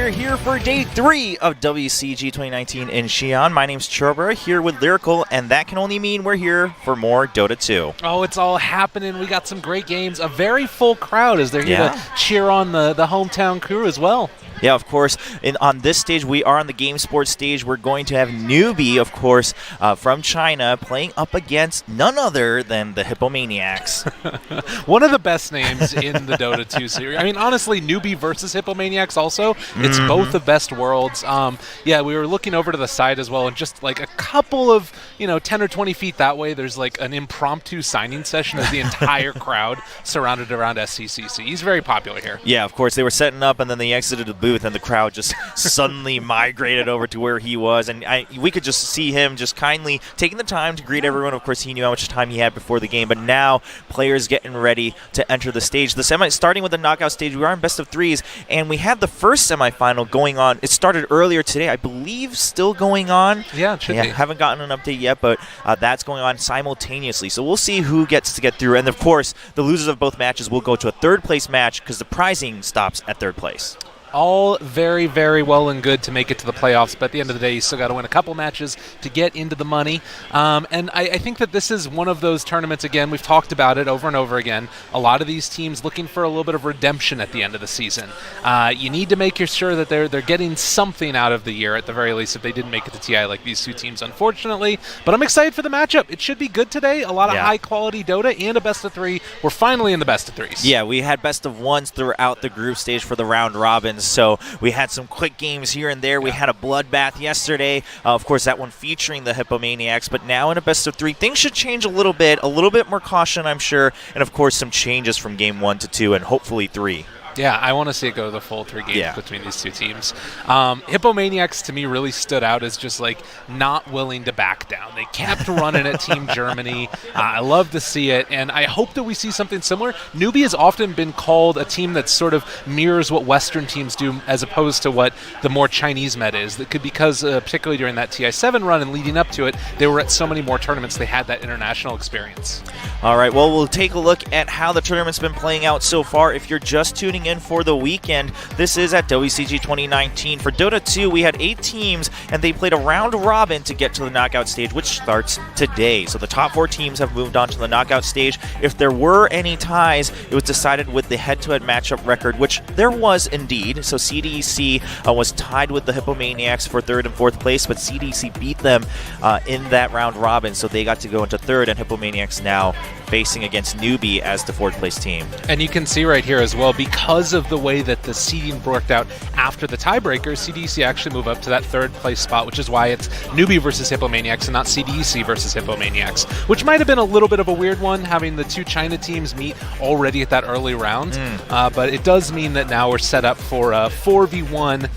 we're here for day 3 of WCG 2019 in Xi'an. My name's Chobra, here with Lyrical, and that can only mean we're here for more Dota 2. Oh, it's all happening. We got some great games. A very full crowd as they're here to cheer on the hometown crew as well. Yeah, of course. On this stage, we are on the Game Sports stage. We're going to have Newbee, of course, from China, playing up against none other than the Hippomaniacs. One of the best names in the Dota 2 series. I mean, honestly, Newbee versus Hippomaniacs also. It's both the best worlds. Yeah, we were looking over to the side as well, and just like a couple of, 10 or 20 feet that way, there's like an impromptu signing session of the entire crowd surrounded around SCCC. He's very popular here. Yeah, of course. They were setting up, and then they exited the booth, and the crowd just suddenly migrated over to where he was, and we could just see him just kindly taking the time to greet everyone. Of course, he knew how much time he had before the game, but now players getting ready to enter the stage. Starting with the knockout stage, we are in best of threes, and we had the first semifinal going on. It started earlier today, I believe, still going on. Yeah, it should be. Haven't gotten an update yet, but that's going on simultaneously, so we'll see who gets to get through, and of course, the losers of both matches will go to a third place match because the prizing stops at third place. All very, very well and good to make it to the playoffs, but at the end of the day, you still got to win a couple matches to get into the money. And I think that this is one of those tournaments, again, we've talked about it over and over again, a lot of these teams looking for a little bit of redemption at the end of the season. You need to make sure that they're getting something out of the year, at the very least, if they didn't make it to TI like these two teams, unfortunately. But I'm excited for the matchup. It should be good today. A lot of high-quality Dota and a best of 3. We're finally in the best of 3s. Yeah, we had best of 1s throughout the group stage for the round robins. So we had some quick games here and there. We had a bloodbath yesterday. Of course, that one featuring the Hippomaniacs. But now in a best of 3, things should change a little bit more caution, I'm sure. And, of course, some changes from game 1 to 2 and hopefully 3. Yeah, I want to see it go to the full 3 games between these two teams. Hippomaniacs, to me, really stood out as just, not willing to back down. They kept running at Team Germany. I love to see it, and I hope that we see something similar. Newbee has often been called a team that sort of mirrors what Western teams do as opposed to what the more Chinese meta is. That could because, particularly during that TI7 run and leading up to it, they were at so many more tournaments. They had that international experience. All right, well, we'll take a look at how the tournament's been playing out so far. If you're just tuning in for the weekend, this is at WCG 2019. For Dota 2, we had 8 teams, and they played a round robin to get to the knockout stage, which starts today. So the top 4 teams have moved on to the knockout stage. If there were any ties, it was decided with the head-to-head matchup record, which there was indeed. So CDEC was tied with the Hippomaniacs for 3rd and 4th place, but CDEC beat them in that round robin, so they got to go into 3rd, and Hippomaniacs now facing against Newbee as the 4th place team. And you can see right here as well, because of the way that the seeding worked out after the tiebreakers, CDEC actually move up to that 3rd place spot, which is why it's Newbee versus Hippomaniacs and not CDEC versus Hippomaniacs, which might have been a little bit of a weird one, having the 2 China teams meet already at that early round. But it does mean that now we're set up for a 4v1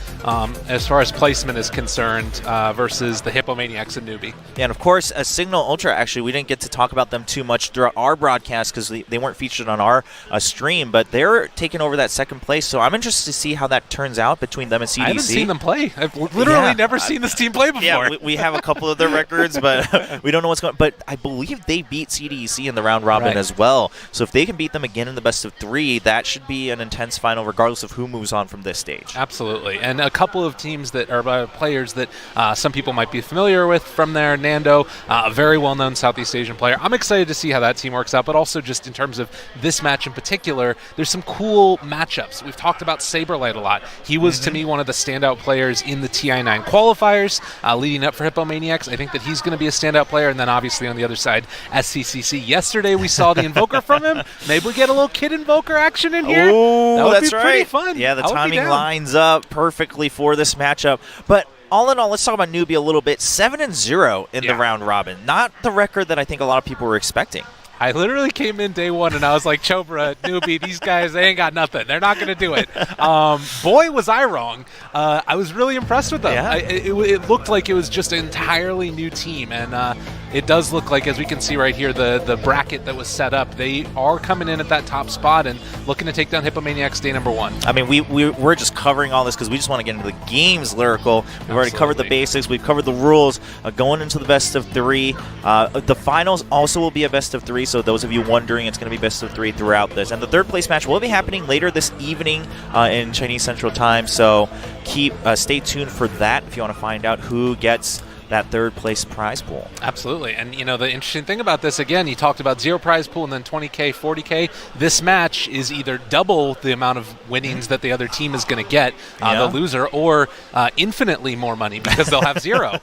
as far as placement is concerned versus the Hippomaniacs and Newbee. Yeah, and of course, Signal Ultra, actually, we didn't get to talk about them too much throughout our broadcast because they weren't featured on our stream, but they're taking over that 2nd place, so I'm interested to see how that turns out between them and CDC. I haven't seen them play. I've literally never seen this team play before. Yeah, we have a couple of their records, but we don't know what's going on. But I believe they beat CDC in the round robin as well, so if they can beat them again in the best of 3, that should be an intense final regardless of who moves on from this stage. Absolutely, and a couple of teams that are players that some people might be familiar with from there. Nando, a very well-known Southeast Asian player. I'm excited to see how that team works out, but also just in terms of this match in particular, there's some cool matchups. We've talked about Saberlight a lot. He was, to me, one of the standout players in the TI9 qualifiers leading up for Hippomaniacs. I think that he's going to be a standout player, and then obviously on the other side, SCCC. Yesterday, we saw the Invoker from him. Maybe we get a little Kid Invoker action in here. Oh, that would be pretty fun. Yeah, the timing lines up perfectly for this matchup. But all in all, let's talk about Newbee a little bit. 7-0 in the round robin. Not the record that I think a lot of people were expecting. I literally came in day 1 and I was like, Chobra, Newbee, these guys, they ain't got nothing. They're not going to do it. Boy, was I wrong. I was really impressed with them. Yeah. It looked like it was just an entirely new team, and it does look like, as we can see right here, the bracket that was set up, they are coming in at that top spot and looking to take down Hippomaniacs day number 1. I mean, we're just covering all this because we just want to get into the games, Lyrical. We've already covered the basics. We've covered the rules. Going into the best of 3. The finals also will be a best of 3. So those of you wondering, it's going to be best of 3 throughout this. And the 3rd place match will be happening later this evening in Chinese Central Time. So stay tuned for that if you want to find out who gets that third place prize pool. Absolutely. And you know, the interesting thing about this, again, you talked about 0 prize pool and then 20K, 40K. This match is either double the amount of winnings that the other team is going to get, the loser, or infinitely more money because they'll have 0.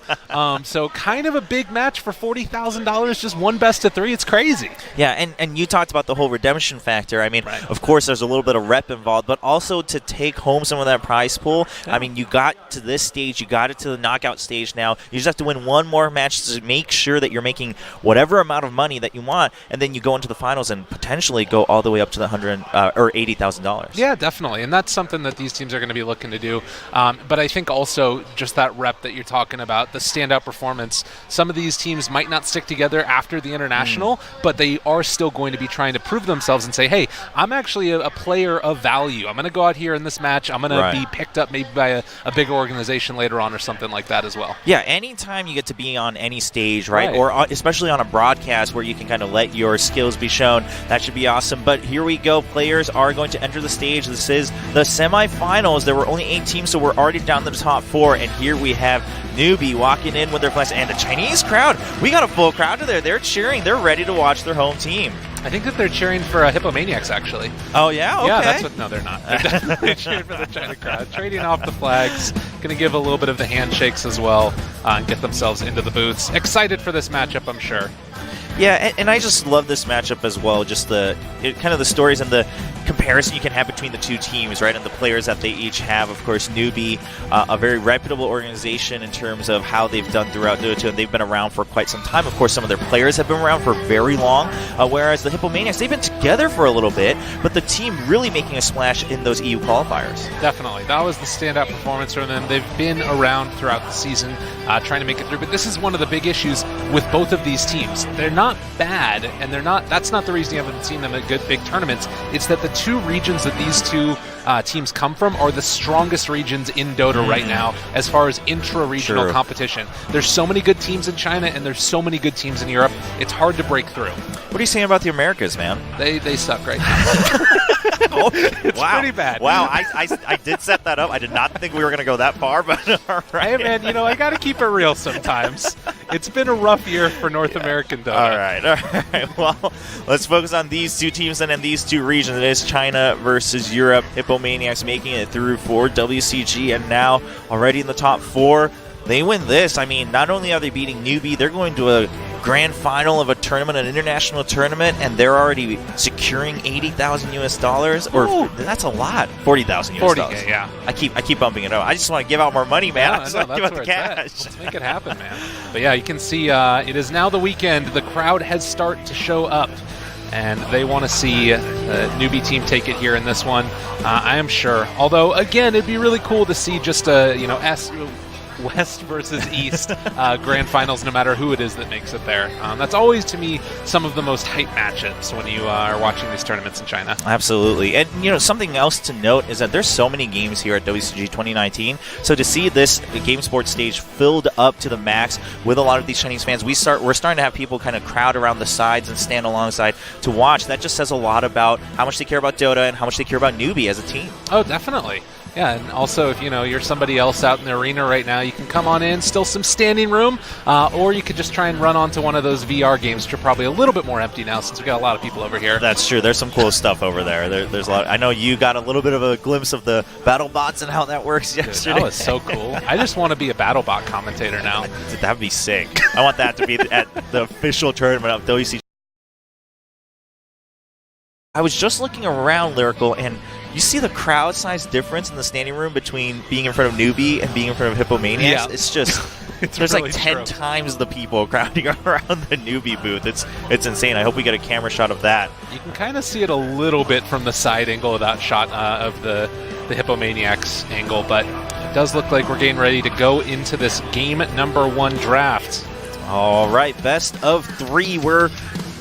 So kind of a big match for $40,000, just one best of 3. It's crazy. Yeah, and you talked about the whole redemption factor. I mean, of course, there's a little bit of rep involved, but also to take home some of that prize pool. I mean, you got to this stage, you got it to the knockout stage now. You just have to win one more match to make sure that you're making whatever amount of money that you want, and then you go into the finals and potentially go all the way up to the $80,000. Yeah, definitely, and that's something that these teams are going to be looking to do. But I think also just that rep that you're talking about, the standout performance. Some of these teams might not stick together after the international, but they are still going to be trying to prove themselves and say, hey, I'm actually a player of value. I'm going to go out here in this match. I'm going to be picked up maybe by a bigger organization later on or something like that as well. Yeah, anytime you get to be on any stage, right? Or especially on a broadcast where you can kind of let your skills be shown, that should be awesome. But here we go. Players are going to enter the stage. This is the semifinals. There were only 8 teams, so we're already down to the top 4. And here we have Newbee walking in with their flash and a Chinese crowd. We got a full crowd there. They're cheering. They're ready to watch their home team. I think that they're cheering for Hippomaniacs, actually. Oh, yeah? Okay. Yeah, that's what. No, they're not. They're definitely cheering for the China crowd. Trading off the flags. Going to give a little bit of the handshakes as well and get themselves into the booths. Excited for this matchup, I'm sure. Yeah, and I just love this matchup as well. Just kind of the stories and the comparison you can have between the two teams, right? And the players that they each have. Of course, Newbee, a very reputable organization in terms of how they've done throughout DOTA, and they've been around for quite some time. Of course, some of their players have been around for very long, whereas the Hippomaniacs, they've been together for a little bit, but the team really making a splash in those EU qualifiers. Definitely. That was the standout performance from them. They've been around throughout the season trying to make it through, but this is one of the big issues with both of these teams. They're not bad, and that's not the reason you haven't seen them at good big tournaments. It's that the two regions that these two teams come from are the strongest regions in Dota right now as far as intra-regional competition. There's so many good teams in China, and there's so many good teams in Europe. It's hard to break through. What are you saying about the Americas, man? They suck right now. It's pretty bad. Wow, I did set that up. I did not think we were going to go that far, but all right. Hey, man, I got to keep it real sometimes. It's been a rough year for North American Dota. All right. Well, let's focus on these two teams and in these two regions. It is China versus Europe. Hippomaniacs making it through for WCG, and now already in the top 4. They win this. I mean, not only are they beating Newbee, they're going to a grand final of a tournament, an international tournament, and they're already securing $80,000 or that's a lot. $40,000 $40K, yeah. I keep bumping it up. I just want to give out more money, man. Yeah, I just want to give out the cash. Let's make it happen, man. But yeah, you can see it is now the weekend. The crowd has started to show up, and they want to see the Newbee team take it here in this one. I am sure. Although, again, it'd be really cool to see just a West versus East grand finals, no matter who it is that makes it there. That's always, to me, some of the most hype matchups when you are watching these tournaments in China. Absolutely. And, something else to note is that there's so many games here at WCG 2019. So to see this game sports stage filled up to the max with a lot of these Chinese fans, we're starting to have people kind of crowd around the sides and stand alongside to watch. That just says a lot about how much they care about Dota and how much they care about Newbee as a team. Oh, definitely. Yeah, and also if you're somebody else out in the arena right now, you can come on in, still some standing room, or you could just try and run onto one of those VR games, which are probably a little bit more empty now since we got a lot of people over here. That's true. There's some cool stuff over there. There's a lot. I know you got a little bit of a glimpse of the battle bots and how that works yesterday. Dude, that was so cool. I just want to be a battle bot commentator now. That'd be sick. I want that to be at the official tournament of WCG. I was just looking around, Lyrical, and you see the crowd size difference in the standing room between being in front of Newbee and being in front of Hippomaniacs. Yeah. It's just there's really like 10 times the people crowding around the Newbee booth. It's insane. I hope we get a camera shot of that. You can kind of see it a little bit from the side angle of that shot of the Hippomaniacs angle, but it does look like we're getting ready to go into this game number 1 draft. All right, best of 3. We're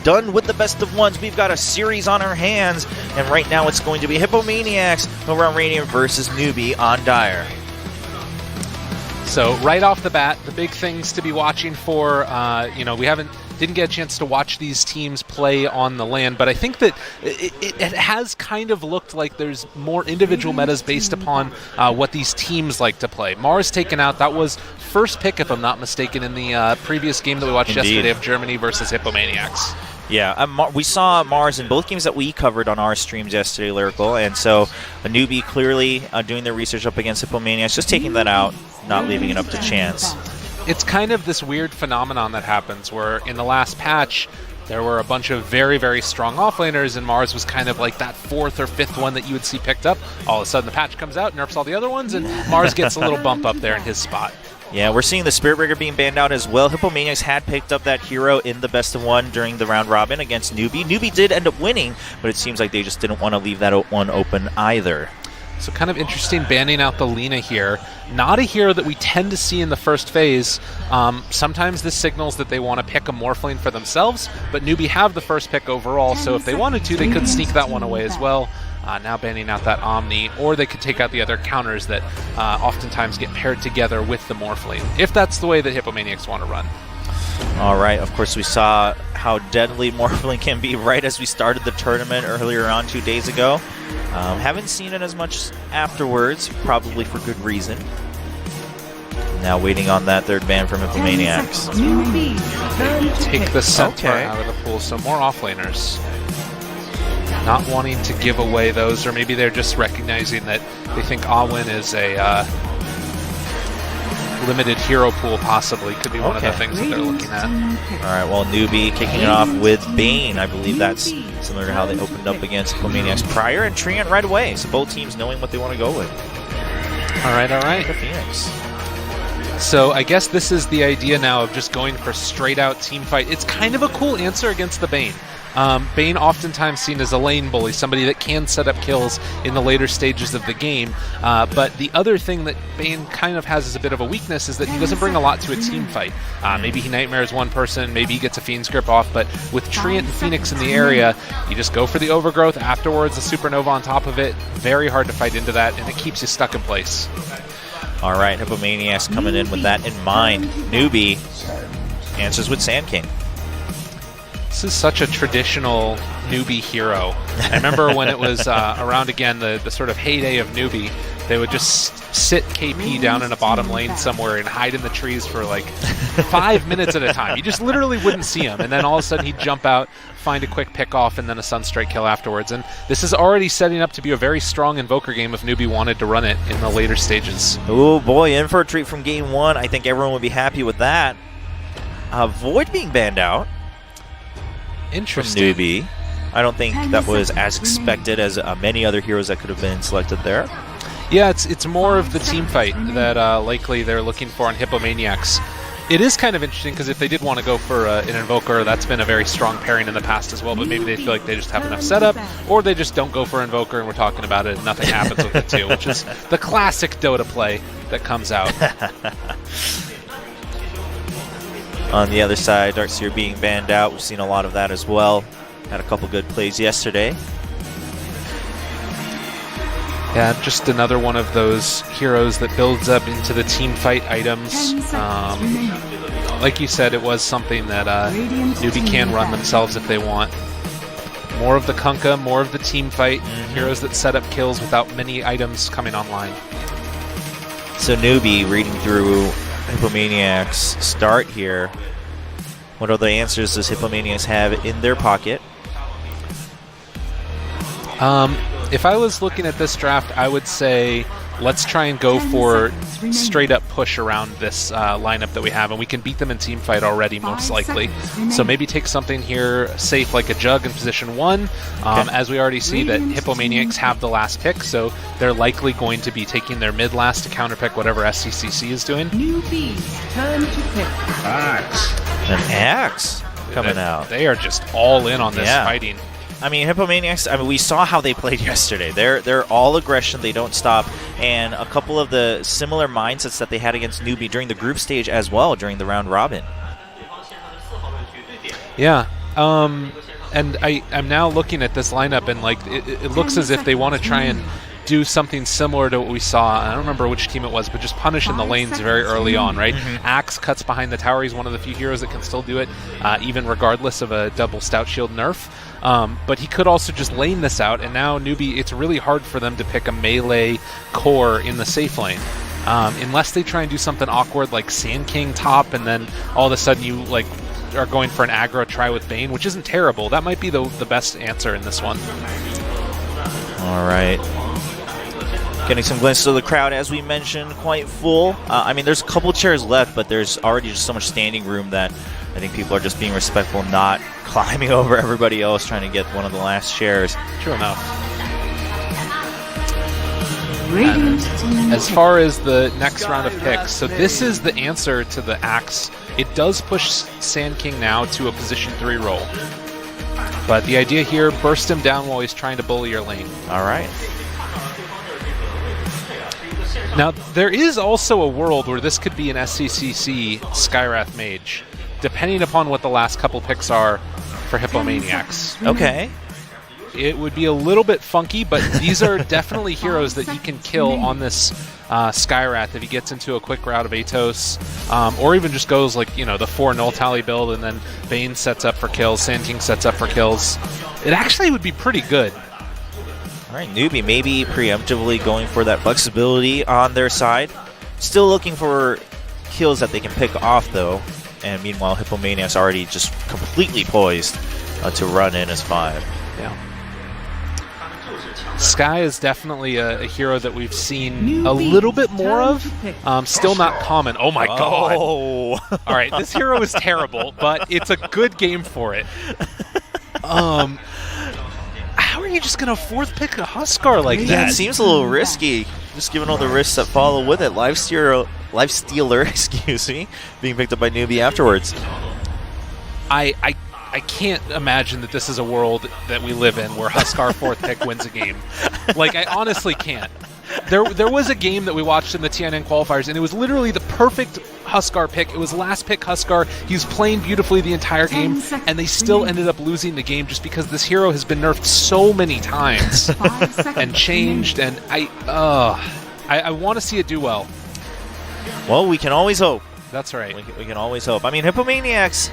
done with the best of 1s. We've got a series on our hands, and right now it's going to be Hippomaniacs around Radiant versus Newbee on Dire. So right off the bat, the big things to be watching for, we didn't get a chance to watch these teams play on the land, but I think that it has kind of looked like there's more individual metas based upon what these teams like to play. Mars taken out, that was first pick, if I'm not mistaken, in the previous game that we watched yesterday of Germany versus Hippomaniacs. Yeah, we saw Mars in both games that we covered on our streams yesterday, Lyrical, and so a Newbie clearly doing their research up against Hippomaniacs, just taking that out, not leaving it up to chance. It's kind of this weird phenomenon that happens where in the last patch, there were a bunch of very, very strong offlaners, and Mars was kind of like that fourth or fifth one that you would see picked up. All of a sudden, the patch comes out, nerfs all the other ones, and Mars gets a little bump up there in his spot. Yeah, we're seeing the Spiritbreaker being banned out as well. Hippomaniacs had picked up that hero in the best of one during the round robin against Newbee. Newbee did end up winning, but it seems like they just didn't want to leave that one open either. So kind of interesting banning out the Lina here. Not a hero that we tend to see in the first phase. Sometimes this signals that they want to pick a Morphling for themselves, but Newbee have the first pick overall, so if they wanted to, they could sneak that one away as well. Now banning out that Omni, or they could take out the other counters that oftentimes get paired together with the Morphling, if that's the way that Hippomaniacs want to run. All right, of course we saw how deadly Morphling can be right as we started the tournament earlier on 2 days ago. Haven't seen it as much afterwards, probably for good reason. Now waiting on that third ban from Hippomaniacs. Take the Centaur out of the pool, so more offlaners. Not wanting to give away those, or maybe they're just recognizing that they think Awin is a limited hero pool, possibly. Could be one of the things that they're looking at. All right, well, Newbee kicking it off with Bane. I believe that's similar to how they opened up against Hippomaniacs prior, and Treant right away. So both teams knowing what they want to go with. All right. The Phoenix. So I guess this is the idea now of just going for straight-out team fight. It's kind of a cool answer against the Bane. Bane oftentimes seen as a lane bully, somebody that can set up kills in the later stages of the game. But the other thing that Bane kind of has as a bit of a weakness is that he doesn't bring a lot to a team fight. Maybe he nightmares one person, maybe he gets a Fiend's Grip off, but with Treant and Phoenix in the area, you just go for the overgrowth, afterwards a Supernova on top of it. Very hard to fight into that, and it keeps you stuck in place. All right, Hippomaniacs coming in with that in mind. Newbee answers with Sand King. This is such a traditional Newbee hero. I remember when it was around again, the sort of heyday of Newbee, they would just sit KP down in a bottom lane somewhere and hide in the trees for like 5 minutes at a time. You just literally wouldn't see him, and then all of a sudden he'd jump out, find a quick pick off, and then a Sunstrike kill afterwards. And this is already setting up to be a very strong Invoker game if Newbee wanted to run it in the later stages. Oh boy, in for a treat from game one. I think everyone would be happy with that. Void being banned out. Interesting. Newbee. I don't think that was as expected as many other heroes that could have been selected there. Yeah, it's more of the team fight that likely they're looking for on Hippomaniacs. It is kind of interesting because if they did want to go for an Invoker, that's been a very strong pairing in the past as well, but maybe they feel like they just have enough setup, or they just don't go for Invoker and we're talking about it and nothing happens with it too, which is the classic Dota play that comes out. On the other side, Darkseer being banned out. We've seen a lot of that as well. Had a couple good plays yesterday. Yeah, just another one of those heroes that builds up into the team fight items. Like you said, it was something that Newbee can run themselves if they want. More of the Kunkka, more of the team fight. Heroes that set up kills without many items coming online. So Newbee reading through Hippomaniacs start here. What other answers does Hippomaniacs have in their pocket? If I was looking at this draft, I would say let's try and go for straight up push around this lineup that we have, and we can beat them in team fight already most likely. So maybe take something here safe like a Jug in position 1, as we already see that Hippomaniacs have the last pick, so they're likely going to be taking their mid last to counterpick whatever SCCC is doing. Newbee, turn to pick. An Axe coming out. They are just all in on this fighting. I mean, Hippomaniacs, we saw how they played yesterday. They're all aggression, they don't stop, and a couple of the similar mindsets that they had against Newbee during the group stage as well, during the round robin. Yeah, and I'm now looking at this lineup, and like it looks as if they want to try and do something similar to what we saw. I don't remember which team it was, but just punish in the lanes very early on, right? Axe cuts behind the tower. He's one of the few heroes that can still do it, even regardless of a double stout shield nerf. But he could also just lane this out, and now Newbee, it's really hard for them to pick a melee core in the safe lane. Unless they try and do something awkward like Sand King top, and then all of a sudden you like are going for an aggro try with Bane, which isn't terrible. That might be the best answer in this one. All right. Getting some glimpses of the crowd, as we mentioned, quite full. I mean, there's a couple chairs left, but there's already just so much standing room that I think people are just being respectful, not climbing over everybody else trying to get one of the last chairs. True enough. As far as the next round of picks, so this is the answer to the Axe. It does push Sand King now to a position 3 role. But the idea here, burst him down while he's trying to bully your lane. All right. Now, there is also a world where this could be an SCCC Skywrath Mage, depending upon what the last couple picks are for Hippomaniacs. Okay. It would be a little bit funky, but these are definitely heroes that he can kill on this Skywrath if he gets into a quick route of Atos, or even just goes like, you know, the 4 null tally build, and then Bane sets up for kills, Sand King sets up for kills. It actually would be pretty good. All right, Newbee maybe preemptively going for that flexibility on their side. Still looking for kills that they can pick off, though. And meanwhile, Hippomaniacs already just completely poised to run in as 5. Yeah. Sky is definitely a hero that we've seen a little bit more of. Still not common. Oh my god. Oh. All right, this hero is terrible, but it's a good game for it. How are you just going to 4th pick a Huskar like that? It seems a little risky, just given all the risks that follow with it. Lifestealer, excuse me, being picked up by Newbee afterwards. I can't imagine that this is a world that we live in where Huskar 4th pick wins a game. Like, I honestly can't. There was a game that we watched in the TNN qualifiers, and it was literally the perfect Huskar pick. It was last pick Huskar. He was playing beautifully the entire game, and they still ended up losing the game just because this hero has been nerfed so many times and changed, and I want to see it do well. Well, we can always hope. That's right. We can always hope. I mean, Hippomaniacs,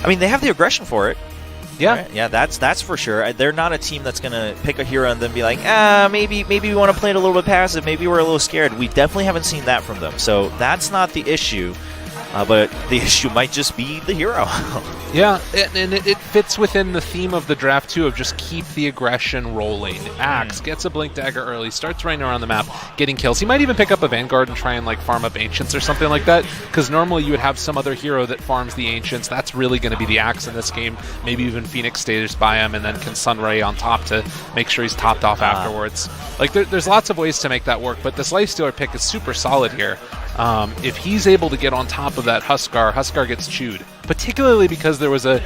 I mean, they have the aggression for it. Yeah, right? Yeah, that's for sure. They're not a team that's gonna pick a hero and then be like, maybe we want to play it a little bit passive. Maybe we're a little scared. We definitely haven't seen that from them. So that's not the issue. But the issue might just be the hero. Yeah, and it fits within the theme of the draft, too, of just keep the aggression rolling. Axe gets a Blink Dagger early, starts running around the map, getting kills. He might even pick up a Vanguard and try and like farm up Ancients or something like that, because normally you would have some other hero that farms the Ancients. That's really going to be the Axe in this game. Maybe even Phoenix stays by him and then can Sunray on top to make sure he's topped off afterwards. Like, there's lots of ways to make that work, but this Lifestealer pick is super solid here. If he's able to get on top of that Huskar gets chewed. Particularly because there was a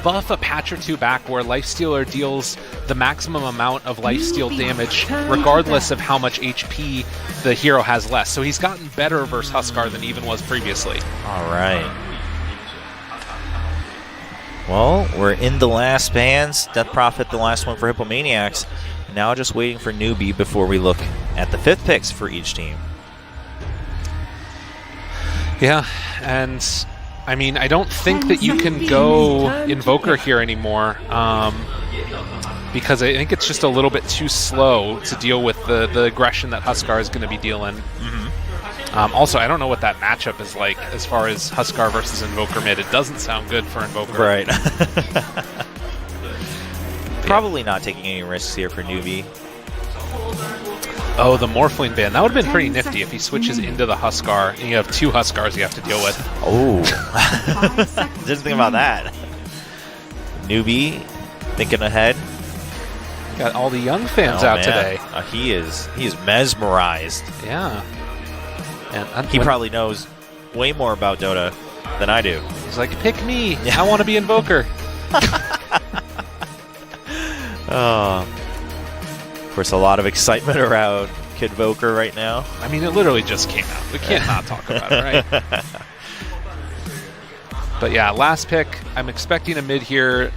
buff a patch or 2 back where Lifestealer deals the maximum amount of lifesteal damage regardless of how much HP the hero has less. So he's gotten better versus Huskar than he even was previously. All right. Well, we're in the last bands. Death Prophet, the last one for Hippomaniacs. Now just waiting for Newbee before we look at the 5th picks for each team. Yeah, and I mean, I don't think that you can go Invoker here anymore because I think it's just a little bit too slow to deal with the aggression that Huskar is going to be dealing. Also, I don't know what that matchup is like as far as Huskar versus Invoker mid. It doesn't sound good for Invoker. Right. Probably not taking any risks here for Newbee. Oh, the Morphling ban. That would have been pretty nifty if he switches into the Huskar and you have 2 Huskars you have to deal with. Oh. Didn't think about that. Newbee thinking ahead. Got all the young fans out today. He is mesmerized. Yeah. And he probably knows way more about Dota than I do. He's like, pick me. I want to be Invoker. Of course, a lot of excitement around Kid Voker right now. I mean, it literally just came out. We can't not talk about it, right? But yeah, last pick. I'm expecting a mid here.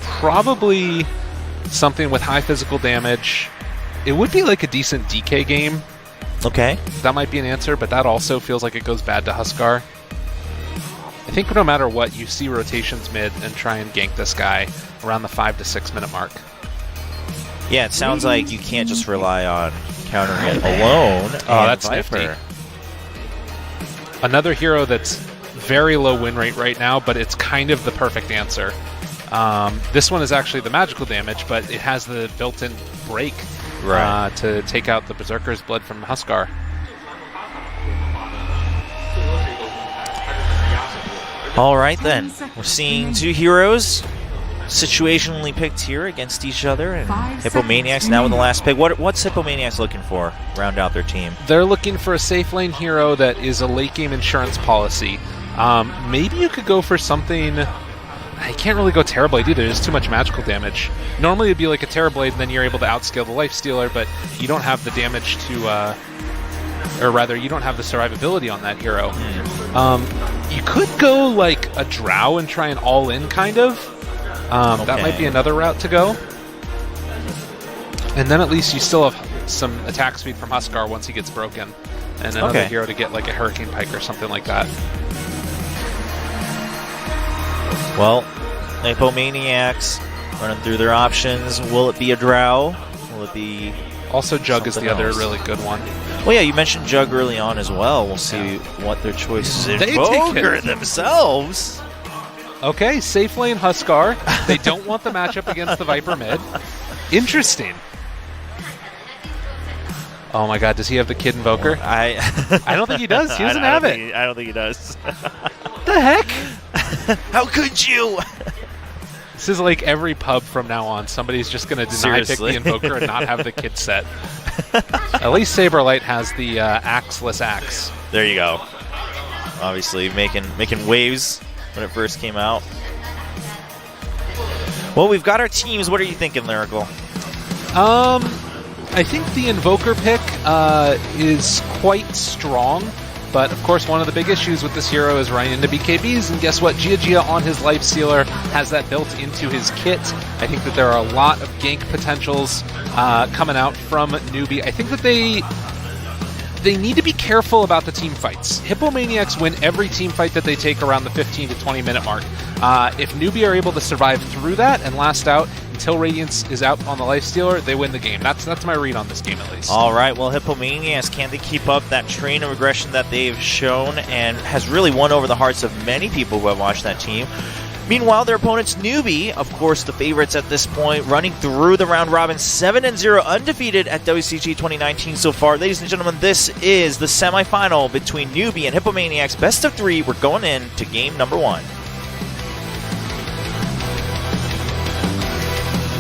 Probably something with high physical damage. It would be like a decent DK game. Okay. That might be an answer, but that also feels like it goes bad to Huskar. I think no matter what, you see rotations mid and try and gank this guy around the 5 to 6 minute mark. Yeah, it sounds like you can't just rely on countering it alone. Oh, that's nifty. Another hero that's very low win rate right now, but it's kind of the perfect answer. This one is actually the magical damage, but it has the built-in break to take out the Berserker's Blood from Huskar. All right, then. We're seeing two heroes situationally picked here against each other, and Hippomaniacs now with the last pick. What's Hippomaniacs looking for? Round out their team. They're looking for a safe lane hero that is a late game insurance policy. Maybe you could go for something. I can't really go Terrorblade either. There's too much magical damage. Normally it'd be like a Terrorblade, and then you're able to outscale the Lifestealer, but you don't have the damage to, or rather, you don't have the survivability on that hero. You could go like a Drow and try an all-in kind of. That might be another route to go. And then at least you still have some attack speed from Huskar once he gets broken. And another hero to get like a Hurricane Pike or something like that. Well, Hippomaniacs running through their options. Will it be a Drow? Will it be... Also, Jug is the other really good one. Well, yeah, you mentioned Jug early on as well. We'll see what their choices are. Invoker themselves. Okay, safe lane Huskar. They don't want the matchup against the Viper mid. Interesting. Oh my god, does he have the Kid Invoker? I don't think he does. He doesn't have it. I don't think he does. The heck? How could you? This is like every pub from now on. Somebody's just going to deny pick the Invoker and not have the Kid set. At least Saberlight has the Axeless Axe. There you go. Obviously making waves when it first came out. Well, we've got our teams. What are you thinking, Lyrical? I think the Invoker pick is quite strong, but of course one of the big issues with this hero is running into BKBs, and guess what? Gia on his Lifestealer has that built into his kit. I think that there are a lot of gank potentials coming out from Newbee. I think that they need to be careful about the team fights. Hippomaniacs win every team fight that they take around the 15 to 20 minute mark. If Newbee are able to survive through that and last out until Radiance is out on the Lifestealer, they win the game. That's my read on this game, at least. All right, well, Hippomaniacs, can they keep up that train of aggression that they've shown and has really won over the hearts of many people who have watched that team? Meanwhile, their opponents, Newbee, of course, the favorites at this point, running through the round robin, 7-0, undefeated at WCG 2019 so far. Ladies and gentlemen, this is the semifinal between Newbee and Hippomaniacs. Best of 3. We're going into game number 1.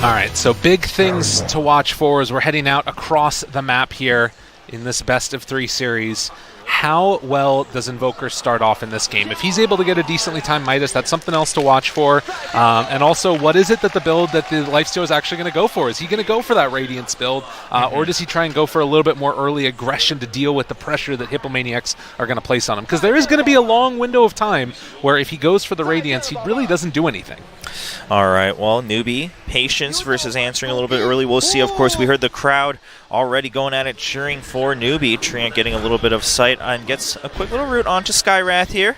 All right, so big things to watch for as we're heading out across the map here in this best of 3 series. How well does Invoker start off in this game? If he's able to get a decently timed Midas, that's something else to watch for. And also, what is it that the build that the Lifesteal is actually going to go for? Is he going to go for that Radiance build? Or does he try and go for a little bit more early aggression to deal with the pressure that Hippomaniacs are going to place on him? Because there is going to be a long window of time where if he goes for the Radiance, he really doesn't do anything. All right, well, Newbee, patience versus answering a little bit early. We'll see. Of course, we heard the crowd already going at it, cheering for Newbee. Treant getting a little bit of sight and gets a quick little route onto Skywrath here.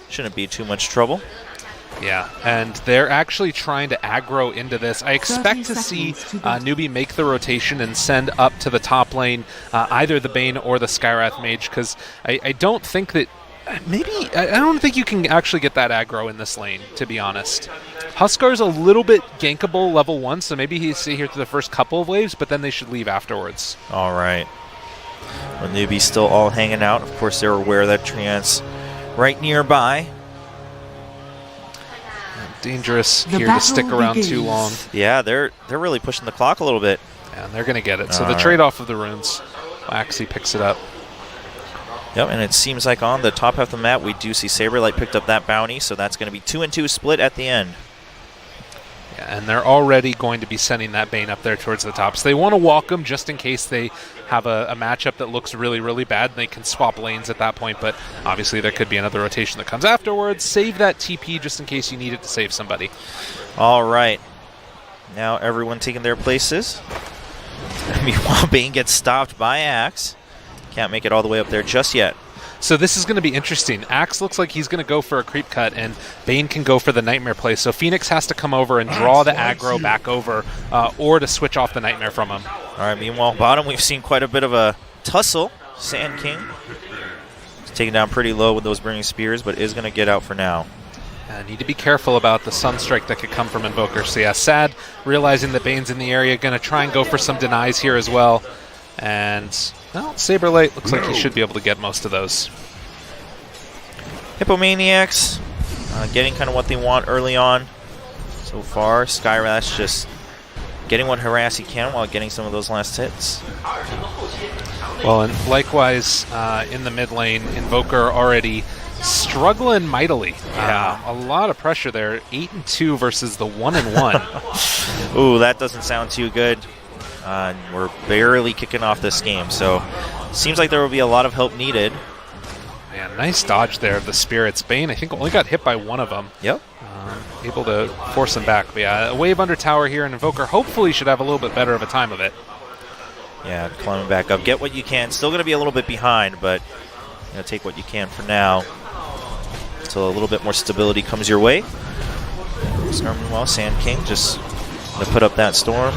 Shouldn't be too much trouble. Yeah, and they're actually trying to aggro into this. I expect to see Newbee make the rotation and send up to the top lane either the Bane or the Skywrath Mage, because I don't think that I don't think you can actually get that aggro in this lane, to be honest. Huskar's a little bit gankable level 1, so maybe he'll stay here through the first couple of waves, but then they should leave afterwards. All right. Well, Newbee's still all hanging out. Of course, they're aware that Treant's right nearby. Dangerous here to stick around too long. Yeah, they're really pushing the clock a little bit. Yeah, and they're going to get it. So the trade-off of the runes, Waxy picks it up. Yep, and it seems like on the top half of the map, we do see Saberlight picked up that bounty, so that's going to be 2-2 split at the end. Yeah, and they're already going to be sending that Bane up there towards the top. So they want to walk him just in case they have a matchup that looks really, really bad, and they can swap lanes at that point. But obviously there could be another rotation that comes afterwards. Save that TP just in case you need it to save somebody. All right. Now everyone taking their places. Meanwhile, Bane gets stopped by Axe. Can't make it all the way up there just yet. So this is going to be interesting. Axe looks like he's going to go for a creep cut, and Bane can go for the Nightmare play. So Phoenix has to come over and draw the aggro back over, or to switch off the Nightmare from him. All right, meanwhile, bottom, we've seen quite a bit of a tussle. Sand King is taken down pretty low with those burning spears, but is going to get out for now. Need to be careful about the Sunstrike that could come from Invoker. So yeah, Sad realizing that Bane's in the area, going to try and go for some denies here as well. And, well, Saberlight looks like he should be able to get most of those. Hippomaniacs getting kind of what they want early on so far. Skyrash just getting what harass he can while getting some of those last hits. Well, and likewise in the mid lane, Invoker already struggling mightily. Yeah. A lot of pressure there. 8-2 versus the 1-1. Ooh, that doesn't sound too good. We're barely kicking off this game, so seems like there will be a lot of help needed. Man, nice dodge there of the Spirits. Bane, I think, only got hit by one of them. Yep. Able to force him back. But yeah, a wave under tower here, and Invoker hopefully should have a little bit better of a time of it. Yeah, climbing back up. Get what you can. Still going to be a little bit behind, but take what you can for now. So a little bit more stability comes your way. Well, Sand King just going to put up that storm.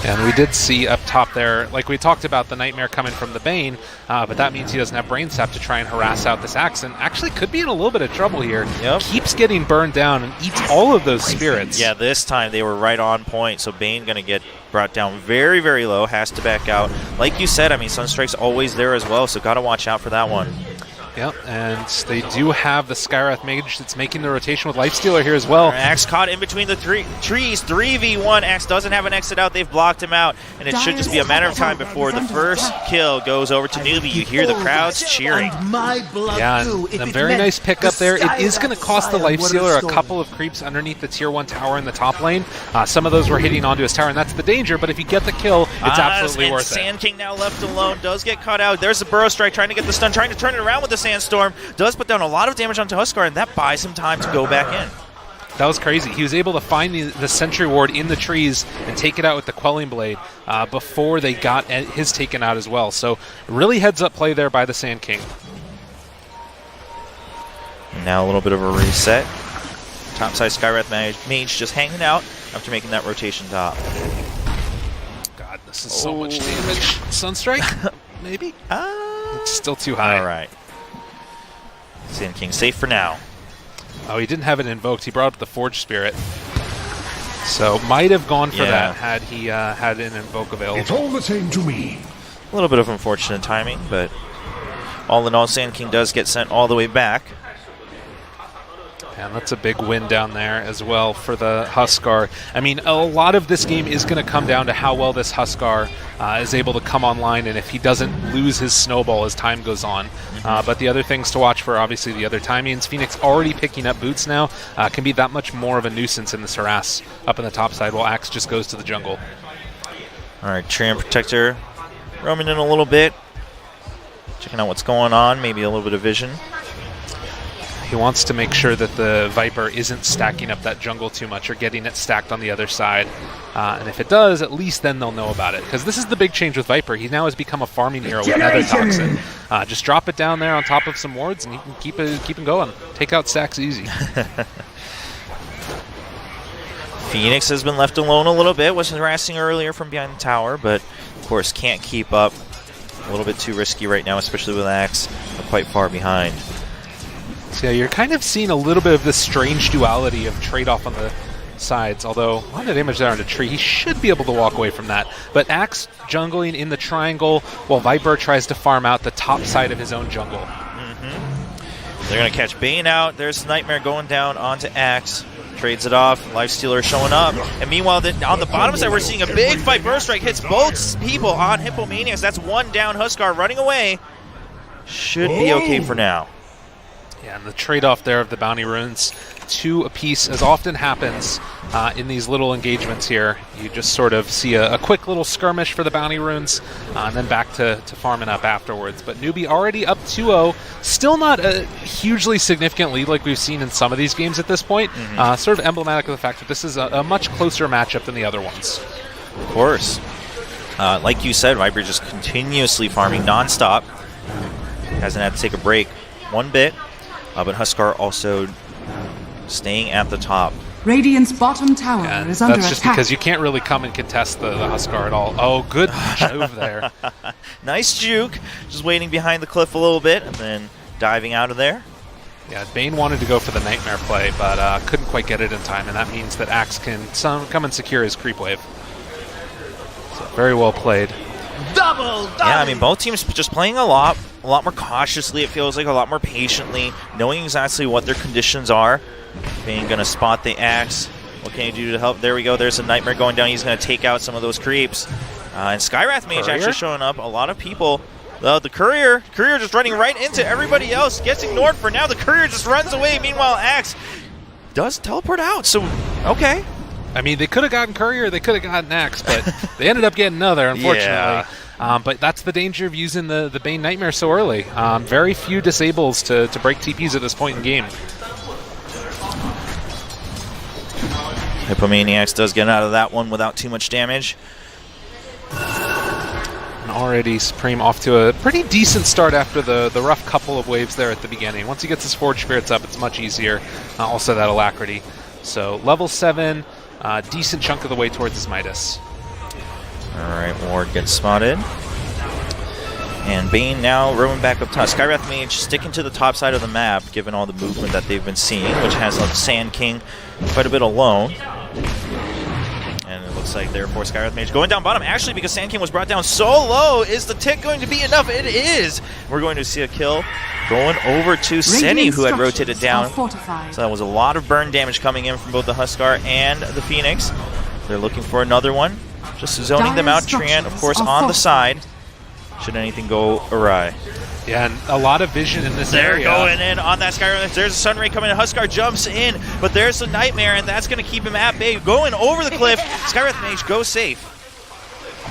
And we did see up top there, like we talked about, the Nightmare coming from the Bane, but that means he doesn't have Brain Sap to try and harass out this Axe, and actually could be in a little bit of trouble here. Yep. Keeps getting burned down and eats all of those Spirits. Yeah, this time they were right on point, so Bane going to get brought down very, very low, has to back out. Like you said, I mean, Sunstrike's always there as well, so got to watch out for that one. Yep, and they do have the Skywrath Mage that's making the rotation with Lifestealer here as well. Axe caught in between the trees, 3v1. Axe doesn't have an exit out. They've blocked him out, and it should just be a matter of time before the first kill goes over to Newbee. You hear the crowds cheering. Yeah, and a very nice pickup there. It is going to cost the Lifestealer a couple of creeps underneath the tier 1 tower in the top lane. Some of those were hitting onto his tower, and that's the danger, but if you get the kill, it's absolutely worth it. Sand King now left alone, does get caught out. There's the Burrow Strike trying to get the stun, trying to turn it around with the Sandstorm. Does put down a lot of damage onto Huskar, and that buys him time to go back in. That was crazy. He was able to find the Sentry Ward in the trees and take it out with the Quelling Blade before they got his taken out as well. So really heads-up play there by the Sand King. Now a little bit of a reset. Topside Skywrath Mage just hanging out after making that rotation top. God, this is so much damage. Sunstrike? Maybe? It's still too high. All right. Sand King safe for now. Oh, he didn't have it invoked. He brought up the Forge Spirit. So might have gone for that had he had an invoke available. It's all the same to me. A little bit of unfortunate timing, but all in all, Sand King does get sent all the way back. And that's a big win down there as well for the Huskar. I mean, a lot of this game is going to come down to how well this Huskar is able to come online and if he doesn't lose his snowball as time goes on. But the other things to watch for, obviously, the other timings. Phoenix already picking up boots now. Can be that much more of a nuisance in this harass up in the top side while Axe just goes to the jungle. All right, Treant Protector roaming in a little bit. Checking out what's going on, maybe a little bit of vision. He wants to make sure that the Viper isn't stacking up that jungle too much or getting it stacked on the other side. And if it does, at least then they'll know about it. Because this is the big change with Viper. He now has become a farming hero with Nether Toxin. Just drop it down there on top of some wards and he can keep him going. Take out stacks easy. Phoenix has been left alone a little bit. Was harassing earlier from behind the tower, but of course can't keep up. A little bit too risky right now, especially with Axe quite far behind. So yeah, you're kind of seeing a little bit of this strange duality of trade-off on the sides, although a lot of damage there on the tree. He should be able to walk away from that. But Axe jungling in the triangle while Viper tries to farm out the top side of his own jungle. They're going to catch Bane out. There's Nightmare going down onto Axe. Trades it off. Lifestealer showing up. And meanwhile, on the bottom side, we're seeing a big fight. Burst Strike hits both people on Hippomaniacs. That's one down. Huskar running away. Should be okay for now. Yeah, and the trade-off there of the bounty runes 2 apiece, as often happens in these little engagements here. You just sort of see a quick little skirmish for the bounty runes, and then back to farming up afterwards. But Newbee already up 2-0, still not a hugely significant lead like we've seen in some of these games at this point. Sort of emblematic of the fact that this is a much closer matchup than the other ones. Of course. Like you said, Viper just continuously farming nonstop. Hasn't had to take a break one bit, but Huskar also staying at the top. Radiant's bottom tower is under attack. That's just because you can't really come and contest the Huskar at all. Oh, good move there. Nice juke. Just waiting behind the cliff a little bit and then diving out of there. Yeah, Bane wanted to go for the Nightmare play, but couldn't quite get it in time, and that means that Axe can come and secure his creep wave. So very well played. Double! Yeah, I mean, both teams just playing a lot more cautiously, it feels like, a lot more patiently, knowing exactly what their conditions are. Bane going to spot the Axe. What can he do to help? There we go. There's a Nightmare going down. He's going to take out some of those creeps. And Skywrath Mage actually showing up. A lot of people. The Courier just running right into everybody else. Gets ignored for now. The Courier just runs away. Meanwhile, Axe does teleport out. So, okay. I mean, they could have gotten Courier, they could have gotten Axe, but they ended up getting another, unfortunately. Yeah. But that's the danger of using the Bane Nightmare so early. Very few disables to break TPs at this point in game. Hippomaniacs does get out of that one without too much damage. And already Supreme off to a pretty decent start after the rough couple of waves there at the beginning. Once he gets his Forge Spirits up, it's much easier. Also that Alacrity. So level 7, decent chunk of the way towards his Midas. Alright, Ward gets spotted. And Bane now roaming back up top. Skywrath Mage sticking to the top side of the map, given all the movement that they've been seeing, which has Sand King quite a bit alone. And it looks like, therefore, Skywrath Mage going down bottom. Actually, because Sand King was brought down so low, is the tick going to be enough? It is! We're going to see a kill going over to Senny, who had rotated down. So that was a lot of burn damage coming in from both the Huskar and the Phoenix. They're looking for another one. Just zoning them out. Treant, of course, on the side. Should anything go awry. Yeah, and a lot of vision in this area. They're going in on that Skyrim. There's a Sunray coming in. Huskar jumps in, but there's a Nightmare, and that's going to keep him at bay. Going over the cliff. Skywrath Mage goes safe.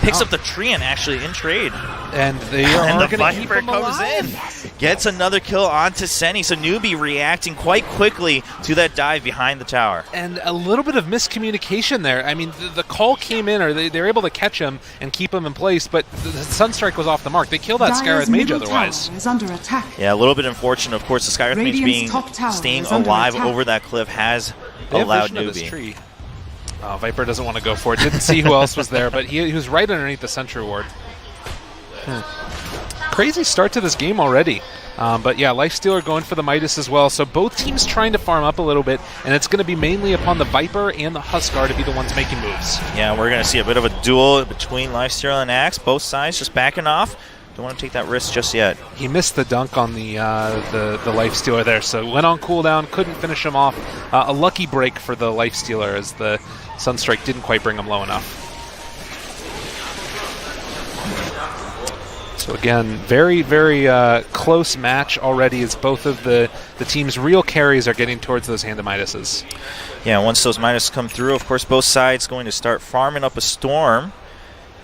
Picks up the Treant, actually, in trade. And they are the Viper comes in. Gets another kill onto Senny. So Newbee reacting quite quickly to that dive behind the tower. And a little bit of miscommunication there. I mean, the call came in, or they were able to catch him and keep him in place, but the Sunstrike was off the mark. They killed that Skywrath Mage otherwise. Is under attack. Yeah, a little bit unfortunate. Of course, the Skywrath Mage staying alive over that cliff has allowed Newbee. Oh, Viper doesn't want to go for it. Didn't see who else was there, but he was right underneath the Sentry Ward. Crazy start to this game already. But yeah, Lifestealer going for the Midas as well. So both teams trying to farm up a little bit, and it's going to be mainly upon the Viper and the Huskar to be the ones making moves. Yeah, we're going to see a bit of a duel between Lifestealer and Axe. Both sides just backing off. Don't want to take that risk just yet. He missed the dunk on the Lifestealer there, so went on cooldown, couldn't finish him off. A lucky break for the Lifestealer as the Sunstrike didn't quite bring him low enough. So again, very, very close match already as both of the team's real carries are getting towards those Hand of Midases. Yeah, once those Midas come through, of course, both sides going to start farming up a Storm,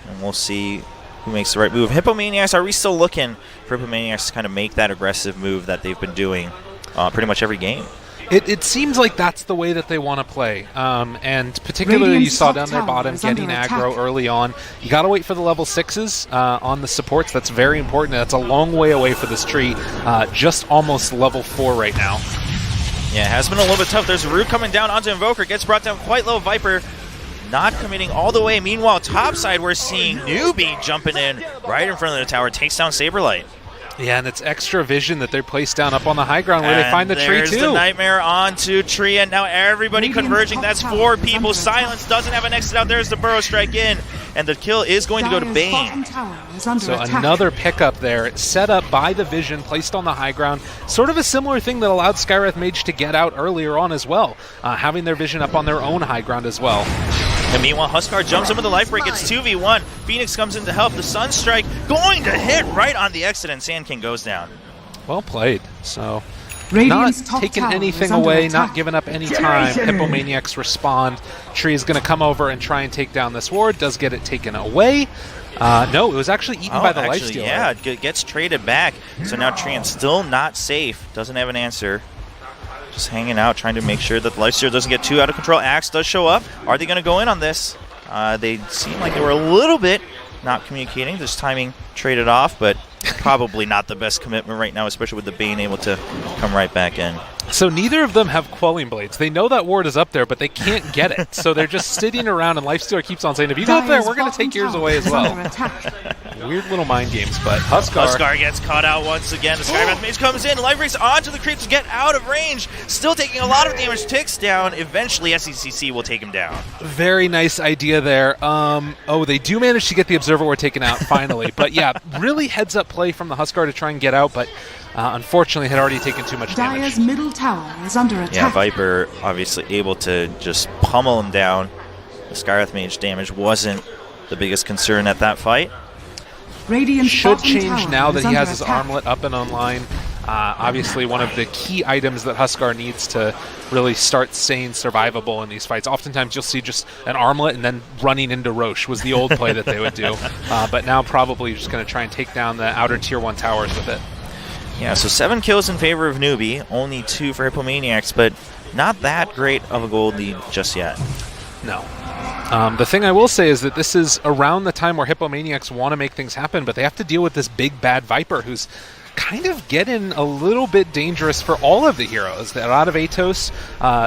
and we'll see who makes the right move. Hippomaniacs, are we still looking for Hippomaniacs to kind of make that aggressive move that they've been doing pretty much every game? It seems like that's the way that they want to play. And particularly you saw down there bottom getting aggro early on. You got to wait for the level 6s on the supports. That's very important. That's a long way away for this tree. Just almost level 4 right now. Yeah, it has been a little bit tough. There's a Root coming down onto Invoker. Gets brought down quite low. Viper not committing all the way. Meanwhile, topside, we're seeing Newbee jumping in right in front of the tower. Takes down Saberlight. Yeah, and it's extra vision that they're placed down up on the high ground where they find the tree, too. There's the Nightmare onto tree, and now everybody converging. That's 4 people. Silence doesn't have an exit out. There's the Burrow Strike in, and the kill is going to go to Bane. So another pickup there, set up by the vision, placed on the high ground. Sort of a similar thing that allowed Skywrath Mage to get out earlier on as well, having their vision up on their own high ground as well. And meanwhile, Huskar jumps in with the life break. It's 2v1. Phoenix comes in to help. The Sunstrike going to hit right on the exit, and Sand King goes down. Well played. So Radiant's not top taking tower anything is under away, attack. not giving up any time. Hippomaniacs respond. Tree is going to come over and try and take down this ward. Does get it taken away. No, it was actually eaten by the lifestealer. Yeah, it gets traded back. So now Treant still not safe. Doesn't have an answer. Just hanging out, trying to make sure that the lifestealer doesn't get too out of control. Axe does show up. Are they going to go in on this? They seem like they were a little bit not communicating. This timing traded off, but probably not the best commitment right now, especially with the Bane able to come right back in. So neither of them have Quelling Blades. They know that ward is up there, but they can't get it. So they're just sitting around, and Lifestealer keeps on saying, if you go up there, we're going to take yours away as well. Weird little mind games, but Huskar gets caught out once again. The Skywrath Mage comes in. Life breaks onto the creep to get out of range. Still taking a lot of damage. Ticks down. Eventually, SECC will take him down. Very nice idea there. Oh, they do manage to get the Observer Ward taken out finally. But yeah, really heads-up play from the Huskar to try and get out, but unfortunately had already taken too much damage. Dire's middle tower is under attack. Yeah, Viper obviously able to just pummel him down. The Skywrath Mage damage wasn't the biggest concern at that fight. Radiant's Should bottom change tower now that is he under has his attack. armlet up and online. Obviously one of the key items that Huskar needs to really start staying survivable in these fights. Oftentimes you'll see just an armlet and then running into Roche was the old play that they would do. But now probably just going to try and take down the outer tier 1 towers with it. Yeah, so 7 kills in favor of Newbee, only 2 for Hippomaniacs, but not that great of a gold lead just yet. No. The thing I will say is that this is around the time where Hippomaniacs want to make things happen, but they have to deal with this big bad Viper who's kind of getting a little bit dangerous for all of the heroes. They're out of Atos,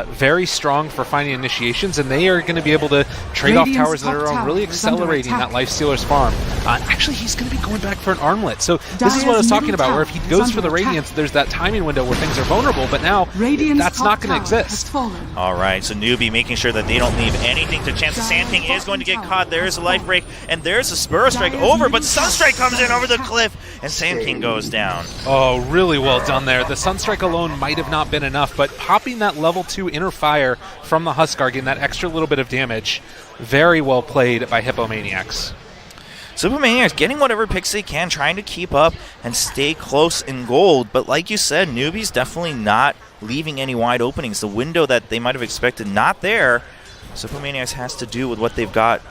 very strong for finding initiations, and they are going to be able to trade off towers that are on, really accelerating that Lifestealer's farm. Actually, he's going to be going back for an armlet. So this is what I was talking about, where if he goes for the Radiance, there's that timing window where things are vulnerable, but now that's not going to exist. All right, so Newbee making sure that they don't leave anything to chance. The Sand King is going to get caught. There's a life break, and there's a Spur Strike over, but Sunstrike comes in over the cliff, and Sand King goes down. Oh, really well done there. The Sunstrike alone might have not been enough, but popping that level 2 inner fire from the Huskar, getting that extra little bit of damage, very well played by Hippomaniacs. So Hippomaniacs getting whatever picks they can, trying to keep up and stay close in gold, but like you said, Newbee's definitely not leaving any wide openings. The window that they might have expected, not there. So Hippomaniacs has to do with what they've got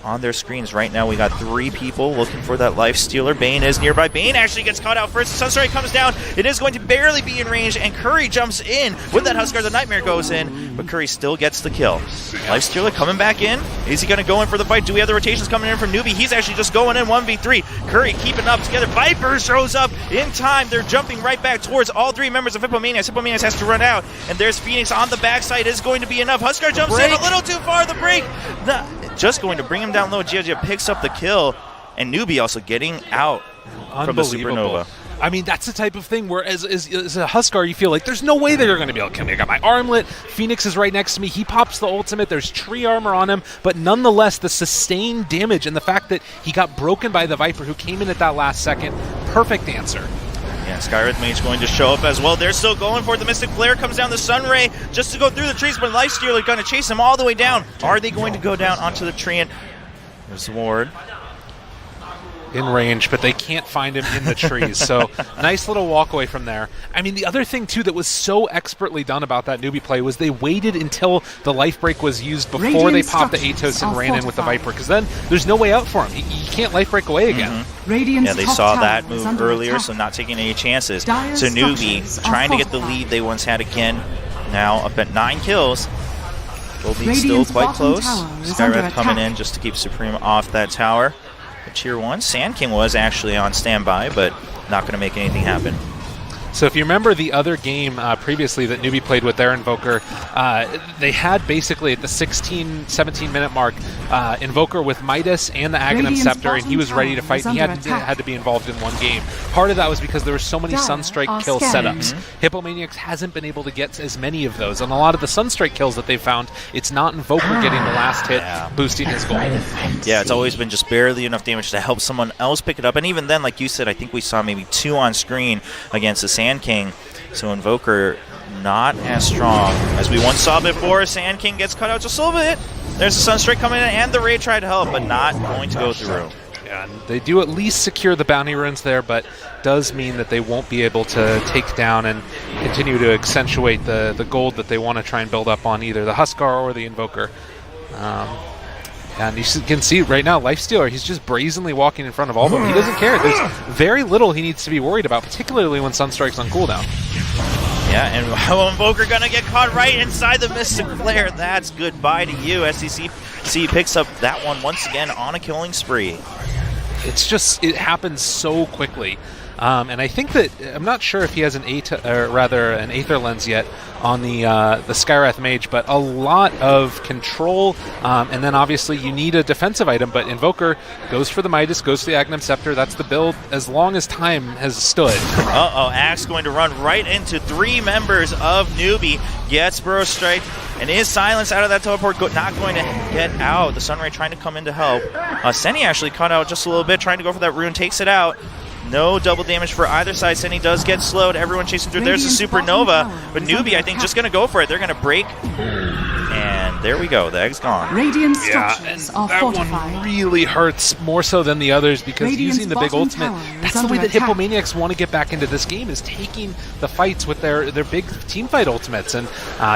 on their screens right now. We got 3 people looking for that life stealer. Bane is nearby. Bane actually gets caught out first. Sunstrike comes down. It is going to barely be in range, and Curry jumps in. With that Huskar, the Nightmare goes in, but Curry still gets the kill. Life stealer coming back in. Is he going to go in for the fight? Do we have the rotations coming in from Newbee? He's actually just going in 1v3. Curry keeping up together. Viper shows up in time. They're jumping right back towards all 3 members of Hippomaniacs. Hippomaniacs has to run out, and there's Phoenix on the backside. Is going to be enough. Huskar jumps in a little too far. The break. Just going to bring him down low. Gia picks up the kill, and Newbee also getting out from the Supernova. I mean, that's the type of thing where as a Huskar, you feel like there's no way they're going to be able to kill me. I got my armlet. Phoenix is right next to me. He pops the ultimate. There's tree armor on him. But nonetheless, the sustained damage and the fact that he got broken by the Viper who came in at that last second, perfect answer. Yeah, Skywrath Mage going to show up as well. They're still going for it. The Mystic Flare comes down the Sunray just to go through the trees, but Lifestealer going to chase him all the way down. Are they going to go down onto the tree? There's the ward. In range, but they can't find him in the trees. So nice little walk away from there. I mean, the other thing, too, that was so expertly done about that Newbee play was they waited until the life break was used before they popped the Atos and ran in with the Viper, because then there's no way out for him. He can't life break away again. Yeah, they saw that move earlier, so not taking any chances. So Newbee trying to get the lead they once had again, now up at 9 kills. Gold lead still quite close. Skywrath coming in just to keep Supreme off that tower. Tier 1. Sand King was actually on standby, but not going to make anything happen. So if you remember the other game previously that Newbee played with their Invoker, they had basically at the 16, 17-minute mark Invoker with Midas and the Aghanim Scepter, and he was ready to fight. He had to be involved in one game. Part of that was because there were so many Sunstrike kill setups. Hippomaniacs hasn't been able to get as many of those, and a lot of the Sunstrike kills that they've found, it's not Invoker getting the last hit, boosting his gold. Yeah, it's always been just barely enough damage to help someone else pick it up, and even then, like you said, I think we saw maybe 2 on screen against the Sand King. So Invoker not as strong as we once saw before. Sand King gets cut out just a little bit. There's the Sunstrike coming in, and the Raid tried to help, but not going to go through. Yeah, and they do at least secure the bounty runes there, but does mean that they won't be able to take down and continue to accentuate the gold that they want to try and build up on either the Huskar or the Invoker. And you can see right now, Lifestealer, he's just brazenly walking in front of all of them. He doesn't care. There's very little he needs to be worried about, particularly when Sunstrike's on cooldown. Yeah, and Invoker gonna get caught right inside the Mystic Flare. That's goodbye to you. SCC picks up that one once again on a killing spree. It's just, it happens so quickly. And I think that, I'm not sure if he has an Aether Lens yet on the Skywrath Mage, but a lot of control, and then obviously you need a defensive item, but Invoker goes for the Midas, goes for the Agnum Scepter. That's the build as long as time has stood. Uh-oh, Axe going to run right into 3 members of Newbee, gets Burrow Strike, and is silenced out of that teleport, not going to get out. The Sunray trying to come in to help. Senny actually caught out just a little bit, trying to go for that rune, takes it out. No double damage for either side. Senny does get slowed. Everyone chasing through. There's a Supernova. But Newbee, I think, just going to go for it. They're going to break. And there we go. The egg's gone. Radiant structures are that fortified. one really hurts more so than the others because Radiant's using the big bottom ultimate, tower is that's the way under that attack. Hippomaniacs want to get back into this game, is taking the fights with their big team fight ultimates. And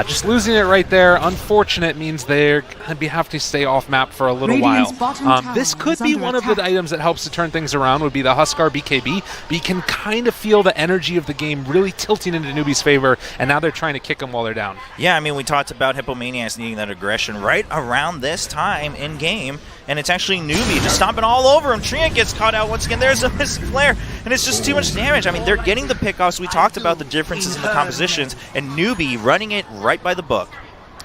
just losing it right there, unfortunate, means they're going to have to stay off map for a little Radiant's while. bottom tower This could is be under one of attack. the items that helps to turn things around, would be the Huskar BKB. But you can kind of feel the energy of the game really tilting into Newbee's favor, and now they're trying to kick them while they're down. Yeah, I mean, we talked about Hippomaniacs needing that aggression right around this time in game, and it's actually Newbee just stomping all over him. Treant gets caught out once again. There's a Mystic Flare, and it's just too much damage. I mean, they're getting the pickoffs. We talked about the differences in the compositions, and Newbee running it right by the book.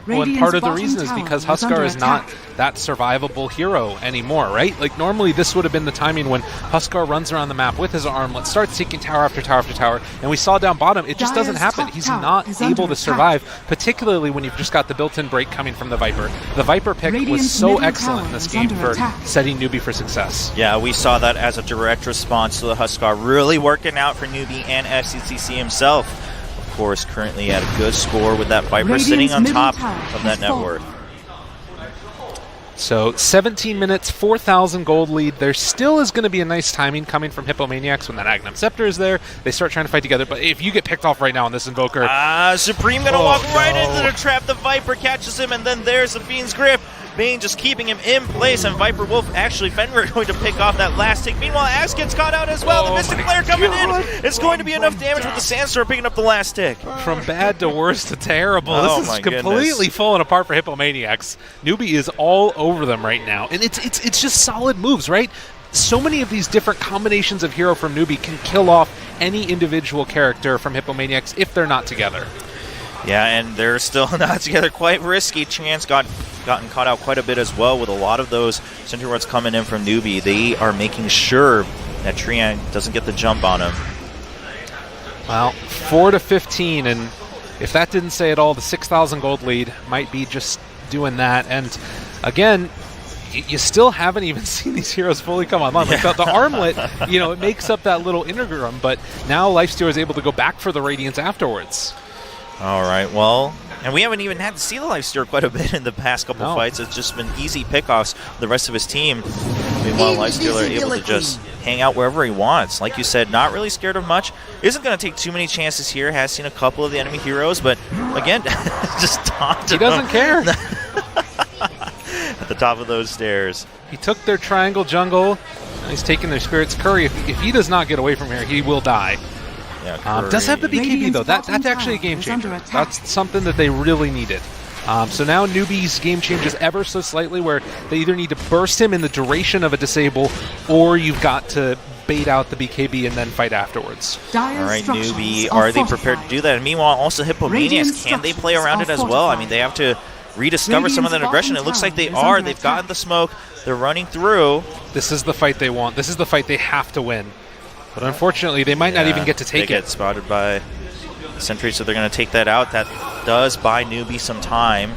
Well, and Radiant's part of the bottom reason is tower because is under Huskar is not attack. that survivable hero anymore, right? Like, normally this would have been the timing when Huskar runs around the map with his armlet, starts taking tower after tower after tower, and we saw down bottom, it just doesn't Dire's happen. top He's tower not is able under to survive, particularly when you've just got the built-in break coming from the Viper. The Viper pick was Radiant's so middle excellent in tower this is game under for attack. setting Newbee for success. Yeah, we saw that as a direct response to the Huskar really working out for Newbee and FCCC himself. Of course, currently at a good score with that Viper Radiant's sitting on middle top tower of that has net fallen. worth. So 17 minutes, 4,000 gold lead. There still is going to be a nice timing coming from Hippomaniacs when that Agnum Scepter is there. They start trying to fight together, but if you get picked off right now on this Invoker... Supreme gonna Oh, walk right no. into the trap. The Viper catches him, and then there's the Fiend's Grip. Bane just keeping him in place, and Viper Wolf, actually, Fenrir going to pick off that last tick. Meanwhile, Axe gets caught out as well. The Oh Mystic my Flare coming God. in. It's going to be enough damage with the Sandstorm picking up the last tick. From bad to worse to terrible. Oh This my is completely goodness. falling apart for Hippomaniacs. Newbee is all over them right now. And it's just solid moves, right? So many of these different combinations of hero from Newbee can kill off any individual character from Hippomaniacs if they're not together. Yeah, and they're still not together. Quite risky. Chance gotten caught out quite a bit as well with a lot of those Sentry Wards coming in from Newbee. They are making sure that Trian doesn't get the jump on him. Well, 4-15, and if that didn't say it all, the 6,000 gold lead might be just doing that. And again, you still haven't even seen these heroes fully come online. Like the armlet, it makes up that little interim, but now Lifestealer is able to go back for the Radiance afterwards. All right, well, and we haven't even had to see the Lifestealer quite a bit in the past couple No. fights. It's just been easy pickoffs with the rest of his team. Meanwhile, Lifestealer able to just hang out wherever he wants. Like you said, not really scared of much. Isn't going to take too many chances here. Has seen a couple of the enemy heroes, but again, just taunted He doesn't care. at the top of those stairs. He took their triangle jungle. And he's taking their Spirit's Curry. If he does not get away from here, he will die. Yeah, Does have the BKB, Radiant's though. That's bottom actually a tower game is under changer. attack. That's something that they really needed. So now Newbee's game changes ever so slightly, where they either need to burst him in the duration of a disable, or you've got to bait out the BKB and then fight afterwards. Dire's All right, structures Newbee, are are they prepared to fortified. do that? And meanwhile, also Hippomaniacs, Radiant can they play structures around are it as well? I mean, fortified. they have to rediscover some of that Radiant's aggression. It bottom looks like they tower is are. under They've gotten attack. the smoke. They're running through. This is the fight they want. This is the fight they have to win. But unfortunately, they might not even get to take they it. get spotted by Sentry, so they're going to take that out. That does buy Newbee some time.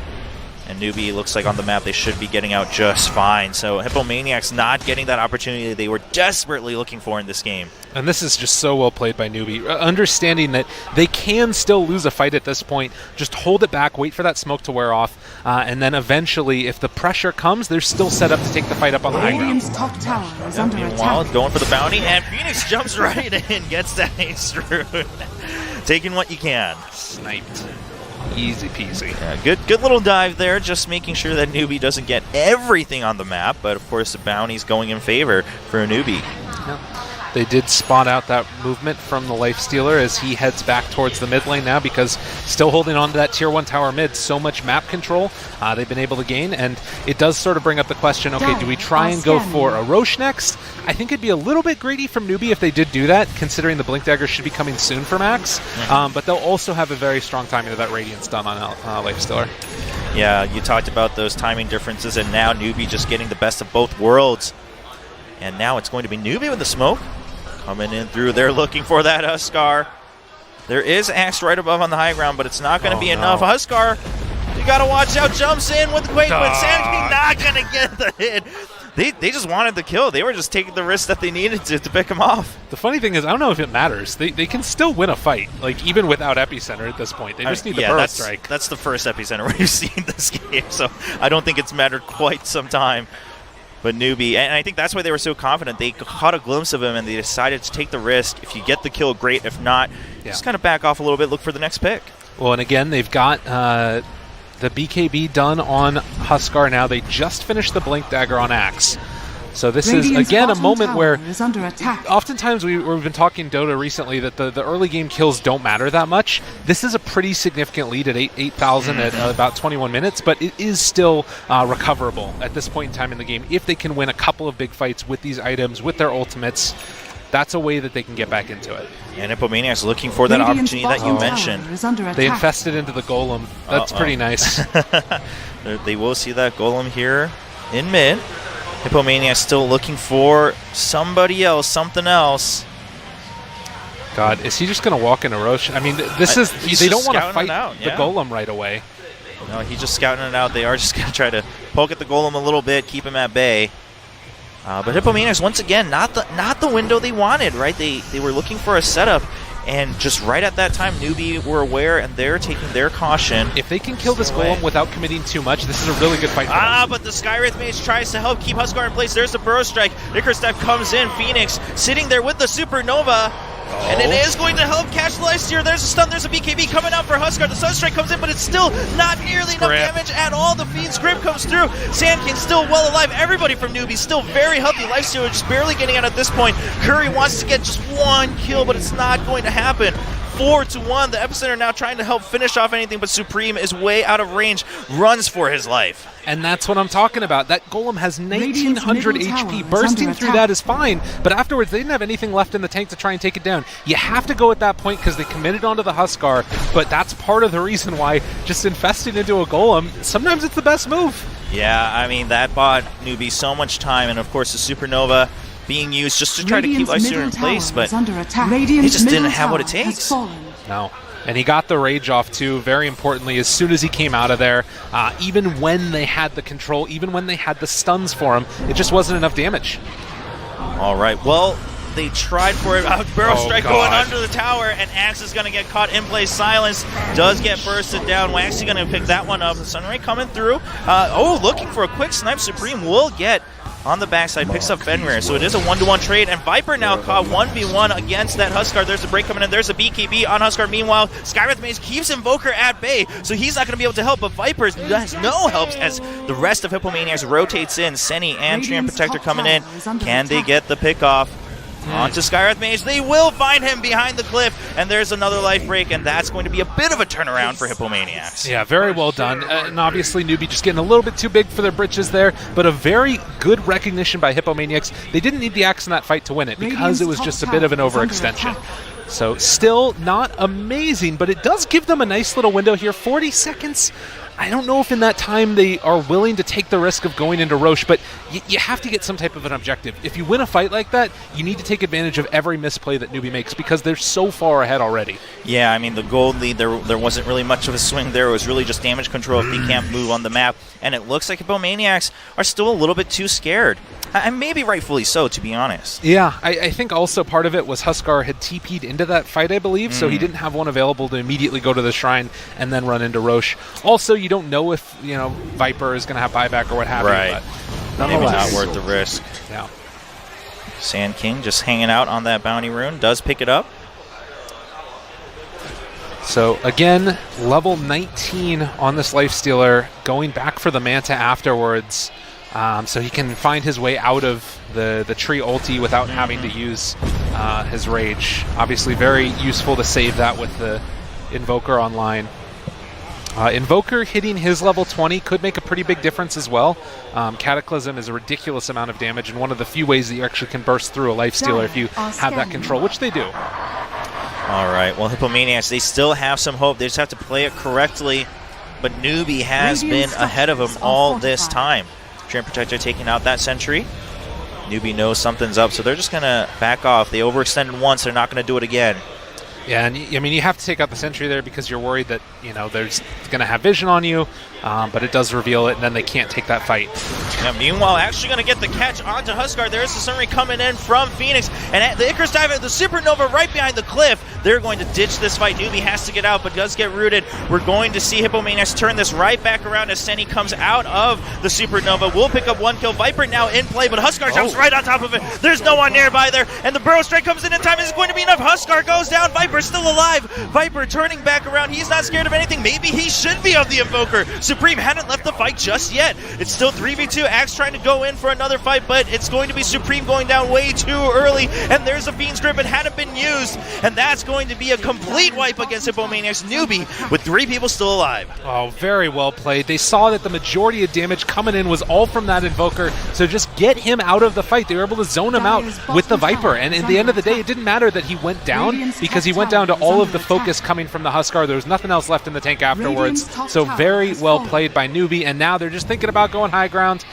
And Newbee looks like on the map they should be getting out just fine. So Hippomaniacs not getting that opportunity they were desperately looking for in this game. And this is just so well played by Newbee, understanding that they can still lose a fight at this point. Just hold it back, wait for that smoke to wear off, and then eventually, if the pressure comes, they're still set up to take the fight up on the high ground. Radiant's top tower is under Meanwhile, attack. going for the bounty, and Phoenix jumps right in, gets that ace rune. Taking what you can. Sniped. Easy peasy. Yeah, good little dive there, just making sure that Newbee doesn't get everything on the map, but of course the bounty's going in favor for Newbee. Yeah. They did spot out that movement from the Lifestealer as he heads back towards the mid lane now, because still holding on to that tier 1 tower mid, so much map control they've been able to gain, and it does sort of bring up the question, okay, do we try and go for a Roche next? I think it'd be a little bit greedy from Newbee if they did do that, considering the Blink Dagger should be coming soon for Max, but they'll also have a very strong timing of that Radiance done on Lifestealer. Yeah, you talked about those timing differences, and now Newbee just getting the best of both worlds. And now it's going to be Newbee with the smoke. Coming in through, they're looking for that Huskar. There is Axe right above on the high ground, but it's not going to be enough. Huskar, you got to watch out, jumps in with Quake, but Sand King not going to get the hit. They just wanted the kill. They were just taking the risk that they needed to pick him off. The funny thing is, I don't know if it matters. They can still win a fight, like even without Epicenter at this point. They just need the burrow strike. That's the first Epicenter we've seen this game, so I don't think it's mattered quite some time. But Newbee, and I think that's why they were so confident. They caught a glimpse of him, and they decided to take the risk. If you get the kill, great. If not, just kind of back off a little bit, look for the next pick. Well, and again, they've got the BKB done on Huskar now. They just finished the Blink Dagger on Axe. So this is, again, a moment where oftentimes we've been talking Dota recently that the early game kills don't matter that much. This is a pretty significant lead at 8,000 at about 21 minutes, but it is still recoverable at this point in time in the game. If they can win a couple of big fights with these items, with their ultimates, that's a way that they can get back into it. And Hippomaniacs looking for that opportunity that you mentioned. They infested into the Golem. That's pretty nice. They will see that Golem here in mid. Hippomaniacs still looking for somebody else, something else. God, is he just going to walk into Roche? I mean, they don't want to fight the Golem right away. No, he's just scouting it out. They are just going to try to poke at the Golem a little bit, keep him at bay. But Hippomaniacs, once again, not the window they wanted, right? They were looking for a setup, and just right at that time, Newbee were aware, and they're taking their caution. If they can kill this Golem without committing too much, this is a really good fight for them. But the Skywraith Mage tries to help keep Huskar in place. There's the Burrow Strike. Nickerstep comes in. Phoenix sitting there with the Supernova. And it is going to help catch the Lifestealer. There's a stun, there's a BKB coming out for Huskar. The Sunstrike comes in, but it's still not nearly enough damage at all. The Fiend's Grip comes through. Sand King's still well alive. Everybody from Newbee still very healthy. Lifestealer just barely getting out at this point. Curry wants to get just one kill, but it's not going to happen. 4-1. The Epicenter now trying to help finish off anything, but Supreme is way out of range, runs for his life. And that's what I'm talking about. That Golem has 1900 HP. Bursting through that is fine, but afterwards they didn't have anything left in the tank to try and take it down. You have to go at that point because they committed onto the Huskar, but that's part of the reason why just infesting into a Golem, sometimes it's the best move. Yeah, I mean, that bought Newbee so much time, and of course the Supernova being used just to try to keep Lifestealer in place, but he just didn't have what it takes. No. And he got the rage off too, very importantly, as soon as he came out of there. Even when they had the control, even when they had the stuns for him, it just wasn't enough damage. All right, well, they tried for it. Barrel Strike going under the tower, and Axe is going to get caught in place. Silence does get bursted down. We're actually going to pick that one up. Sunray coming through. Looking for a quick snipe. Supreme will get on the backside, picks up Fenrir. So it is a 1-to-1 trade, and Viper now caught 1v1 against that Huskar. There's a break coming in. There's a BKB on Huskar. Meanwhile, Skywraith Mage keeps Invoker at bay, so he's not going to be able to help, but Viper has no helps as the rest of Hippomaniacs rotates in. Senny and Treant Protector coming in. Can they get the pick off? Onto Skywraith Mage. They will find him behind the cliff, and there's another life break, and that's going to be a bit of a turnaround for Hippomaniacs. Yeah, very well done. And obviously Newbee just getting a little bit too big for their britches there, but a very good recognition by Hippomaniacs. They didn't need the axe in that fight to win it because it was just a bit of an overextension. So still not amazing, but it does give them a nice little window here. 40 seconds. I don't know if in that time they are willing to take the risk of going into Roche, but you have to get some type of an objective. If you win a fight like that, you need to take advantage of every misplay that Newbee makes because they're so far ahead already. Yeah, I mean, the gold lead, there wasn't really much of a swing there. It was really just damage control if they can't move on the map. And it looks like Hippomaniacs are still a little bit too scared. And maybe rightfully so, to be honest. Yeah, I think also part of it was Huskar had TP'd into that fight, I believe, so he didn't have one available to immediately go to the Shrine and then run into Roche. Also, you don't know if, Viper is going to have buyback or what have you. But maybe not worth the risk. Yeah. Sand King just hanging out on that bounty rune, does pick it up. So again, level 19 on this Lifestealer, going back for the Manta afterwards. So he can find his way out of the tree ulti without having to use his rage. Obviously very useful to save that with the Invoker online. Invoker hitting his level 20 could make a pretty big difference as well. Cataclysm is a ridiculous amount of damage and one of the few ways that you actually can burst through a Lifestealer if you have that control, which they do. All right, well, Hippomaniacs, they still have some hope. They just have to play it correctly. But Newbee has been ahead of him all this time. Treant Protector taking out that sentry. Newbee knows something's up, so they're just going to back off. They overextended once. They're not going to do it again. Yeah, and I mean, you have to take out the sentry there because you're worried that, there's going to have vision on you, but it does reveal it, and then they can't take that fight. Yeah, meanwhile, actually going to get the catch onto Huskar. There's the Sunray coming in from Phoenix, and at the Icarus dive, the Supernova right behind the cliff. They're going to ditch this fight. Newbee has to get out, but does get rooted. We're going to see Hippomaniacs turn this right back around as Senny comes out of the Supernova. Will pick up one kill. Viper now in play, but Huskar jumps right on top of it. There's no one nearby there, and the Burrow Strike comes in time. Is it going to be enough? Huskar goes down. Viper still alive. Viper turning back around. He's not scared of anything. Maybe he should be of the Invoker. Supreme hadn't left the fight just yet. It's still 3v2. Axe trying to go in for another fight, but it's going to be Supreme going down way too early. And there's a Fiend's Grip. It hadn't been used. And that's going to be a complete wipe against Hippomaniacs. Newbee with 3 people still alive. Oh, very well played. They saw that the majority of damage coming in was all from that Invoker. So just get him out of the fight. They were able to zone him out with the Viper. And at the end of the day, it didn't matter that he went down because he went down to all of the focus coming from the Huskar. There was nothing else left in the tank afterwards. So very well played by Newbee, and now they're just thinking about going high ground.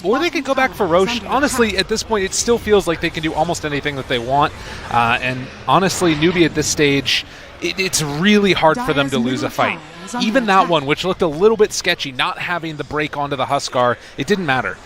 Or they could go back for Roche. Honestly, at this point, it still feels like they can do almost anything that they want. And honestly, Newbee at this stage, it's really hard for them to lose a fight. Even that one, which looked a little bit sketchy, not having the break onto the Huskar, it didn't matter.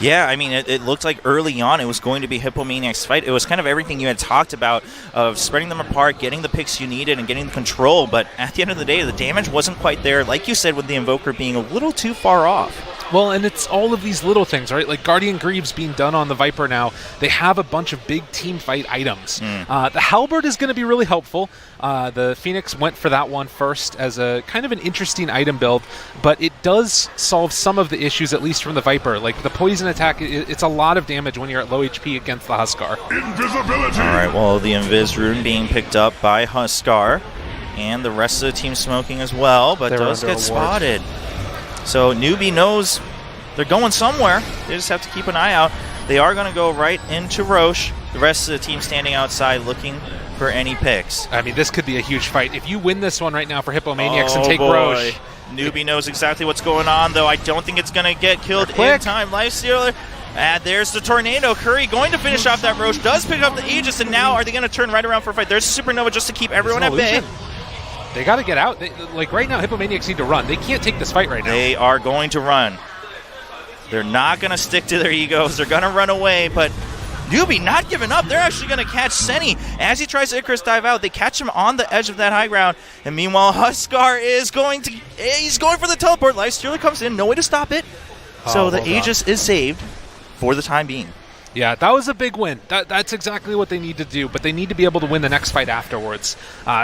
Yeah, I mean, it looked like early on it was going to be Hippomaniacs' fight. It was kind of everything you had talked about of spreading them apart, getting the picks you needed, and getting the control. But at the end of the day, the damage wasn't quite there, like you said, with the Invoker being a little too far off. Well, and it's all of these little things, right? Like Guardian Greaves being done on the Viper now. They have a bunch of big team fight items. The Halberd is going to be really helpful. The Phoenix went for that one first as a kind of an interesting item build, but it does solve some of the issues, at least from the Viper. Like the poison attack, it's a lot of damage when you're at low HP against the Huskar. Invisibility! All right, well, the Invis rune being picked up by Huskar, and the rest of the team smoking as well, but does get spotted. So Newbee knows they're going somewhere. They just have to keep an eye out. They are going to go right into Roche. The rest of the team standing outside looking for any picks. I mean, this could be a huge fight. If you win this one right now for Hippomaniacs and take Roche. Newbee knows exactly what's going on, though. I don't think it's going to get killed in time. Lifestealer. And there's the Tornado. Curry going to finish off that Roche. Does pick up the Aegis, and now are they going to turn right around for a fight? There's a Supernova just to keep everyone at bay. They got to get out. Like right now, Hippomaniacs need to run. They can't take this fight right now. They are going to run. They're not going to stick to their egos. They're going to run away, but Newbee not giving up. They're actually going to catch Senny as he tries to Icarus dive out. They catch him on the edge of that high ground, and meanwhile, Huskar is he's going for the teleport. Lifestealer comes in, no way to stop it. So the Aegis is saved for the time being. Yeah, that was a big win. That's exactly what they need to do, but they need to be able to win the next fight afterwards.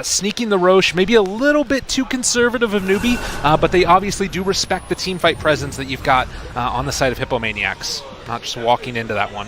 Sneaking the Roche, maybe a little bit too conservative of Newbee, but they obviously do respect the team fight presence that you've got on the side of Hippomaniacs, not just walking into that one.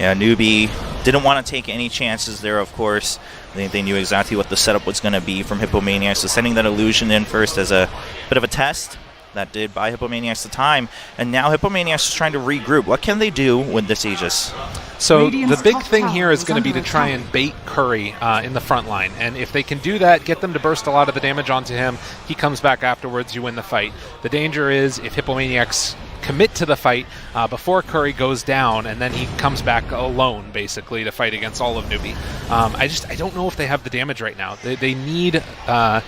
Yeah, Newbee didn't want to take any chances there, of course. I think they knew exactly what the setup was going to be from Hippomaniacs, so sending that illusion in first as a bit of a test. That did buy Hippomaniacs the time, and now Hippomaniacs is trying to regroup. What can they do with this Aegis? So the Radiant's big top thing tower here is is going to be under to try attack. and bait Curry in the front line. And if they can do that, get them to burst a lot of the damage onto him, he comes back afterwards, you win the fight. The danger is if Hippomaniacs commit to the fight before Curry goes down, and then he comes back alone, basically, to fight against all of Newbee. I don't know if they have the damage right now. They need a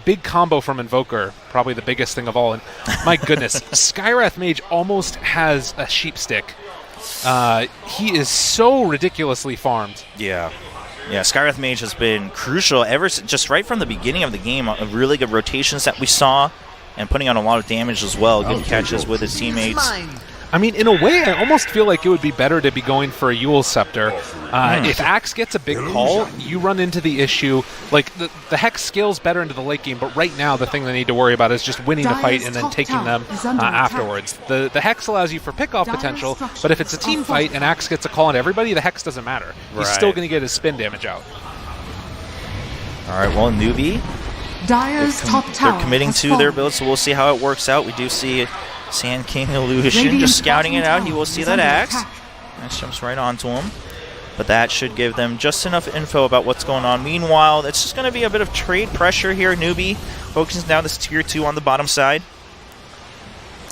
big combo from Invoker, probably the biggest thing of all. And my goodness, Skywrath Mage almost has a sheep stick. He is so ridiculously farmed. Yeah, Skywrath Mage has been crucial just right from the beginning of the game. Really good rotations that we saw, and putting on a lot of damage as well. Good catches with his teammates. I mean, in a way, I almost feel like it would be better to be going for a Eul's Scepter. If Axe gets a big call, you run into the issue. Like, the Hex scales better into the late game, but right now the thing they need to worry about is just winning the fight and then taking them afterwards. The Hex allows you for pickoff potential, but if it's a team fight and Axe gets a call on everybody, the Hex doesn't matter. He's still going to get his spin damage out. All right, well, Newbee, Dire's top tower they're committing has to their fallen. build, so we'll see how it works out. We do see Sand King Illusion Radiant's just scouting it out. He will bottom see tower that is under axe. attack. Nice, jumps right onto him. But that should give them just enough info about what's going on. Meanwhile, it's just going to be a bit of trade pressure here. Newbee focusing down this tier 2 on the bottom side.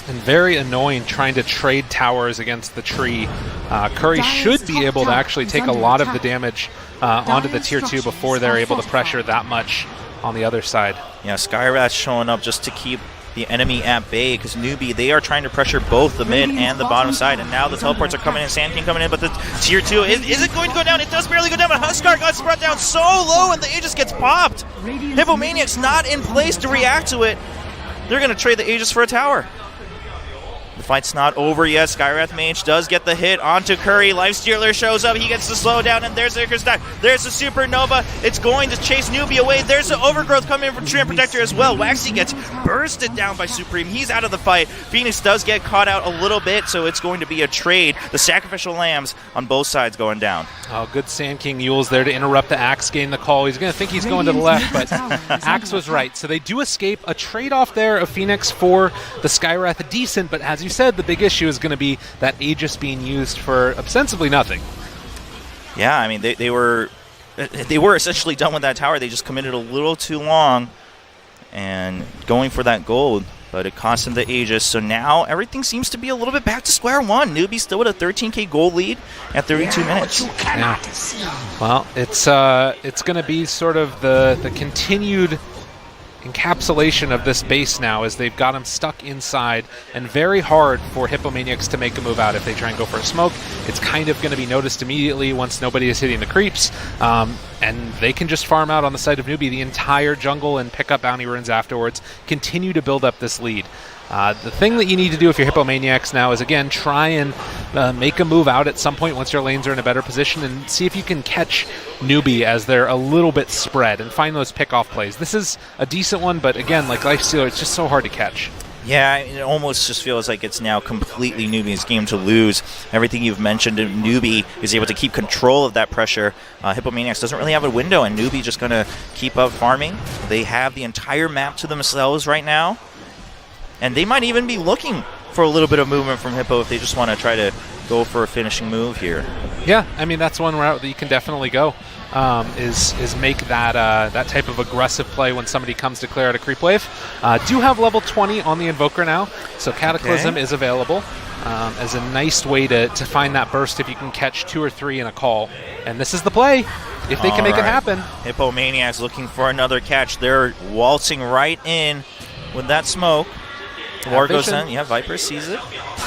And very annoying trying to trade towers against the tree. Curry should be able to actually take a lot of the damage onto the tier 2 before they're able to pressure that much on the other side. Yeah, Skywrath showing up just to keep the enemy at bay, because Newbee, they are trying to pressure both the mid and the bottom side, and now the teleports are coming in, Sand King coming in, but the tier 2, is it going to go down? It does barely go down, but Huskar got brought down so low and the Aegis gets popped. Hippomaniacs not in place to react to it. They're going to trade the Aegis for a tower. The fight's not over yet. Skywrath Mage does get the hit onto Curry. Lifestealer shows up. He gets the slowdown, and there's the Icarus Dive. There's the Supernova. It's going to chase Newbee away. There's the Overgrowth coming in from Tree and Protector as well. Waxy gets bursted down by Supreme. He's out of the fight. Phoenix does get caught out a little bit, so it's going to be a trade. The Sacrificial Lambs on both sides going down. Oh, good Sand King Yule's there to interrupt the Axe gain the call. He's going to think he's going to the left, but Axe was right. So they do escape. A trade-off there of Phoenix for the Skywrath. Decent, but as you said, the big issue is going to be that Aegis being used for ostensibly nothing. Yeah, I mean, they were essentially done with that tower. They just committed a little too long and going for that gold, but it cost them the Aegis. So now everything seems to be a little bit back to square one. Newbee still with a 13k gold lead at 32 minutes. Yeah. Well, it's going to be sort of the continued encapsulation of this base now, as they've got him stuck inside, and very hard for Hippomaniacs to make a move out. If they try and go for a smoke, it's kind of going to be noticed immediately once nobody is hitting the creeps, and they can just farm out on the side of Newbee the entire jungle and pick up bounty runes afterwards, continue to build up this lead. The thing that you need to do if you're Hippomaniacs now is, again, try and make a move out at some point once your lanes are in a better position, and see if you can catch Newbee as they're a little bit spread and find those pick-off plays. This is a decent one, but again, like Lifestealer, it's just so hard to catch. Yeah, it almost just feels like it's now completely Newbee's game to lose. Everything you've mentioned, Newbee is able to keep control of that pressure. Hippomaniacs doesn't really have a window, and Newbee just going to keep up farming. They have the entire map to themselves right now. And they might even be looking for a little bit of movement from Hippo if they just want to try to go for a finishing move here. Yeah, I mean, that's one route that you can definitely go, is make that type of aggressive play when somebody comes to clear out a creep wave. Do have level 20 on the Invoker now, so Cataclysm is available as a nice way to find that burst if you can catch 2 or 3 in a call. And this is the play, if they can make it happen. Hippomaniacs looking for another catch. They're waltzing right in with that smoke. War goes in. Yeah, Viper sees it.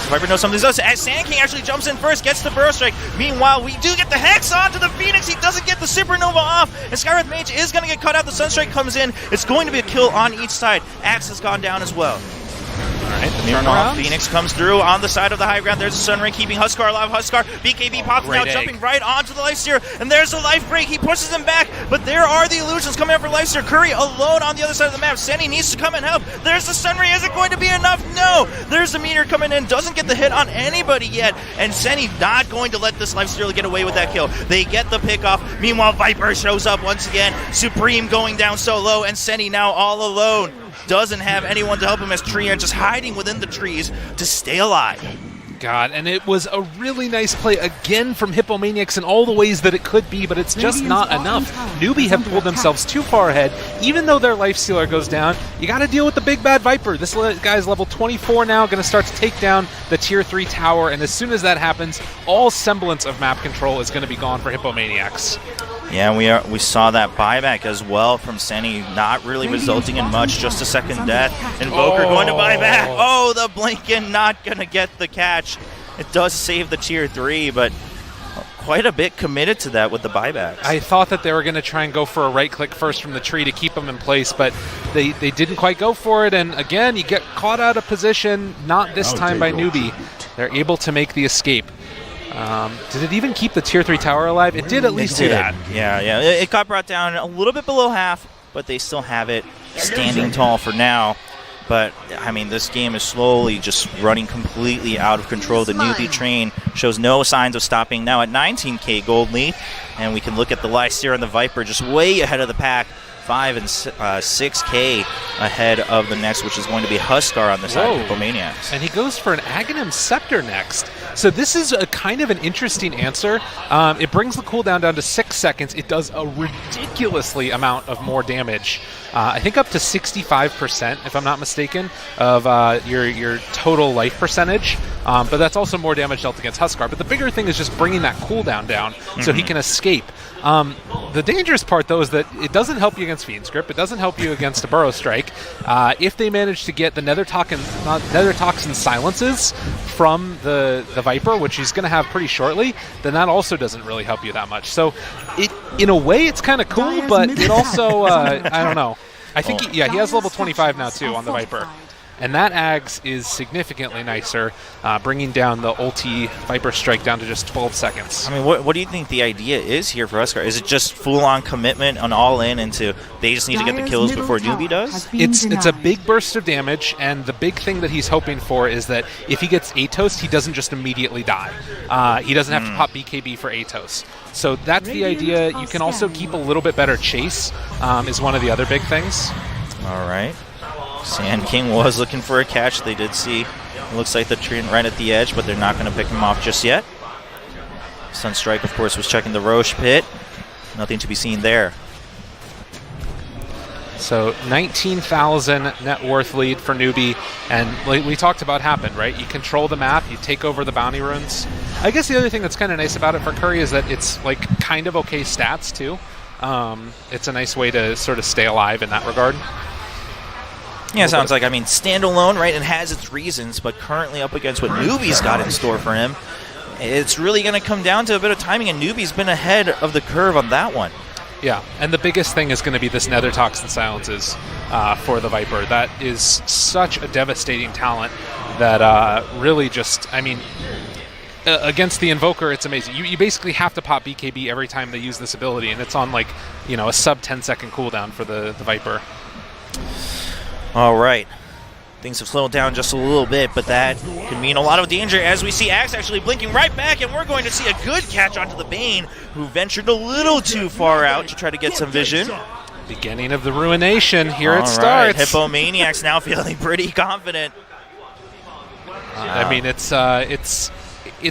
Viper knows something's up. Sand King actually jumps in first, gets the Burrow Strike. Meanwhile, we do get the Hex onto the Phoenix. He doesn't get the Supernova off. And Skywrath Mage is going to get cut out. The Sunstrike comes in. It's going to be a kill on each side. Axe has gone down as well. Alright, the turn-off. Phoenix comes through on the side of the high ground. There's a Sunray keeping Huskar alive. Huskar, BKB pops now, jumping right onto the Lifesteer. And there's a life break. He pushes him back, but there are the illusions coming up for Lifesteer. Curry alone on the other side of the map. Senny needs to come and help. There's the Sunray. Is it going to be enough? No! There's the meteor coming in. Doesn't get the hit on anybody yet. And Senny not going to let this Lifesteer get away with that kill. They get the pick off. Meanwhile, Viper shows up once again. Supreme going down so low, and Senny now all alone. Doesn't have anyone to help him as Treant just hiding within the trees to stay alive. God, and it was a really nice play again from Hippomaniacs in all the ways that it could be, but it's just not enough. Newbee have pulled themselves too far ahead. Even though their life stealer goes down, you got to deal with the big bad Viper. This guy's level 24 now, going to start to take down the tier 3 tower, and as soon as that happens, all semblance of map control is going to be gone for Hippomaniacs. Yeah, we saw that buyback as well from Senny, not really resulting in much, just a second death. Invoker going to buyback. Oh, the Blinken not going to get the catch. It does save the tier 3, but quite a bit committed to that with the buybacks. I thought that they were going to try and go for a right-click first from the tree to keep them in place, but they didn't quite go for it, and again, you get caught out of position, not this time by Newbee. They're able to make the escape. Did it even keep the tier 3 tower alive? It did at least do that. Yeah. It got brought down a little bit below half, but they still have it standing tall for now. But, I mean, this game is slowly just running completely out of control. The Newbee train shows no signs of stopping now at 19k gold lead. And we can look at the Lifesteer and the Viper just way ahead of the pack. 5 and 6k ahead of the next, which is going to be Huskar on the side of Hippomaniacs. And he goes for an Aghanim Scepter next. So this is a kind of an interesting answer. It brings the cooldown down to 6 seconds. It does a ridiculously amount of more damage. I think up to 65%, if I'm not mistaken, of your total life percentage. But that's also more damage dealt against Huskar. But the bigger thing is just bringing that cooldown down so he can escape. The dangerous part, though, is that it doesn't help you against Fiend's Grip. It doesn't help you against a Burrow Strike. If they manage to get the Nether Toxin silences from the Viper, which he's going to have pretty shortly, then that also doesn't really help you that much. So, in a way, it's kind of cool, but it also, I don't know. I think, he has level 25 now, too, on the Viper. And that Ags is significantly nicer, bringing down the ulti Viper Strike down to just 12 seconds. I mean, what do you think the idea is here for Huskar? Is it just full-on commitment on all-in into they just need to get the kills before Newbee does? It's a big burst of damage, and the big thing that he's hoping for is that if he gets Atos, he doesn't just immediately die. He doesn't have to pop BKB for Atos. So that's the idea. You can also keep a little bit better chase, is one of the other big things. All right. Sand King was looking for a catch. They did see, it looks like the tree right at the edge, but they're not going to pick him off just yet. Sunstrike, of course, was checking the Roche pit. Nothing to be seen there. So 19,000 net worth lead for Newbee, and like we talked about happened, right? You control the map, you take over the bounty runes. I guess the other thing that's kind of nice about it for Curry is that it's like kind of okay stats too. It's a nice way to sort of stay alive in that regard. Yeah, it sounds like, I mean, standalone, right? It has its reasons, but currently up against what Newbee's got in store for him, it's really going to come down to a bit of timing, and Newbee's been ahead of the curve on that one. Yeah, and the biggest thing is going to be this Nether Toxin silences for the Viper. That is such a devastating talent that really just, I mean, against the Invoker, it's amazing. You basically have to pop BKB every time they use this ability, and it's on, like, you know, a sub 10-second cooldown for the Viper. All right. Things have slowed down just a little bit, but that can mean a lot of danger as we see Axe actually blinking right back, and we're going to see a good catch onto the Bane, who ventured a little too far out to try to get some vision. Beginning of the ruination. Here it starts. starts. Hippomaniacs now feeling pretty confident. I mean, it's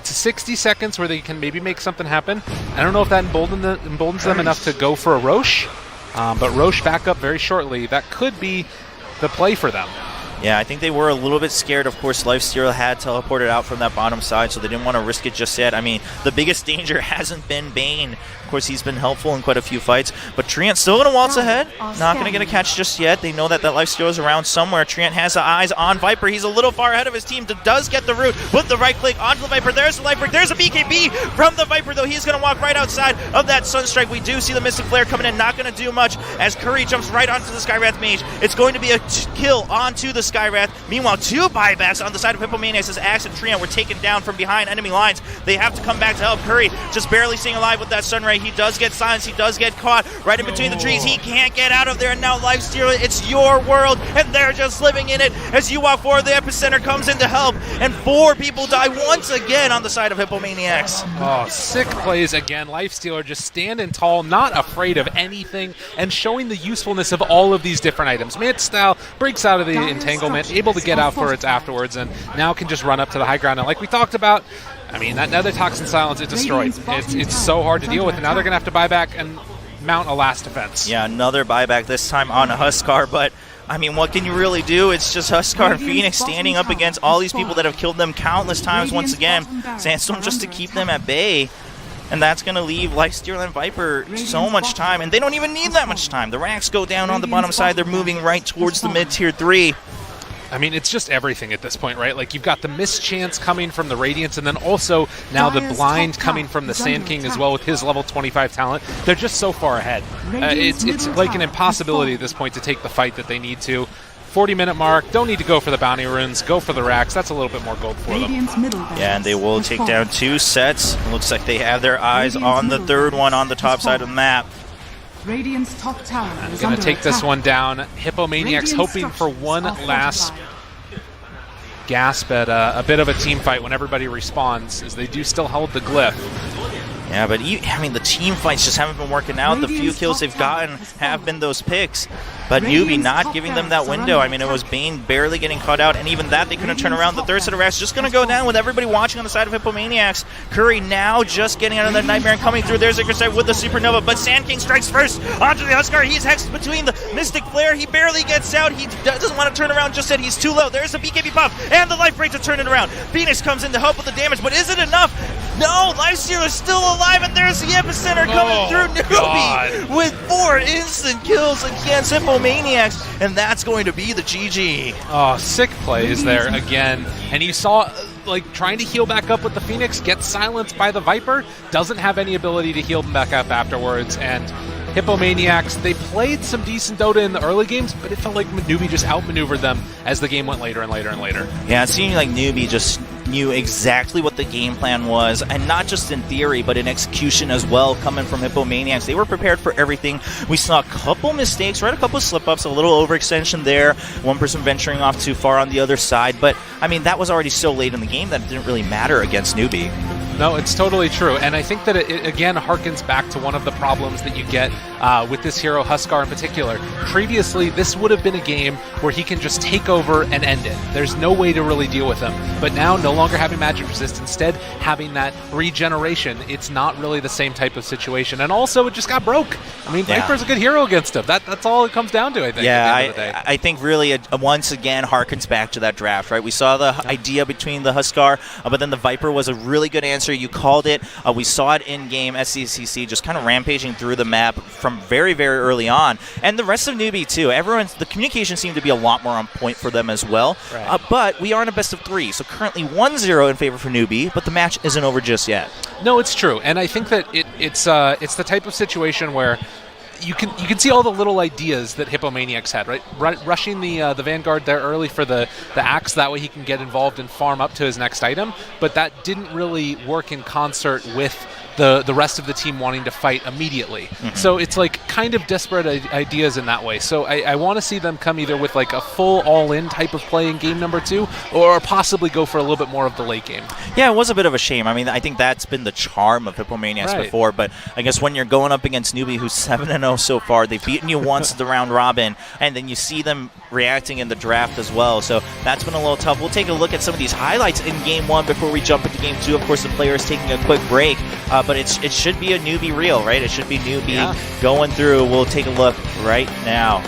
60 seconds where they can maybe make something happen. I don't know if that emboldens them enough to go for a Roche, but Roche back up very shortly. That could be the play for them. Yeah, I think they were a little bit scared. Of course, Lifesteal had teleported out from that bottom side, so they didn't want to risk it just yet. I mean, the biggest danger hasn't been Bane. Of course, he's been helpful in quite a few fights, but Treant still going to waltz ahead. Not going to get a catch just yet. They know that Lifesteal is around somewhere. Treant has the eyes on Viper. He's a little far ahead of his team. Does get the root. Put the right click onto the Viper. There's the Viper. There's a BKB from the Viper, though. He's going to walk right outside of that Sunstrike. We do see the Mystic Flare coming in. Not going to do much as Curry jumps right onto the Skywrath Mage. It's going to be a kill onto the Skywrath. Meanwhile, two buybacks on the side of Hippomaniacs as Axe and Treant were taken down from behind enemy lines. They have to come back to help. Curry just barely staying alive with that Sunray. He does get silenced. He does get caught right in between the trees. He can't get out of there. And now Lifestealer, it's your world, and they're just living in it. As you walk forward, the epicenter comes in to help, and 4 people die once again on the side of Hippomaniacs. Oh, sick plays again. Lifestealer just standing tall, not afraid of anything, and showing the usefulness of all of these different items. Mance style breaks out of the entanglement, able to get out for it afterwards, and now can just run up to the high ground. And like we talked about, I mean, that Nether Toxin Silence is destroyed. It's so hard to deal with, and now they're going to have to buy back and mount a last defense. Yeah, another buyback, this time on a Huskar, but I mean, what can you really do? It's just Huskar and Phoenix standing up against all these people that have killed them countless times once again. Sandstorm just to keep them at bay. And that's going to leave Lifestealer and Viper so much time, and they don't even need that much time. The racks go down on the bottom side. They're moving right towards the mid-tier 3. I mean, it's just everything at this point, right? Like, you've got the mischance coming from the Radiance, and then also now the blind coming from the Sand King as well with his level 25 talent. They're just so far ahead. It's like an impossibility at this point to take the fight that they need to. 40-minute mark, don't need to go for the bounty runes, go for the racks. That's a little bit more gold for them. Yeah, and they will take down 2 sets. It looks like they have their eyes on the 3rd one on the top side of the map. Radiant's top tower I'm going to take this one down. Hippomaniacs hoping for one last gasp at a bit of a team fight when everybody respawns, as they do still hold the glyph. Yeah, but I mean, the team fights just haven't been working out. The few kills they've gotten have been those picks. But Newbee not giving them that window. I mean, it was Bane barely getting caught out, and even that they couldn't turn around. The 3rd set of racks just going to go down with everybody watching on the side of Hippomaniacs. Curry now just getting out of that Nightmare and coming through. There's Ziggurat with the Supernova, but Sand King strikes first onto the Huskar. He's hexed between the Mystic Flare. He barely gets out. He doesn't want to turn around just yet. He's too low. There's the BKB buff and the life break to turn it around. Phoenix comes in to help with the damage, but is it enough? No, Lifestealer's still alive, and there's the epicenter coming through. Newbee with 4 instant kills against Hippomaniacs, and that's going to be the GG. Oh, sick plays there again. And you saw, like, trying to heal back up with the Phoenix, gets silenced by the Viper, doesn't have any ability to heal them back up afterwards, and Hippomaniacs, they played some decent Dota in the early games, but it felt like Newbee just outmaneuvered them as the game went later and later and later. Yeah, it seemed like Newbee just knew exactly what the game plan was, and not just in theory, but in execution as well, coming from Hippomaniacs. They were prepared for everything. We saw a couple mistakes, right? A couple slip-ups, a little overextension there, one person venturing off too far on the other side, but, I mean, that was already so late in the game that it didn't really matter against Newbee. No, it's totally true, and I think that it again harkens back to one of the problems that you get with this hero, Huskar in particular. Previously, this would have been a game where he can just take over and end it. There's no way to really deal with him, but now, no longer having magic resist, instead having that regeneration, it's not really the same type of situation, and also it just got broke. I mean, Viper's a good hero against him. That's all it comes down to, I think, at the end of the day. I think really it once again harkens back to that draft, right? We saw the idea between the Huskar, but then the Viper was a really good answer. You called it. We saw it in-game, SCCC just kind of rampaging through the map from very, very early on. And the rest of Newbee, too. The communication seemed to be a lot more on point for them as well. Right. But we are in a best of 3, so currently 1-0 in favor for Newbee, but the match isn't over just yet. No, it's true. And I think that it's the type of situation where you can see all the little ideas that Hippomaniacs had, right? Rushing the Vanguard there early for the axe, that way he can get involved and farm up to his next item, but that didn't really work in concert with the rest of the team wanting to fight immediately. Mm-hmm. So it's like kind of desperate ideas in that way. So I want to see them come either with like a full all-in type of play in game number 2, or possibly go for a little bit more of the late game. Yeah, it was a bit of a shame. I mean, I think that's been the charm of Hippomaniacs before, but I guess when you're going up against Newbee, who's 7-0 so far, they've beaten you once at the round robin, and then you see them reacting in the draft as well. So that's been a little tough. We'll take a look at some of these highlights in game 1 before we jump into game 2. Of course, the player is taking a quick break, but it should be a Newbee reel, right? It should be Newbee going through. We'll take a look right now.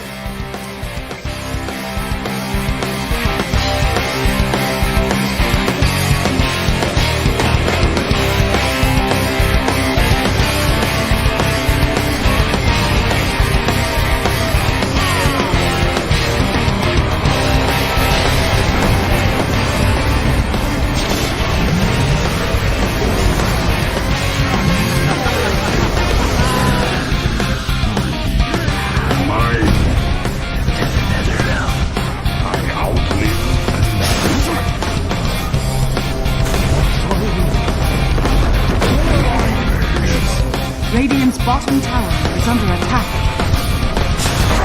bottom tower is under attack.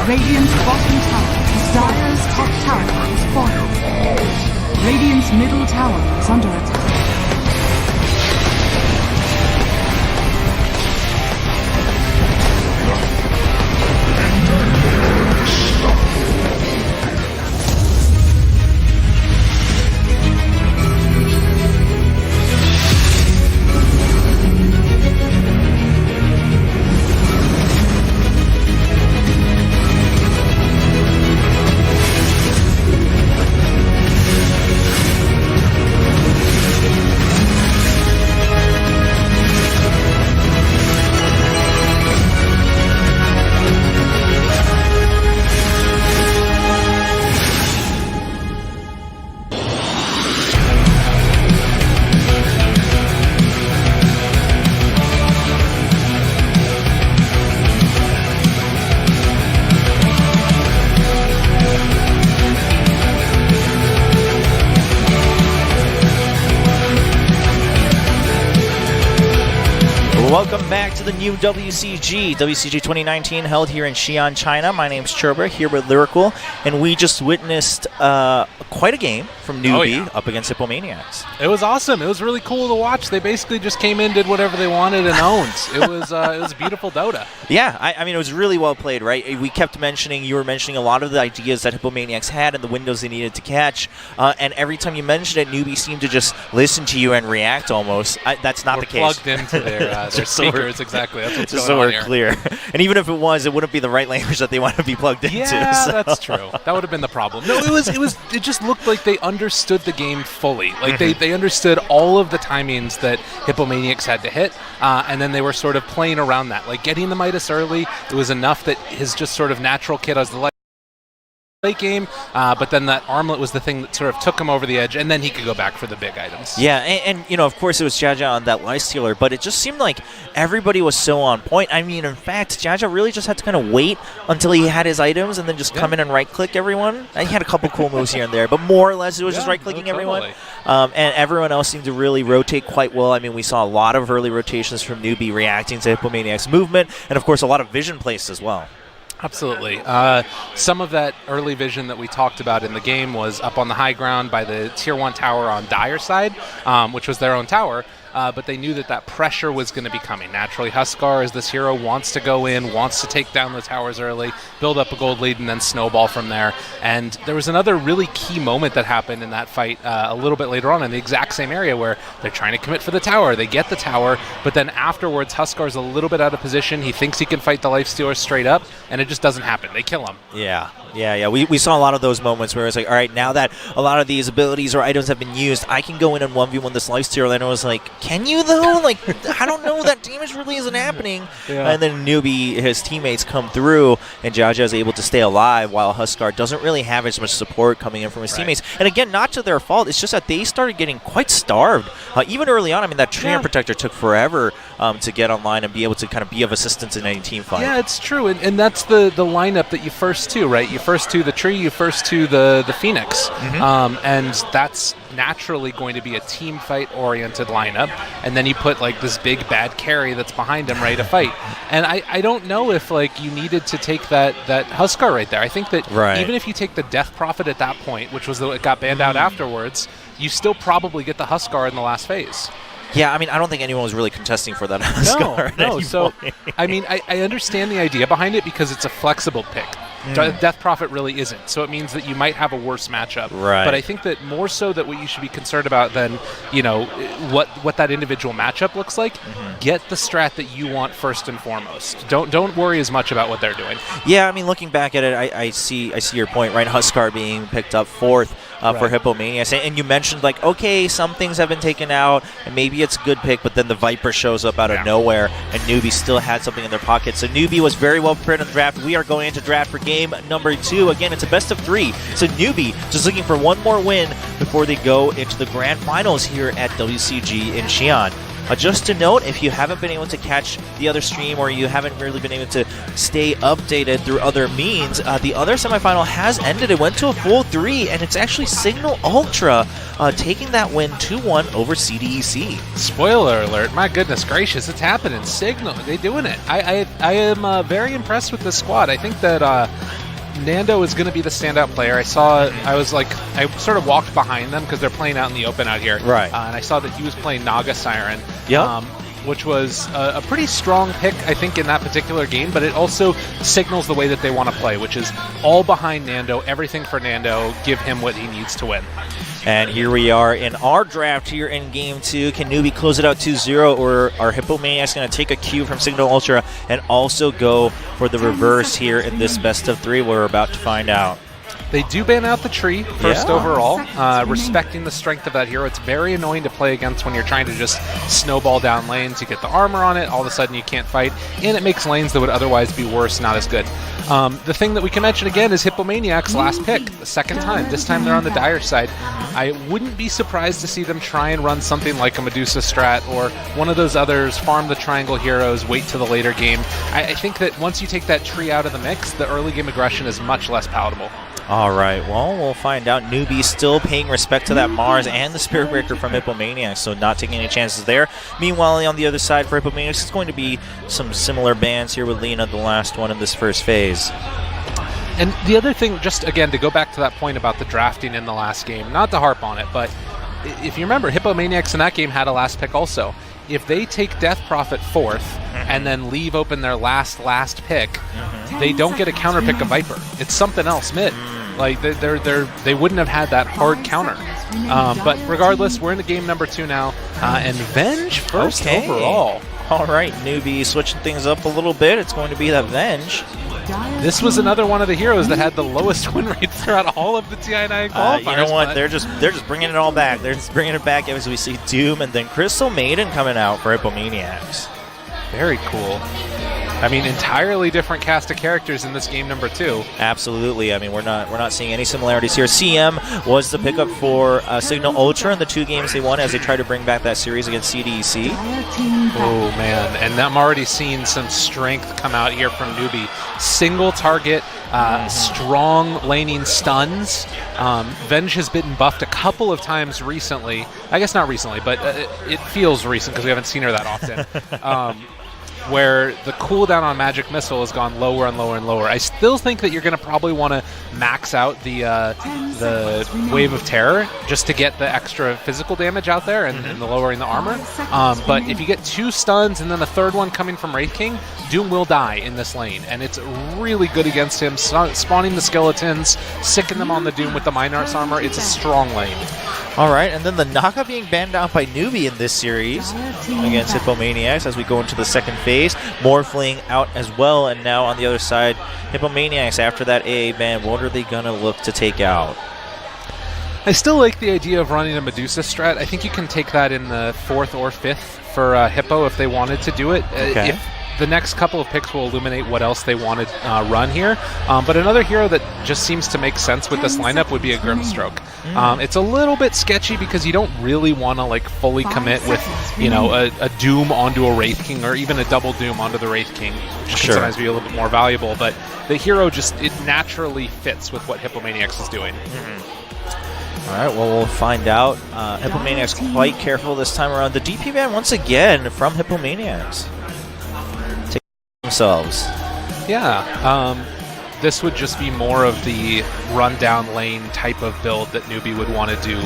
Radiant's bottom tower is Dire's top tower is falling. Radiant's middle tower is under attack. Welcome back to the new WCG 2019 held here in Xi'an, China. My name's Cherber, here with Lyrical, and we just witnessed quite a game from Newbee up against Hippomaniacs. It was awesome. It was really cool to watch. They basically just came in, did whatever they wanted, and owned. It was beautiful Dota. Yeah, I mean, it was really well played, right? We kept mentioning, you were mentioning a lot of the ideas that Hippomaniacs had and the windows they needed to catch, and every time you mentioned it, Newbee seemed to just listen to you and react almost. That's not the case. Plugged into their speakers, exackly. That's what's just going so on we're here. clear. And even if it was, it wouldn't be the right language that they want to be plugged into. Yeah, so. that's true. That would have been the problem. No, it just looked like they understood the game fully. Like they understood all of the timings that Hippomaniacs had to hit, and then they were sort of playing around that. Like getting the Midas early, it was enough that his just sort of natural kit as the late game, but then that armlet was the thing that sort of took him over the edge, and then he could go back for the big items. Yeah, and you know, of course, it was Jaja on that lifestealer, but it just seemed like everybody was so on point. I mean, in fact, Jaja really just had to kind of wait until he had his items and then just come in and right-click everyone. And he had a couple cool moves here and there, but more or less it was just right-clicking everyone. And everyone else seemed to really rotate quite well. I mean, we saw a lot of early rotations from Newbee reacting to Hippomaniac's movement, and of course, a lot of vision placed as well. Absolutely. Some of that early vision that we talked about in the game was up on the high ground by the Tier 1 tower on Dire side, which was their own tower. But they knew that pressure was going to be coming. Naturally, Huskar, as this hero, wants to go in, wants to take down the towers early, build up a gold lead, and then snowball from there. And there was another really key moment that happened in that fight a little bit later on in the exact same area where they're trying to commit for the tower. They get the tower, but then afterwards, Huskar's a little bit out of position. He thinks he can fight the Lifestealer straight up, and it just doesn't happen. They kill him. Yeah. We saw a lot of those moments where it's like, all right, now that a lot of these abilities or items have been used, I can go in and 1v1 this lifestealer. And I was like, can you though? Like, I don't know. That damage really isn't happening. Yeah. And then Newbee, his teammates come through, and Jaja is able to stay alive while Huskar doesn't really have as much support coming in from his teammates. And again, not to their fault. It's just that they started getting quite starved. Even early on, I mean, that Treant Protector took forever to get online and be able to kind of be of assistance in any team fight. Yeah, it's true. And that's the lineup that you first to, right? You first to the tree, you first to the Phoenix. And that's naturally going to be a team fight oriented lineup, and then you put like this big bad carry that's behind him ready to fight. And I don't know if like you needed to take that Huskar right there. I think that even if you take the Death Prophet at that point, which was it got banned out afterwards, you still probably get the Huskar in the last phase. Yeah, I mean, I don't think anyone was really contesting for that Huskar. No. So, I mean, I understand the idea behind it because it's a flexible pick. Death Prophet really isn't. So it means that you might have a worse matchup. Right. But I think that more so that what you should be concerned about than, you know, what that individual matchup looks like, get the strat that you want first and foremost. Don't worry as much about what they're doing. Yeah, I mean, looking back at it, I see your point, right? Huskar being picked up fourth for Hippomaniacs. And you mentioned, like, okay, some things have been taken out, and maybe it's a good pick, but then the Viper shows up out of nowhere, and Newbee still had something in their pocket. So Newbee was very well prepared in the draft. We are going into draft for game number 2. Again, it's a best of 3. So Newbee just looking for one more win before they go into the grand finals here at WCG in Xi'an. Just to note, if you haven't been able to catch the other stream or you haven't really been able to stay updated through other means, the other semifinal has ended. It went to a full 3, and it's actually Signal Ultra taking that win 2-1 over CDEC. Spoiler alert, my goodness gracious, it's happening. Signal, they're doing it. I am very impressed with this squad. I think that Nando is going to be the standout player. I sort of walked behind them because they're playing out in the open out here. Right. And I saw that he was playing Naga Siren. Yep. Which was a pretty strong pick, I think, in that particular game, but it also signals the way that they want to play, which is all behind Nando, everything for Nando, give him what he needs to win. And here we are in our draft here in Game 2. Can Newbee close it out 2-0, or are Hippomaniacs going to take a cue from Signal Ultra and also go for the reverse here in this best of 3? We're about to find out. They do ban out the tree first overall, respecting the strength of that hero. It's very annoying to play against when you're trying to just snowball down lanes. You get the armor on it, all of a sudden you can't fight, and it makes lanes that would otherwise be worse not as good. The thing that we can mention again is Hippomaniacs' last pick, the second time. This time they're on the dire side. I wouldn't be surprised to see them try and run something like a Medusa strat or one of those others, farm the triangle heroes, wait to the later game. I think that once you take that tree out of the mix, the early game aggression is much less palatable. All right, well, we'll find out. Newbee still paying respect to that Mars and the Spirit Breaker from Hippomaniacs, so not taking any chances there. Meanwhile, on the other side for Hippomaniacs, it's going to be some similar bans here with Lena, the last one in this first phase. And the other thing, just again, to go back to that point about the drafting in the last game, not to harp on it, but if you remember, Hippomaniacs in that game had a last pick also. If they take Death Prophet 4th and then leave open their last pick, they don't get a counter pick of Viper. It's something else mid. Like they wouldn't have had that hard counter. But regardless, we're in the game number 2 now, and Venge first overall. All right, Newbee switching things up a little bit. It's going to be that Venge. This was another one of the heroes that had the lowest win rate throughout all of the TI9 qualifiers. You know what? They're just bringing it all back. They're just bringing it back as we see Doom and then Crystal Maiden coming out for Hippomaniacs. Very cool. I mean, entirely different cast of characters in this game number 2. Absolutely. I mean, we're not seeing any similarities here. CM was the pickup for Signal Ultra in the 2 games they won as they try to bring back that series against CDEC. Oh, man. And I'm already seeing some strength come out here from Newbee. Single target, strong laning stuns. Venge has been buffed a couple of times recently. I guess not recently, but it feels recent because we haven't seen her that often. Where the cooldown on Magic Missile has gone lower and lower and lower. I still think that you're going to probably want to max out the Wave of Terror just to get the extra physical damage out there and the lowering the armor. But if you get 2 stuns and then a third one coming from Wraith King, Doom will die in this lane, and it's really good against him. Spawning the skeletons, sicking them on the Doom with the Minart's armor, it's a strong lane. All right, and then the Naga being banned out by Newbee in this series against Hippomaniacs as we go into the second phase. Morphling out as well, and now on the other side, Hippomaniacs after that AA ban, what are they going to look to take out? I still like the idea of running a Medusa strat. I think you can take that in the 4th or 5th for Hippo if they wanted to do it. Okay. If the next couple of picks will illuminate what else they want to run here. But another hero that just seems to make sense with this lineup would be a Grimstroke. It's a little bit sketchy because you don't really want to like fully commit with, you know, a Doom onto a Wraith King or even a double Doom onto the Wraith King, which can sometimes be a little bit more valuable. But the hero just, it naturally fits with what Hippomaniacs is doing. All right, well, we'll find out. Hippomaniacs quite careful this time around. The DP ban once again from Hippomaniacs. Take themselves. Yeah, this would just be more of the rundown lane type of build that Newbee would want to do.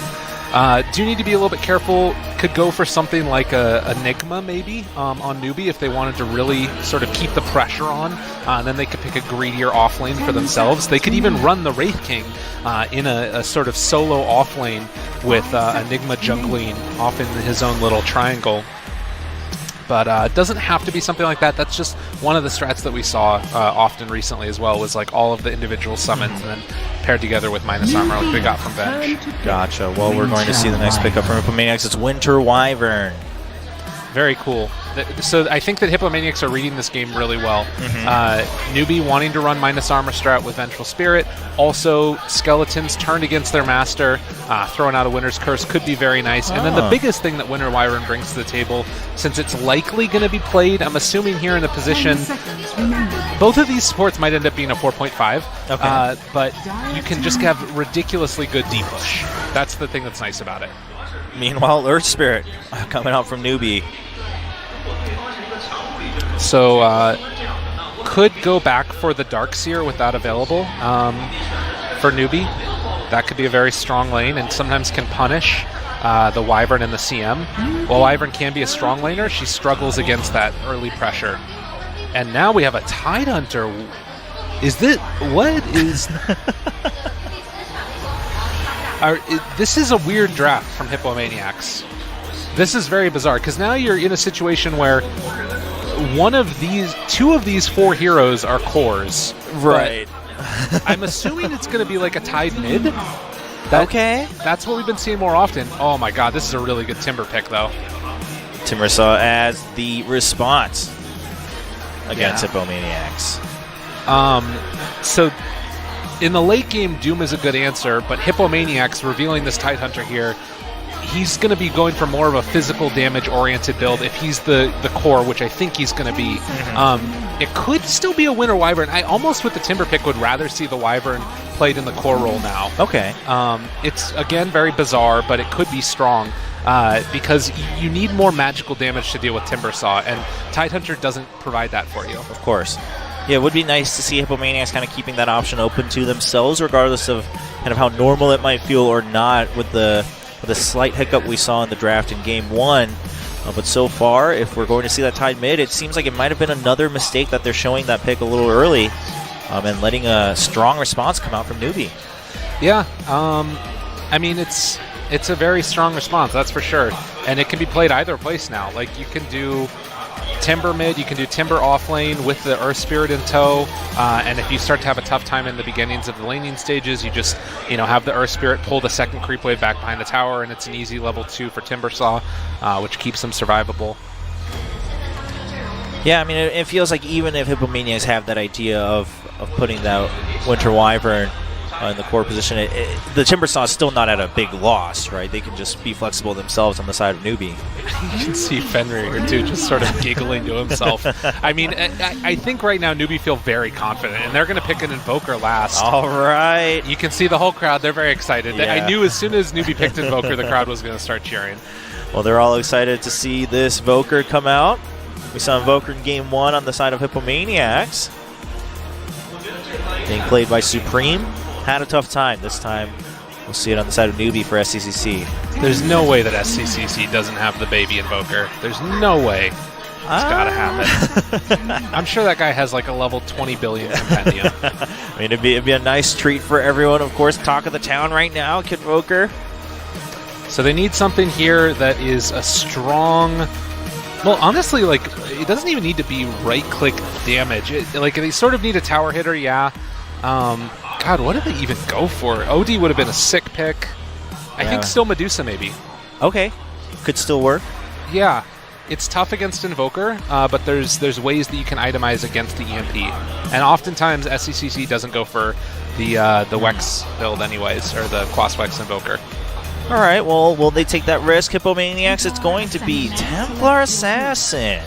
Do need to be a little bit careful. Could go for something like a Enigma maybe on Newbee if they wanted to really sort of keep the pressure on. And then they could pick a greedier off lane for themselves. They could even run the Wraith King in a sort of solo off lane with Enigma jungling off in his own little triangle. But it doesn't have to be something like that. That's just one of the strats that we saw often recently as well, was like all of the individual summons and then paired together with minus armor like we got from Venge. Gotcha. Well, we're going to see the next pickup from Hippomaniacs. It's Winter Wyvern. Very cool. So I think that Hippomaniacs are reading this game really well. Newbee wanting to run minus armor strat with Vengeful Spirit. Also, Skeletons turned against their master. Throwing out a Winter's Curse could be very nice. And then the biggest thing that Winter Wyvern brings to the table, since it's likely going to be played, I'm assuming here in the position, both of these supports might end up being a 4.5. Okay. But you can just have ridiculously good D-push. That's the thing that's nice about it. Meanwhile, Earth Spirit coming out from Newbee. So, could go back for the Darkseer with that available for Newbee. That could be a very strong lane and sometimes can punish the Wyvern and the CM. While Wyvern can be a strong laner, she struggles against that early pressure. And now we have a Tidehunter. This is a weird draft from Hippomaniacs. This is very bizarre, because now you're in a situation where two of these 4 heroes are cores. Right. I'm assuming it's going to be like a tied mid. Okay. That's what we've been seeing more often. Oh my god, this is a really good Timber pick, though. Timbersaw as the response against Hippomaniacs. So in the late game, Doom is a good answer, but Hippomaniacs revealing this Tidehunter here, he's going to be going for more of a physical damage-oriented build if he's the core, which I think he's going to be. It could still be a Winter Wyvern. I almost, with the Timber pick, would rather see the Wyvern played in the core role now. Okay. It's, again, very bizarre, but it could be strong because you need more magical damage to deal with Timbersaw, and Tidehunter doesn't provide that for you. Of course. Yeah, it would be nice to see Hippomaniacs kind of keeping that option open to themselves, regardless of kind of how normal it might feel or not with the slight hiccup we saw in the draft in Game 1. But so far, if we're going to see that tied mid, it seems like it might have been another mistake that they're showing that pick a little early and letting a strong response come out from Newbee. Yeah, I mean, it's a very strong response, that's for sure. And it can be played either place now. Like, you can do Timber mid, you can do Timber off lane with the Earth Spirit in tow, and if you start to have a tough time in the beginnings of the laning stages, you just have the Earth Spirit pull the second creep wave back behind the tower, and it's an easy level 2 for Timbersaw, which keeps them survivable. Yeah, I mean, it feels like even if Hippomaniacs have that idea of putting that Winter Wyvern in the core position, the Timbersaw is still not at a big loss, right? They can just be flexible themselves on the side of Newbee. You can see Fenrir, too, just sort of giggling to himself. I mean, I think right now Newbee feel very confident, and they're going to pick an Invoker last. All right. You can see the whole crowd. They're very excited. Yeah. I knew as soon as Newbee picked Invoker, the crowd was going to start cheering. Well, they're all excited to see this Invoker come out. We saw Invoker in Game 1 on the side of Hippomaniacs. Being played by Supreme. Had a tough time. This time, we'll see it on the side of Newbee for SCCC. There's no way that SCCC doesn't have the baby Invoker. There's no way. It's got to happen. I'm sure that guy has like a level 20 billion compendium. I mean, it'd be a nice treat for everyone. Of course, talk of the town right now, Kid Invoker. So they need something here that is a strong... Well, honestly, like, it doesn't even need to be right-click damage. Like, they sort of need a tower hitter, yeah. God, what did they even go for? OD would have been a sick pick. I think still Medusa, maybe. Okay. Could still work. Yeah. It's tough against Invoker, but there's ways that you can itemize against the EMP. And oftentimes, SCCC doesn't go for the Wex build anyways, or the Quas Wex Invoker. All right, well, will they take that risk, Hippomaniacs? It's going to be Templar Assassin.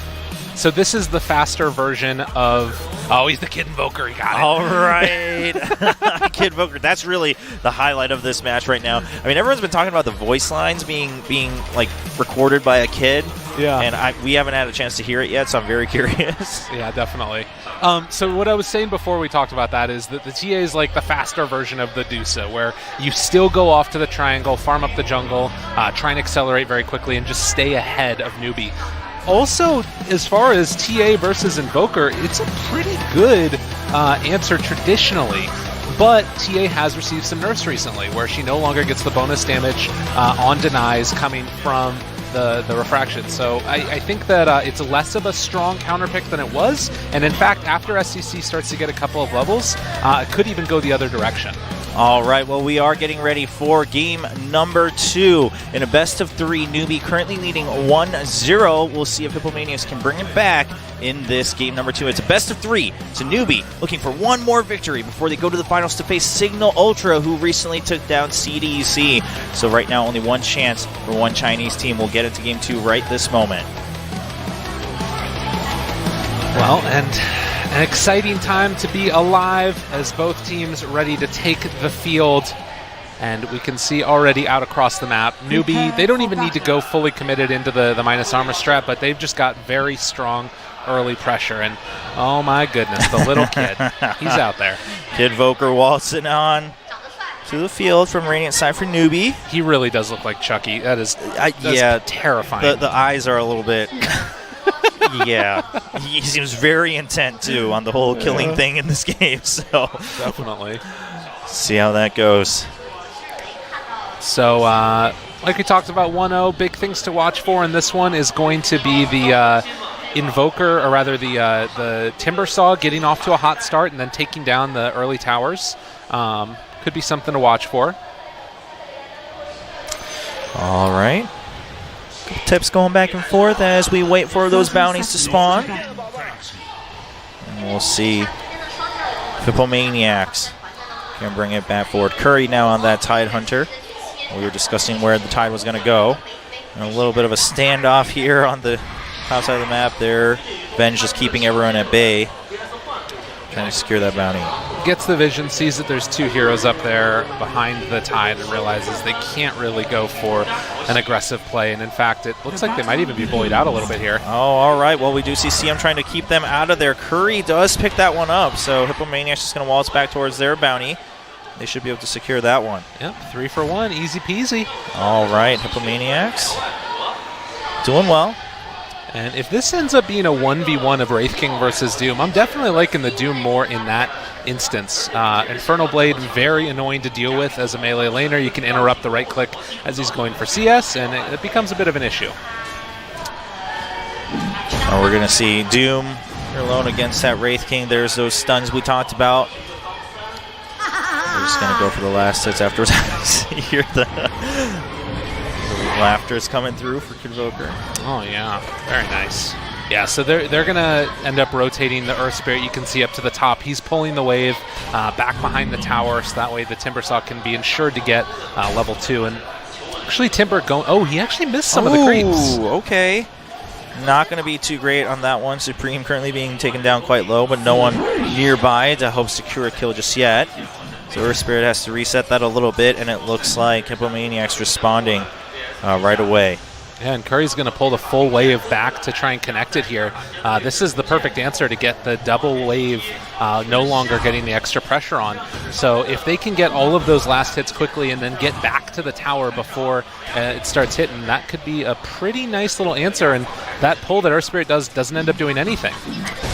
So this is the faster version of... Oh, he's the Kid Invoker. He got it. All right. Kid Invoker. That's really the highlight of this match right now. I mean, everyone's been talking about the voice lines being like recorded by a kid. Yeah. And we haven't had a chance to hear it yet, so I'm very curious. Yeah, definitely. So what I was saying before we talked about that is that the TA is like the faster version of the DOTA, where you still go off to the triangle, farm up the jungle, try and accelerate very quickly, and just stay ahead of Newbee. Also, as far as TA versus Invoker, it's a pretty good answer traditionally. But TA has received some nerfs recently, where she no longer gets the bonus damage on denies coming from the refraction. So I think that it's less of a strong counter pick than it was. And in fact, after SCC starts to get a couple of levels, it could even go the other direction. All right, well, we are getting ready for game number 2. In a best-of-3, Newbee currently leading 1-0. We'll see if Hippomaniacs can bring it back in this game number 2. It's a best-of-3. It's a Newbee looking for one more victory before they go to the finals to face Signal Ultra, who recently took down CDC. So right now, only one chance for one Chinese team. We'll get into game 2 right this moment. Well, and an exciting time to be alive as both teams ready to take the field. And we can see already out across the map, Newbee, they don't even need to go fully committed into the minus armor strat, but they've just got very strong early pressure. And oh my goodness, the little kid, he's out there. Kid Voker waltzing on to the field from Radiant side for Newbee. He really does look like Chucky. That's terrifying. The eyes are a little bit... Yeah, he seems very intent too on the whole killing thing in this game. So definitely see how that goes. So like we talked about 1-0, big things to watch for in this one is going to be the Invoker, or rather the Timber Saw getting off to a hot start and then taking down the early towers. Could be something to watch for. All right. Tips going back and forth as we wait for those bounties to spawn. And we'll see if Hippomaniacs can bring it back forward. Curry now on that Tide Hunter. We were discussing where the Tide was going to go. And a little bit of a standoff here on the top side of the map there. Ben's just keeping everyone at bay, trying to secure that bounty. Gets the vision, sees that there's two heroes up there behind the Tide, and realizes they can't really go for an aggressive play. And in fact, it looks like they might even be bullied out a little bit here. Oh, all right. Well, we do see Xi'an trying to keep them out of there. Curry does pick that one up, so Hippomaniacs just going to waltz back towards their bounty. They should be able to secure that one. Yep, 3 for 1, easy peasy. All right, Hippomaniacs doing well. And if this ends up being a 1v1 of Wraith King versus Doom, I'm definitely liking the Doom more in that instance. Infernal Blade, very annoying to deal with as a melee laner. You can interrupt the right click as he's going for CS, and it becomes a bit of an issue. Now we're going to see Doom alone against that Wraith King. There's those stuns we talked about. We're just going to go for the last hits afterwards. You hear the laughter's coming through for Convoker. Oh, yeah. Very nice. Yeah, so they're going to end up rotating the Earth Spirit. You can see up to the top. He's pulling the wave back behind the tower, so that way the Timber Saw can be ensured to get level 2. And actually, Timber going... Oh, he actually missed some of the creeps. Okay. Not going to be too great on that one. Supreme currently being taken down quite low, but no one nearby to help secure a kill just yet. So Earth Spirit has to reset that a little bit, and it looks like Hippomaniacs responding right away. Yeah, and Curry's going to pull the full wave back to try and connect it here. This is the perfect answer to get the double wave no longer getting the extra pressure on. So if they can get all of those last hits quickly and then get back to the tower before it starts hitting, that could be a pretty nice little answer. And that pull that Earth Spirit does doesn't end up doing anything.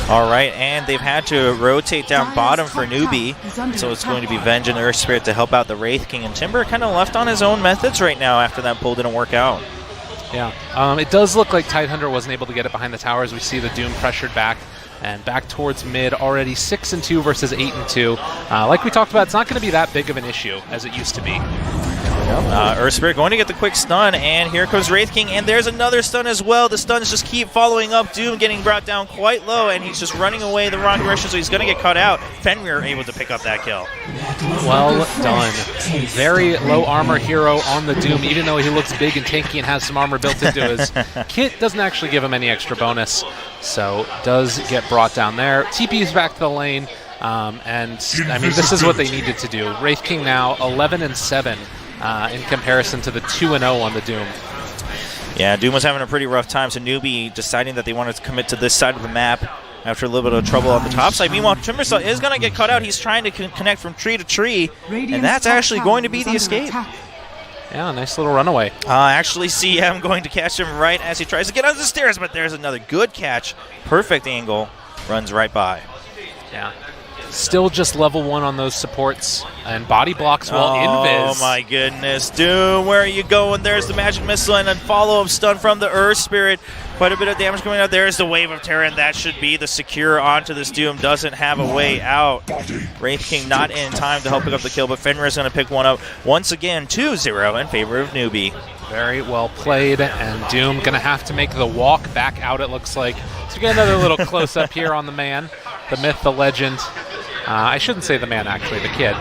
All right, and they've had to rotate down bottom for Newbee, so it's going to be Venge and Earth Spirit to help out the Wraith King. And Timber kind of left on his own methods right now after that pull didn't work out. Yeah, it does look like Tidehunter wasn't able to get it behind the towers. We see the Doom pressured back and back towards mid, already 6-2 versus 8-2. Like we talked about, it's not going to be that big of an issue as it used to be. Earth Spirit going to get the quick stun, and here comes Wraith King, and there's another stun as well. The stuns just keep following up. Doom getting brought down quite low, and he's just running away the wrong direction, so he's going to get cut out. Fenrir able to pick up that kill. Well done. Very low armor hero on the Doom, even though he looks big and tanky and has some armor built into his kit. Doesn't actually give him any extra bonus, so does get brought down there. TP's back to the lane, and I mean, this is what they needed to do. Wraith King now 11-7. In comparison to the 2-0 on the Doom. Yeah, Doom was having a pretty rough time, so Newbee deciding that they wanted to commit to this side of the map after a little bit of trouble on the top side. Meanwhile, Timber Saw is going to get cut out. He's trying to connect from tree to tree, and that's actually going to be the escape. Yeah, nice little runaway. Actually, CM going to catch him right as he tries to get on the stairs, but there's another good catch. Perfect angle. Runs right by. Yeah. Still just level 1 on those supports and body blocks while invis. Oh my goodness. Doom, where are you going? There's the magic missile and a follow-up stun from the Earth Spirit. Quite a bit of damage coming out. There's the Wave of Terror, and that should be the secure onto this Doom. Doesn't have a way out. Wraith King not in time to help pick up the kill, but Fenrir is going to pick one up once again, 2-0 in favor of Newbee. Very well played, and Doom going to have to make the walk back out, it looks like. So we get another little close-up here on the man, the myth, the legend. I shouldn't say the man, actually, the kid.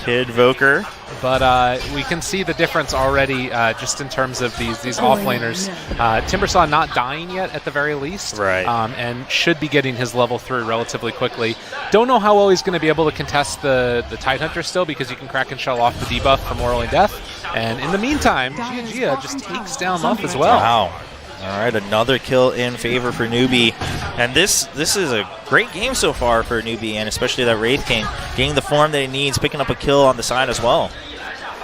Kid Voker. But we can see the difference already just in terms of these offlaners. Timbersaw not dying yet at the very least. Right. And should be getting his level 3 relatively quickly. Don't know how well he's going to be able to contest the Tidehunter still, because you can crack and shell off the debuff from Whirling Death. And in the meantime, Gia just takes down Muff as well. Wow. All right, another kill in favor for Newbee. And this is a great game so far for Newbee, and especially that Wraith King getting the form that he needs, picking up a kill on the side as well.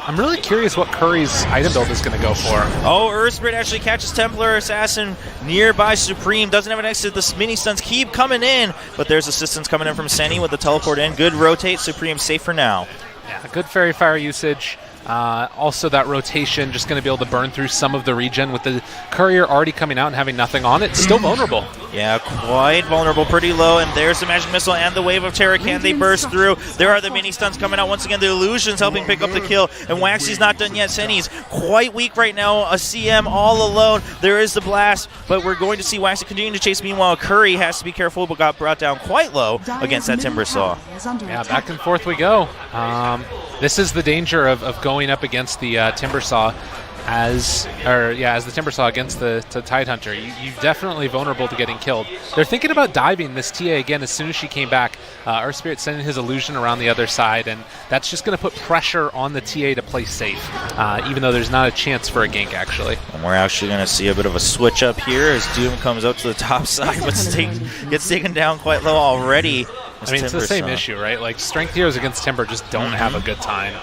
I'm really curious what Curry's item build is going to go for. Oh, Earth Spirit actually catches Templar Assassin nearby Supreme. Doesn't have an exit. The mini stuns keep coming in, but there's assistance coming in from Senny with the teleport in. Good rotate. Supreme safe for now. Yeah, good Fairy Fire usage. Also that rotation, just going to be able to burn through some of the regen with the Courier already coming out and having nothing on it. Still vulnerable. Yeah, quite vulnerable, pretty low, and there's the Magic Missile and the Wave of Terror. Can they burst through? There are the mini stuns coming out. Once again, the Illusions helping pick up the kill, and Waxy's not done yet. Senny's quite weak right now. A CM all alone. There is the blast, but we're going to see Waxy continuing to chase. Meanwhile, Curry has to be careful, but got brought down quite low against that Timbersaw. Yeah, back and forth we go. This is the danger of going up against the Timbersaw as the Timbersaw against the Tidehunter. You're definitely vulnerable to getting killed. They're thinking about diving this TA again as soon as she came back. Earth Spirit sending his illusion around the other side, and that's just going to put pressure on the TA to play safe, even though there's not a chance for a gank, actually. And we're actually going to see a bit of a switch up here as Doom comes up to the top side, but gets taken down quite low already. I mean, it's the same issue, right? Like, strength heroes against Timber just don't have a good time.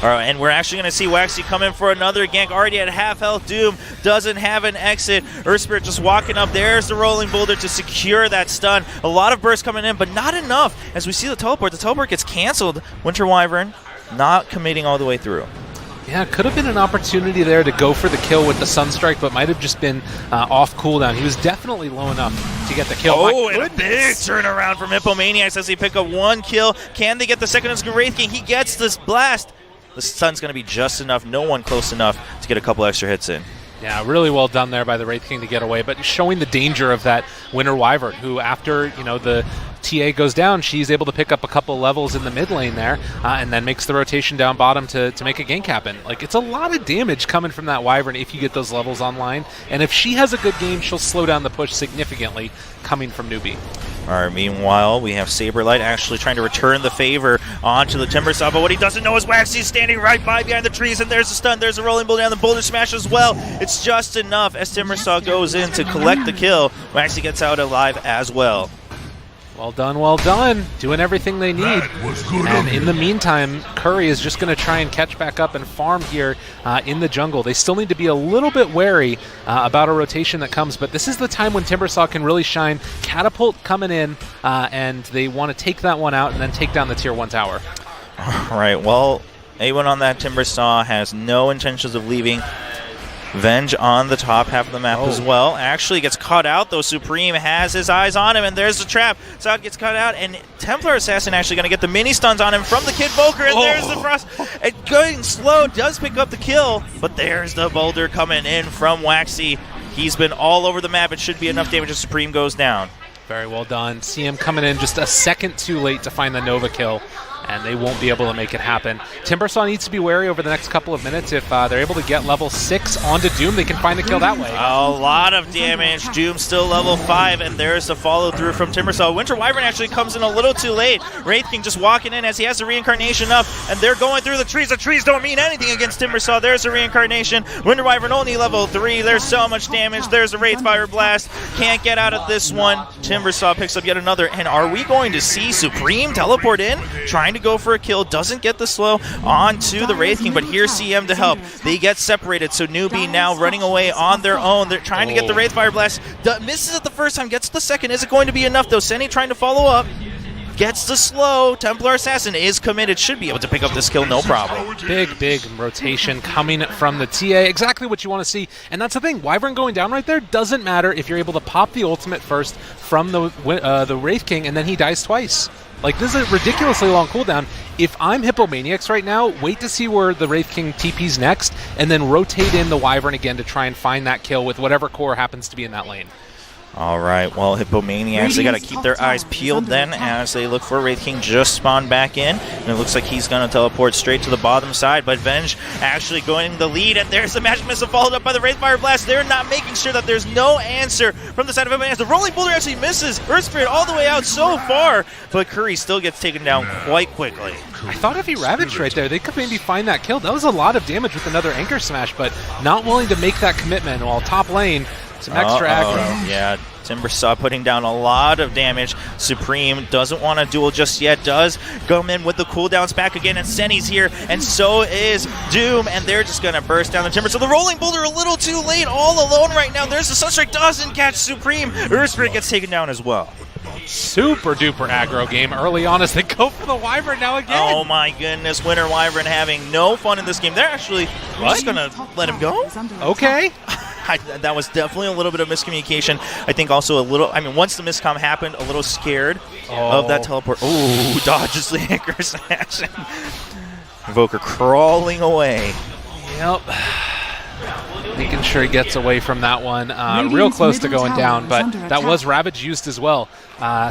All right, and we're actually going to see Waxy come in for another gank. Already at half health, Doom doesn't have an exit. Earth Spirit just walking up. There's the Rolling Boulder to secure that stun. A lot of bursts coming in, but not enough. As we see the teleport gets canceled. Winter Wyvern not committing all the way through. Yeah, could have been an opportunity there to go for the kill with the Sunstrike, but might have just been off cooldown. He was definitely low enough to get the kill. Oh, and a big turnaround from Hippomaniacs as they pick up one kill. Can they get the second on Wraith King? He gets this blast. The stun's going to be just enough, no one close enough to get a couple extra hits in. Yeah, really well done there by the Wraith King to get away, but showing the danger of that Winter Wyvern, who after the TA goes down, she's able to pick up a couple levels in the mid lane there, and then makes the rotation down bottom to make a gank happen. Like, it's a lot of damage coming from that Wyvern if you get those levels online, and if she has a good game, she'll slow down the push significantly coming from Newbee. All right, meanwhile, we have Saberlight actually trying to return the favor onto the Timbersaw, but what he doesn't know is Waxy's standing right behind the trees, and there's a stun, there's a Rolling Boulder down, the Boulder Smash as well. It's just enough as Timbersaw goes in to collect the kill. Waxy gets out alive as well. Well done, well done. Doing everything they need. And in the meantime, Curry is just going to try and catch back up and farm here in the jungle. They still need to be a little bit wary about a rotation that comes, but this is the time when Timbersaw can really shine. Catapult coming in, and they want to take that one out and then take down the Tier 1 tower. All right, well, anyone on that Timbersaw has no intentions of leaving. Venge on the top half of the map as well. Actually gets caught out, though. Supreme has his eyes on him, and there's the trap. Sod gets caught out, and Templar Assassin actually going to get the mini stuns on him from the Kid Volker, and there's the Frost. And going slow, does pick up the kill, but there's the Boulder coming in from Waxy. He's been all over the map. It should be enough damage as Supreme goes down. Very well done. CM coming in just a second too late to find the Nova kill, and they won't be able to make it happen. Timbersaw needs to be wary over the next couple of minutes. If they're able to get level 6 onto Doom, they can find the kill that way. A lot of damage. Doom still level 5, and there's the follow-through from Timbersaw. Winter Wyvern actually comes in a little too late. Wraith King just walking in as he has the reincarnation up, and they're going through the trees. The trees don't mean anything against Timbersaw. There's the reincarnation. Winter Wyvern only level 3. There's so much damage. There's the Wraith Fire Blast. Can't get out of this one. Timbersaw picks up yet another, and are we going to see Supreme teleport in? Trying trying to go for a kill, doesn't get the slow onto the Wraith King, but here's CM to help. They get separated, so Newbee now running away on their own. They're trying to get the Wraith Fire Blast. Misses it the first time, gets the second. Is it going to be enough, though? Senny trying to follow up. Gets the slow. Templar Assassin is committed. Should be able to pick up this kill, no problem. Big rotation coming from the TA. Exactly what you want to see. And that's the thing. Wyvern going down right there doesn't matter if you're able to pop the ultimate first from the Wraith King, and then he dies twice. Like, this is a ridiculously long cooldown. If I'm Hippomaniacs right now, wait to see where the Wraith King TP's next, and then rotate in the Wyvern again to try and find that kill with whatever core happens to be in that lane. All right, well, Hippomaniacs, they got to keep their eyes peeled then as they look for Wraith King just spawned back in. And it looks like he's going to teleport straight to the bottom side, but Venge actually going the lead, and there's the Magic Missile followed up by the Wraith Fire Blast. They're not making sure that there's no answer from the side of Hippomaniacs. The Rolling Boulder actually misses Earth Spirit all the way out so far, but Curry still gets taken down quite quickly. I thought if he Ravaged right there, they could maybe find that kill. That was a lot of damage with another Anchor Smash, but not willing to make that commitment while top lane, some extra aggro. Yeah. Timbersaw putting down a lot of damage. Supreme doesn't want to duel just yet, does come in with the cooldowns back again, and Senny's here, and so is Doom, and they're just going to burst down the Timber. So the Rolling Boulder a little too late, all alone right now. There's the Sunstrike, doesn't catch Supreme. Earthspirit gets taken down as well. Super duper aggro game early on as they go for the Wyvern now again. Oh my goodness, Winter Wyvern having no fun in this game. They're actually just going to let him go? Okay. That was definitely a little bit of miscommunication. I think also a little, once the miscomm happened, a little scared of that teleport. Ooh, dodges the Anchor Smash. Invoker crawling away. Yep. Making sure he gets away from that one. Real close to going down, but that was Ravage used as well.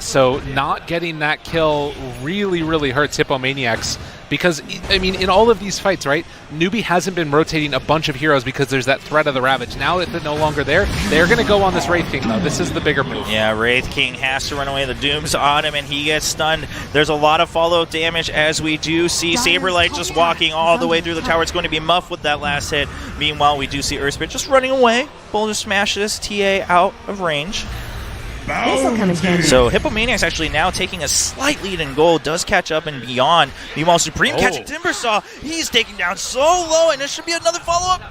So not getting that kill really hurts Hippomaniacs. Because, in all of these fights, right, Newbee hasn't been rotating a bunch of heroes because there's that threat of the Ravage. Now that they're no longer there, they're going to go on this Wraith King, though. This is the bigger move. Yeah, Wraith King has to run away. The Doom's on him, and he gets stunned. There's a lot of follow-up damage as we do see Saberlight just walking all the way through the tower. It's going to be Muff with that last hit. Meanwhile, we do see Earthspirit just running away. Boulder smashes TA out of range. So Hippomaniacs actually now taking a slight lead in gold, does catch up and beyond. Meanwhile, Supreme catching Timbersaw. He's taken down so low, and there should be another follow-up.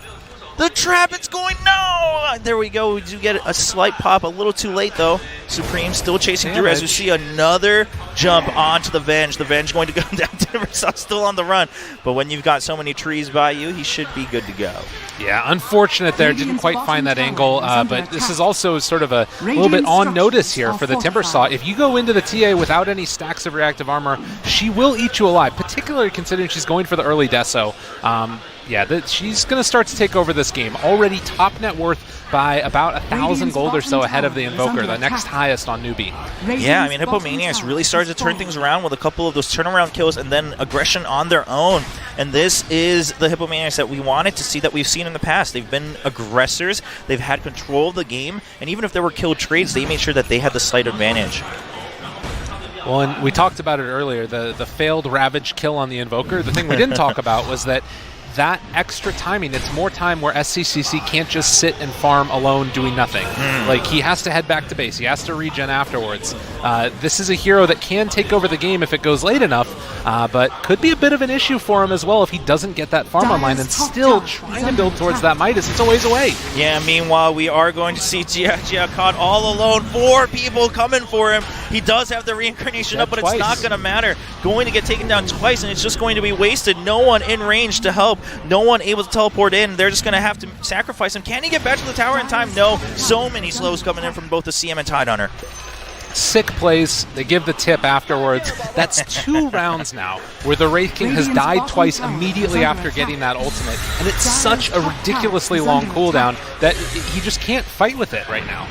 The trap, it's going, no! There we go, we do get a slight pop, a little too late though. Supreme still chasing through as we see another jump onto the Venge. The Venge going to go down, Timbersaw still on the run. But when you've got so many trees by you, he should be good to go. Yeah, unfortunate there, didn't quite find that angle, but this is also sort of a little bit on notice here for the Timbersaw. If you go into the TA without any stacks of reactive armor, she will eat you alive, particularly considering she's going for the early deso. Yeah, she's going to start to take over this game. Already top net worth by about 1,000 gold or so ahead of the Invoker, the next highest on Newbee. Yeah, Hippomaniacs really started to turn things around with a couple of those turnaround kills and then aggression on their own. And this is the Hippomaniacs that we wanted to see, that we've seen in the past. They've been aggressors. They've had control of the game. And even if there were kill trades, they made sure that they had the slight advantage. Well, and we talked about it earlier, the failed Ravage kill on the Invoker. The thing we didn't talk about was that extra timing, it's more time where SCCC can't just sit and farm alone doing nothing. Like, he has to head back to base. He has to regen afterwards. This is a hero that can take over the game if it goes late enough, but could be a bit of an issue for him as well if he doesn't get that farm online and still trying to build towards that Midas. It's a ways away. Yeah, meanwhile, we are going to see Jia caught all alone. 4 people coming for him. He does have the reincarnation up, but it's not going to matter. Going to get taken down twice, and it's just going to be wasted. No one in range to help. No one able to teleport in. They're just going to have to sacrifice him. Can he get back to the tower in time? No. So many slows coming in from both the CM and Tidehunter. Sick plays. They give the tip afterwards. That's 2 rounds now where the Wraith King has died twice immediately after getting that ultimate. And it's such a ridiculously long cooldown that he just can't fight with it right now.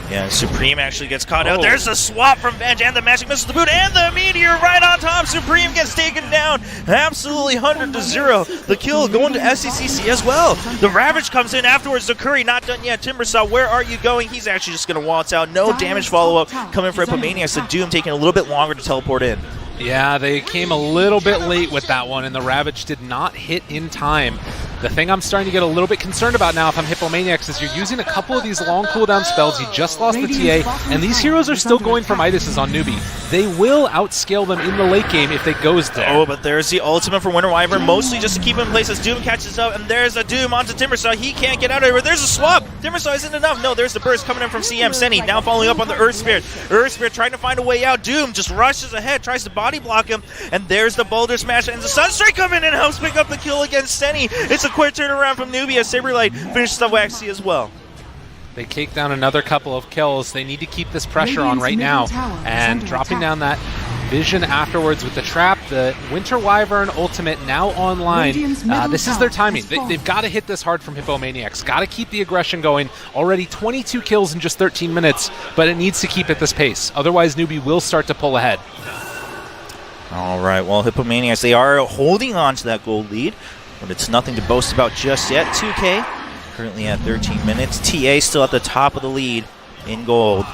Yeah, Supreme actually gets caught out. There's a swap from Venge and the Magic Missile to boot, and the Meteor right on top. Supreme gets taken down. Absolutely 100-0. The kill going to SCCC as well. The Ravage comes in afterwards. The Curry not done yet. Timbersaw, where are you going? He's actually just going to waltz out. No damage follow-up coming for Hippomaniacs. The Doom taking a little bit longer to teleport in. Yeah, they came a little bit late with that one, and the Ravage did not hit in time. The thing I'm starting to get a little bit concerned about now if I'm Hippomaniacs is you're using a couple of these long cooldown spells. You just lost the TA, and these heroes are still going for Midases on Newbee. They will outscale them in the late game if they goes there. Oh, but there's the ultimate for Winter Wyvern, mostly just to keep him in place as Doom catches up, and there's a Doom onto Timbersaw. He can't get out of here. There's a swap. Timbersaw isn't enough. No, there's the burst coming in from CM. Senny now following up on the Earth Spirit. Earth Spirit trying to find a way out. Doom just rushes ahead, tries to body block him, and there's the Boulder Smash, and the Sunstrike coming in and helps pick up the kill against Senny. It's a quick turnaround from Newbee as Saberlight finishes the Waxy as well. They take down another couple of kills. They need to keep this pressure on right now. And dropping down that vision afterwards with the trap, the Winter Wyvern ultimate now online. This is their timing. They've got to hit this hard from Hippomaniacs. Got to keep the aggression going. Already 22 kills in just 13 minutes, but it needs to keep at this pace. Otherwise, Newbee will start to pull ahead. All right, well, Hippomaniacs, they are holding on to that gold lead, but it's nothing to boast about just yet. 2K currently at 13 minutes. TA still at the top of the lead in gold.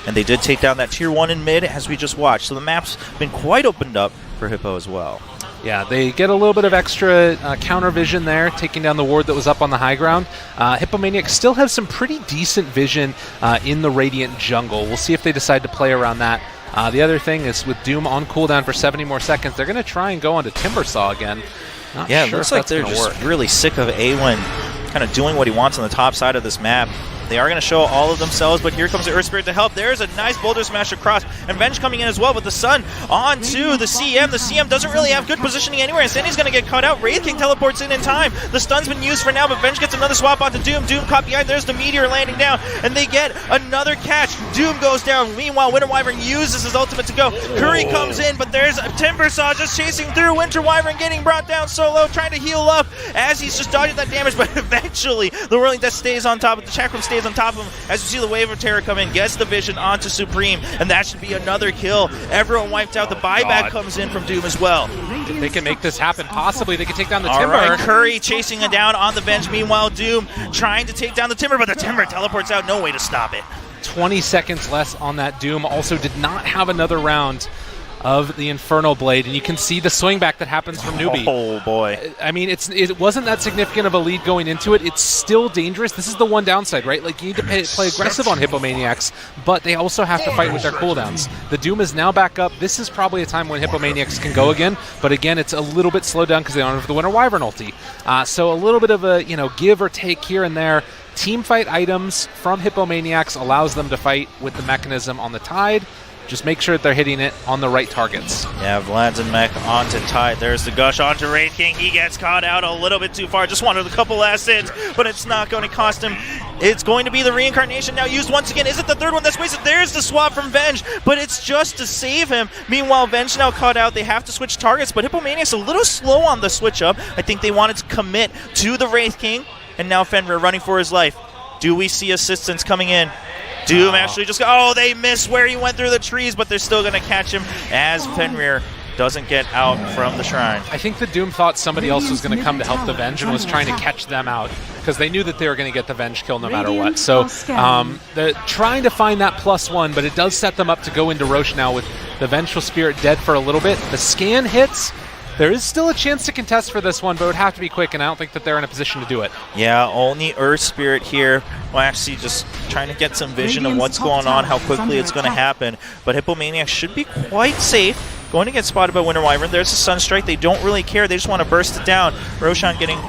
And they did take down that tier 1 in mid as we just watched. So the map's been quite opened up for Hippo as well. Yeah, they get a little bit of extra counter vision there, taking down the ward that was up on the high ground. Hippomaniacs still have some pretty decent vision in the Radiant jungle. We'll see if they decide to play around that. The other thing is with Doom on cooldown for 70 more seconds, they're going to try and go onto Timbersaw again. Not yeah, sure it looks like they're just really sick of Awen kind of doing what he wants on the top side of this map. They are going to show all of themselves, but here comes the Earth Spirit to help. There's a nice Boulder Smash across, and Venge coming in as well, but the Sun onto the CM. The CM doesn't really have good positioning anywhere, and Sandy's going to get caught out. Wraith King teleports in time. The stun's been used for now, but Venge gets another swap onto Doom. Doom caught behind. There's the Meteor landing down, and they get another catch. Doom goes down. Meanwhile, Winter Wyvern uses his ultimate to go. Curry comes in, but there's a Timbersaw just chasing through. Winter Wyvern getting brought down solo, trying to heal up as he's just dodging that damage, but eventually the Whirling Death stays on top of the Chakram, stays on top of him. As you see the Wave of Terror come in, gets the vision onto Supreme, and that should be another kill. Everyone wiped out. The buyback comes in from Doom as well. If they can make this happen, possibly they can take down the Timber. All right, Curry chasing it down on the Venge. Meanwhile, Doom trying to take down the Timber, but the Timber teleports out. No way to stop it. 20 seconds less on that Doom. Also did not have another round of the Infernal Blade, and you can see the swing back that happens from Newbee. Oh boy. I mean, it wasn't that significant of a lead going into it. It's still dangerous. This is the one downside, right? Like, you need to play aggressive on Hippomaniacs, but they also have to fight with their cooldowns. The Doom is now back up. This is probably a time when Hippomaniacs can go again, but again, it's a little bit slowed down because they don't have the Winter Wyvern ulti. So a little bit of a, give or take here and there. Team fight items from Hippomaniacs allows them to fight with the mechanism on the Tide. Just make sure that they're hitting it on the right targets. Yeah, Vlad's and Mech onto Tide. There's the Gush onto Wraith King. He gets caught out a little bit too far. Just wanted a couple last hits, but it's not going to cost him. It's going to be the Reincarnation now used once again. Is it the third one that's wasted? There's the swap from Venge, but it's just to save him. Meanwhile, Venge now caught out. They have to switch targets, but Hippomaniacs a little slow on the switch up. I think they wanted to commit to the Wraith King, and now Fenrir running for his life. Do we see assistance coming in? Doom actually just they miss where he went through the trees, but they're still going to catch him as Fenrir doesn't get out from the shrine. I think the Doom thought somebody else was going to come to help the Venge and was trying to catch them out because they knew that they were going to get the Venge kill no matter what. So they're trying to find that +1, but it does set them up to go into Roche now with the Vengeful Spirit dead for a little bit. The scan hits. There is still a chance to contest for this one, but it would have to be quick, and I don't think that they're in a position to do it. Yeah, only Earth Spirit here. Well, actually just trying to get some vision of what's going on, how quickly it's going to happen. But Hippomaniacs should be quite safe. Going to get spotted by Winter Wyvern. There's a Sunstrike. They don't really care. They just want to burst it down. Roshan getting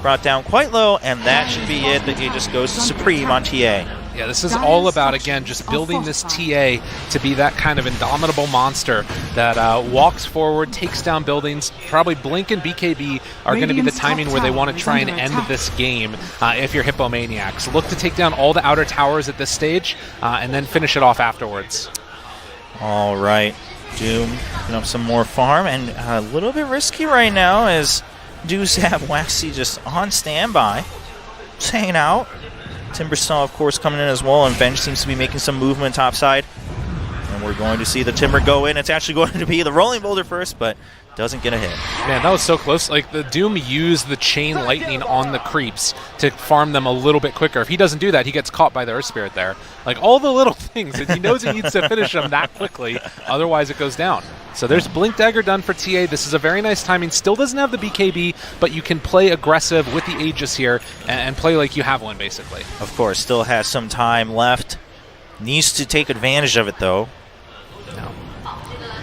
brought down quite low, and that should be it. It just goes to Supreme on TA. Yeah, this is all about, again, just building this TA to be that kind of indomitable monster that walks forward, takes down buildings. Probably Blink and BKB are going to be the timing where they want to try and end this game if you're Hippomaniacs. Look to take down all the outer towers at this stage and then finish it off afterwards. All right. Doom picking up some more farm, and a little bit risky right now as Doos have Waxy just on standby, just hanging out. Timbersaw, of course, coming in as well, and Venge seems to be making some movement topside. And we're going to see the Timber go in. It's actually going to be the Rolling Boulder first, but doesn't get a hit. Man, that was so close. Like, the Doom used the Chain Lightning on the creeps to farm them a little bit quicker. If he doesn't do that, he gets caught by the Earth Spirit there. Like, all the little things, and he knows he needs to finish them that quickly, otherwise it goes down. So there's Blink Dagger done for TA. This is a very nice timing. Still doesn't have the BKB, but you can play aggressive with the Aegis here and play like you have one, basically. Of course, still has some time left. Needs to take advantage of it, though. No.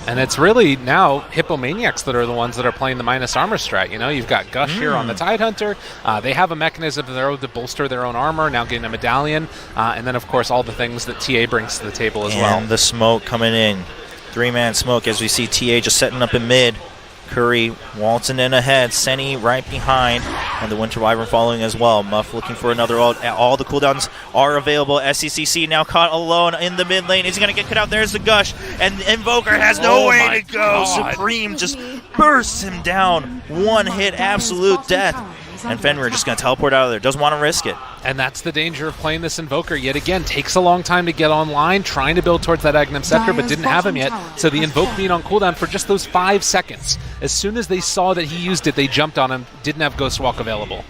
And it's really now Hippomaniacs that are the ones that are playing the minus armor strat. You know, you've got Gush here on the Tidehunter. They have a mechanism of their own to bolster their own armor, now getting a medallion. And then, of course, all the things that TA brings to the table as well. And the smoke coming in. 3-man smoke as we see TA just setting up in mid. Curry waltzing in ahead. Senny right behind. And the Winter Wyvern following as well. Muff looking for another ult. All the cooldowns are available. SCCC now caught alone in the mid lane. Is he going to get cut out? There's the Gush. And Invoker has no way to go. God. Supreme just bursts him down. One hit, absolute death. And Fenrir just going to teleport out of there. Doesn't want to risk it. And that's the danger of playing this Invoker. Yet again, takes a long time to get online, trying to build towards that Aghanim Scepter, but didn't have him yet. So the Invoke being on cooldown for just those 5 seconds. As soon as they saw that he used it, they jumped on him. Didn't have Ghost Walk available.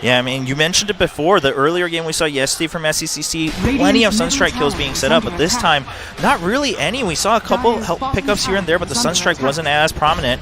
Yeah, I mean, you mentioned it before. The earlier game we saw yesterday from SCCC, plenty of Sunstrike kills being set up, but this time, not really any. We saw a couple help pickups here and there, but the Sunstrike wasn't as prominent.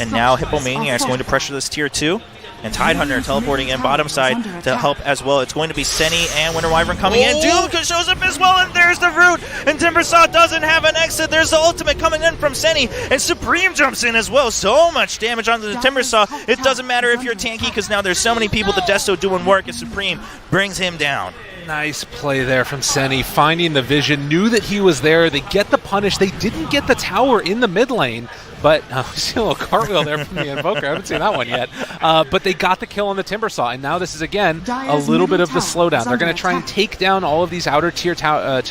And now Hippomaniacs going to pressure this tier 2. And Tidehunter teleporting in bottom side to help as well. It's going to be Senny and Winter Wyvern coming in. Doom shows up as well, and there's the root. And Timbersaw doesn't have an exit. There's the ultimate coming in from Senny. And Supreme jumps in as well. So much damage onto the Timbersaw. It doesn't matter if you're tanky, because now there's so many people, the Desto doing work, and Supreme brings him down. Nice play there from Senny, finding the vision, knew that he was there. They get the punish. They didn't get the tower in the mid lane, but see a little cartwheel there from the Invoker. I haven't seen that one yet. But they got the kill on the Timbersaw, and now this is, again, a little bit of the slowdown. They're going to try and take down all of these outer tier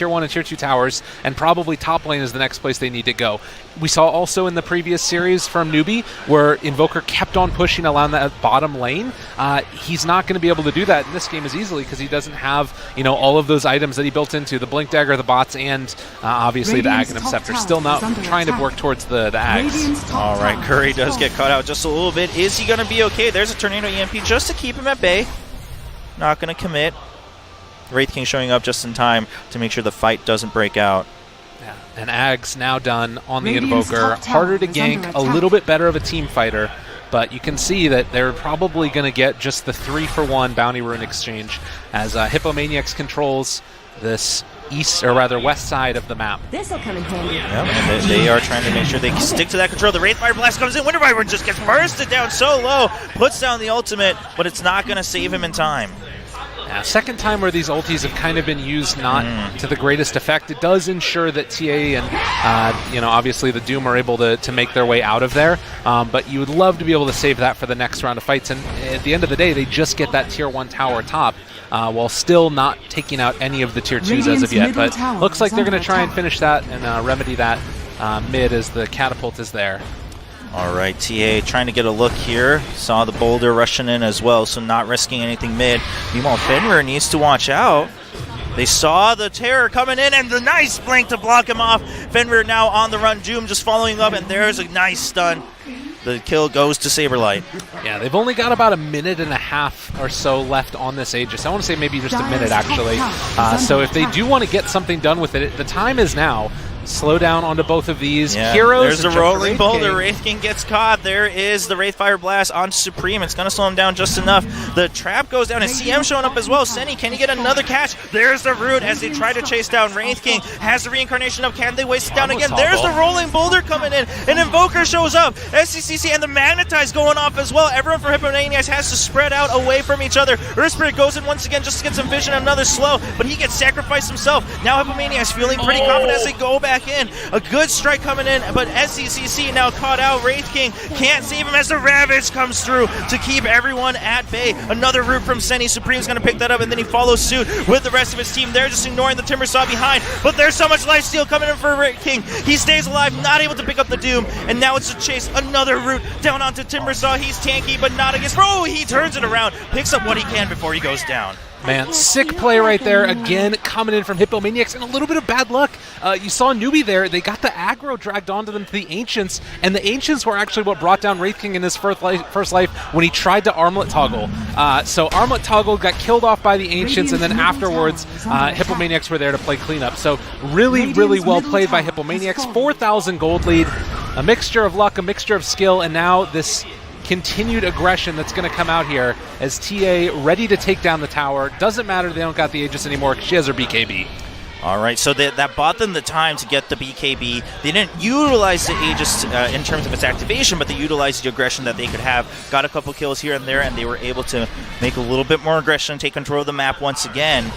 1 and tier 2 towers, and probably top lane is the next place they need to go. We saw also in the previous series from Newbee, where Invoker kept on pushing along that bottom lane. He's not going to be able to do that in this game as easily, because he doesn't have, you know, all of those items that he built into, the Blink Dagger, the bots, and obviously the Aghanim Scepter. Still not trying to work towards the Ags. All right, Curry does get caught out just a little bit. Is he going to be okay? There's a Tornado EMP just to keep him at bay. Not going to commit. Wraith King showing up just in time to make sure the fight doesn't break out. Yeah. And Ags now done on the Invoker. Harder to gank, a little bit better of a team fighter, but you can see that they're probably going to get just the 3-for-1 Bounty Rune exchange as Hippomaniacs controls this east, or rather west side of the map. This'll come in handy. Yep, and they are trying to make sure they stick to that control. The Wraith Fire Blast comes in. Winter Wyvern just gets bursted down so low, puts down the ultimate, but it's not going to save him in time. Yeah, second time where these ultis have kind of been used not to the greatest effect. It does ensure that TA and, you know, obviously the Doom are able to make their way out of there, but you would love to be able to save that for the next round of fights, and at the end of the day, they just get that tier 1 tower top, while still not taking out any of the tier 2s as of yet, but looks like they're going to try and finish that and remedy that mid as the catapult is there. All right, TA trying to get a look here. Saw the boulder rushing in as well, so not risking anything mid. Meanwhile, Fenrir needs to watch out. They saw the terror coming in, and the nice blink to block him off. Fenrir now on the run. Doom just following up, and there's a nice stun. The kill goes to Saberlight. Yeah, they've only got about a minute and a half or so left on this Aegis. I want to say maybe just a minute, actually. So if they do want to get something done with it, the time is now. Slow down onto both of these heroes. There's a rolling boulder. Wraith King gets caught. There is the Wraith Fire Blast on Supreme. It's going to slow him down just enough. The trap goes down, and CM showing up as well. Senny, can he get another catch? There's the root as they try to chase down Wraith King. Has the reincarnation up. Can they waste it down again? There's the rolling boulder coming in. An Invoker shows up. SCCC and the Magnetize going off as well. Everyone for Hippomaniacs has to spread out away from each other. Earth Spirit goes in once again just to get some vision. Another slow, but he gets sacrificed himself. Now Hippomaniacs feeling pretty confident as they go back in. A good strike coming in, but SCCC now caught out. Wraith King can't save him as the Ravage comes through to keep everyone at bay. Another root from Senny. Supreme's going to pick that up, and then he follows suit with the rest of his team. They're just ignoring the Timbersaw behind, but there's so much lifesteal coming in for Wraith King. He stays alive, not able to pick up the Doom, and now it's a chase. Another root down onto Timbersaw. He's tanky, but not against... Oh, he turns it around, picks up what he can before he goes down. Man, sick play right there. Again, coming in from Hippomaniacs, and a little bit of bad luck. You saw Newbee there. They got the aggro dragged onto them to the Ancients, and the Ancients were actually what brought down Wraith King in his first life when he tried to Armlet Toggle. So Armlet Toggle got killed off by the Ancients, and then afterwards, Hippomaniacs were there to play cleanup. So really, really well played by Hippomaniacs. 4,000 gold lead. a mixture of luck, a mixture of skill, and now this continued aggression that's going to come out here as TA ready to take down the tower. Doesn't matter they don't got the Aegis anymore because she has her BKB. All right, so that bought them the time to get the BKB. They didn't utilize the Aegis in terms of its activation, but they utilized the aggression that they could have. Got a couple kills here and there, and they were able to make a little bit more aggression, take control of the map once again.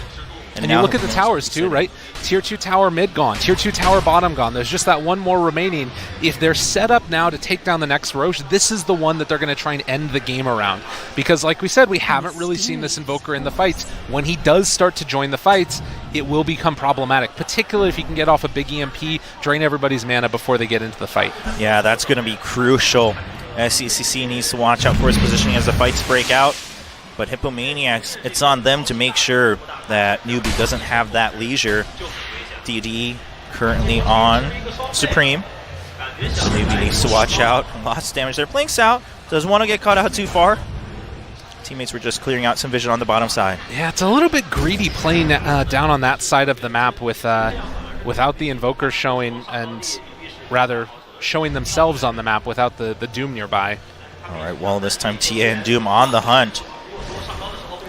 And you look at the towers too, right? Tier 2 tower mid gone, Tier 2 tower bottom gone. There's just that one more remaining. If they're set up now to take down the next Roche, this is the one that they're going to try and end the game around. Because like we said, we haven't really seen this Invoker in the fights. When he does start to join the fights, it will become problematic, particularly if he can get off a big EMP, drain everybody's mana before they get into the fight. Yeah, that's going to be crucial. SCCC needs to watch out for his positioning as the fights break out. But Hippomaniacs, it's on them to make sure that Newbee doesn't have that leisure. DD currently on Supreme. So Newbee needs to watch out. Lots of damage there. Blinks out. Doesn't want to get caught out too far. Teammates were just clearing out some vision on the bottom side. Yeah, it's a little bit greedy playing down on that side of the map with without the Invoker showing, and rather showing themselves on the map without the Doom nearby. All right, well, this time TA and Doom on the hunt.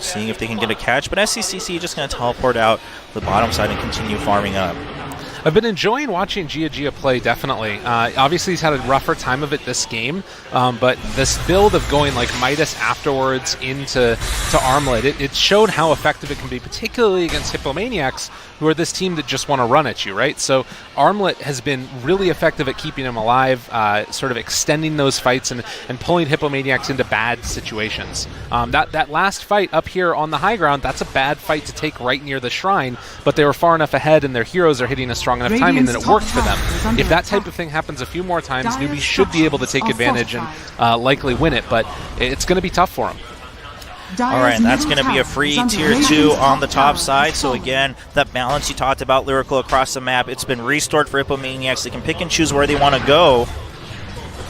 Seeing if they can get a catch, but SCCC just going to teleport out the bottom side and continue farming up. I've been enjoying watching Gia play, definitely. Obviously, he's had a rougher time of it this game, but this build of going like Midas afterwards into Armlet, it showed how effective it can be, particularly against Hippomaniacs, who are this team that just want to run at you, right? So Armlet has been really effective at keeping him alive, sort of extending those fights and pulling Hippomaniacs into bad situations. That last fight up here on the high ground, that's a bad fight to take right near the shrine, but they were far enough ahead and their heroes are hitting a strong enough timing that it worked for them. If that type of thing happens a few more times, Newbee should be able to take advantage and likely win it, but it's going to be tough for him. All right, and that's going to be a free Tier 2 on the top side. So again, that balance you talked about, Lyrical, across the map, it's been restored for Hippomaniacs. They can pick and choose where they want to go.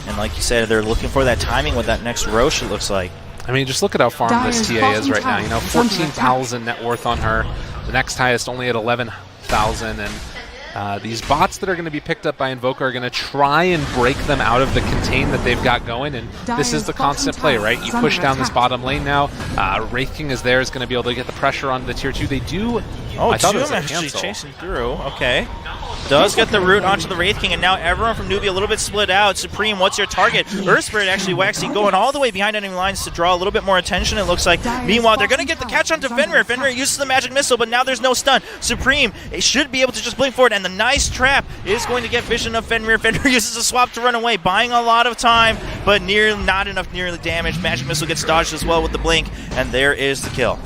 And like you said, they're looking for that timing with that next Roche, it looks like. I mean, just look at how farmed this TA is right now. You know, 14,000 net worth on her. The next highest only at 11,000, and these bots that are going to be picked up by Invoker are going to try and break them out of the contain that they've got going, and this is the constant play, right? You push down this bottom lane now. Wraith King is there, is going to be able to get the pressure on the Tier 2. They do... Oh, Doom actually chasing through. Okay. Does get the root onto the Wraith King, and now everyone from Newbee a little bit split out. Supreme, what's your target? Earth Spirit actually waxing, going all the way behind enemy lines to draw a little bit more attention, it looks like. Meanwhile, they're going to get the catch onto Fenrir. Fenrir uses the magic missile, but now there's no stun. Supreme should be able to just blink forward, and the nice trap is going to get vision of Fenrir. Fenrir uses a swap to run away, buying a lot of time, but not enough nearly damage. Magic missile gets dodged as well with the blink, and there is the kill.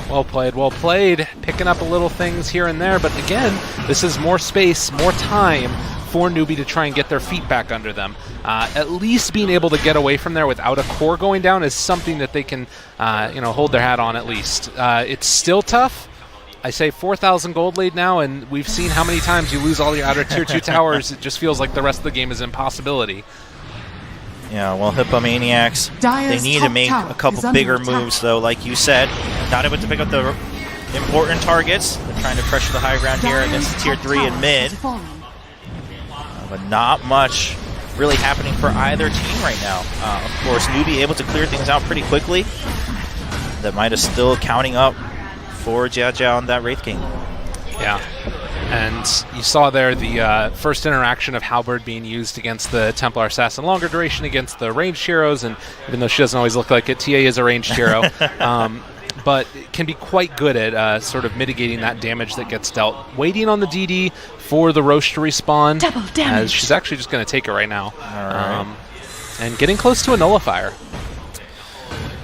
Well played, well played. Picking up a little things here and there, but again, this is more space, more time for Newbee to try and get their feet back under them. At least being able to get away from there without a core going down is something that they can, hold their hat on at least. It's still tough. I say 4,000 gold lead now, and we've seen how many times you lose all your outer Tier 2 towers. It just feels like the rest of the game is an impossibility. Yeah, well, Hippomaniacs, they need to make a couple bigger moves, though, like you said. Not able to pick up the important targets. They're trying to pressure the high ground here against Tier 3 and mid. But not much really happening for either team right now. Of course, Newbee able to clear things out pretty quickly. That might have still counting up for Jia and that Wraith King. Yeah. And you saw there the first interaction of Halberd being used against the Templar Assassin. Longer duration against the ranged heroes, and even though she doesn't always look like it, TA is a ranged hero. But it can be quite good at sort of mitigating that damage that gets dealt. Waiting on the DD for the Roche to respawn, as she's actually just going to take it right now. Right. And getting close to a nullifier.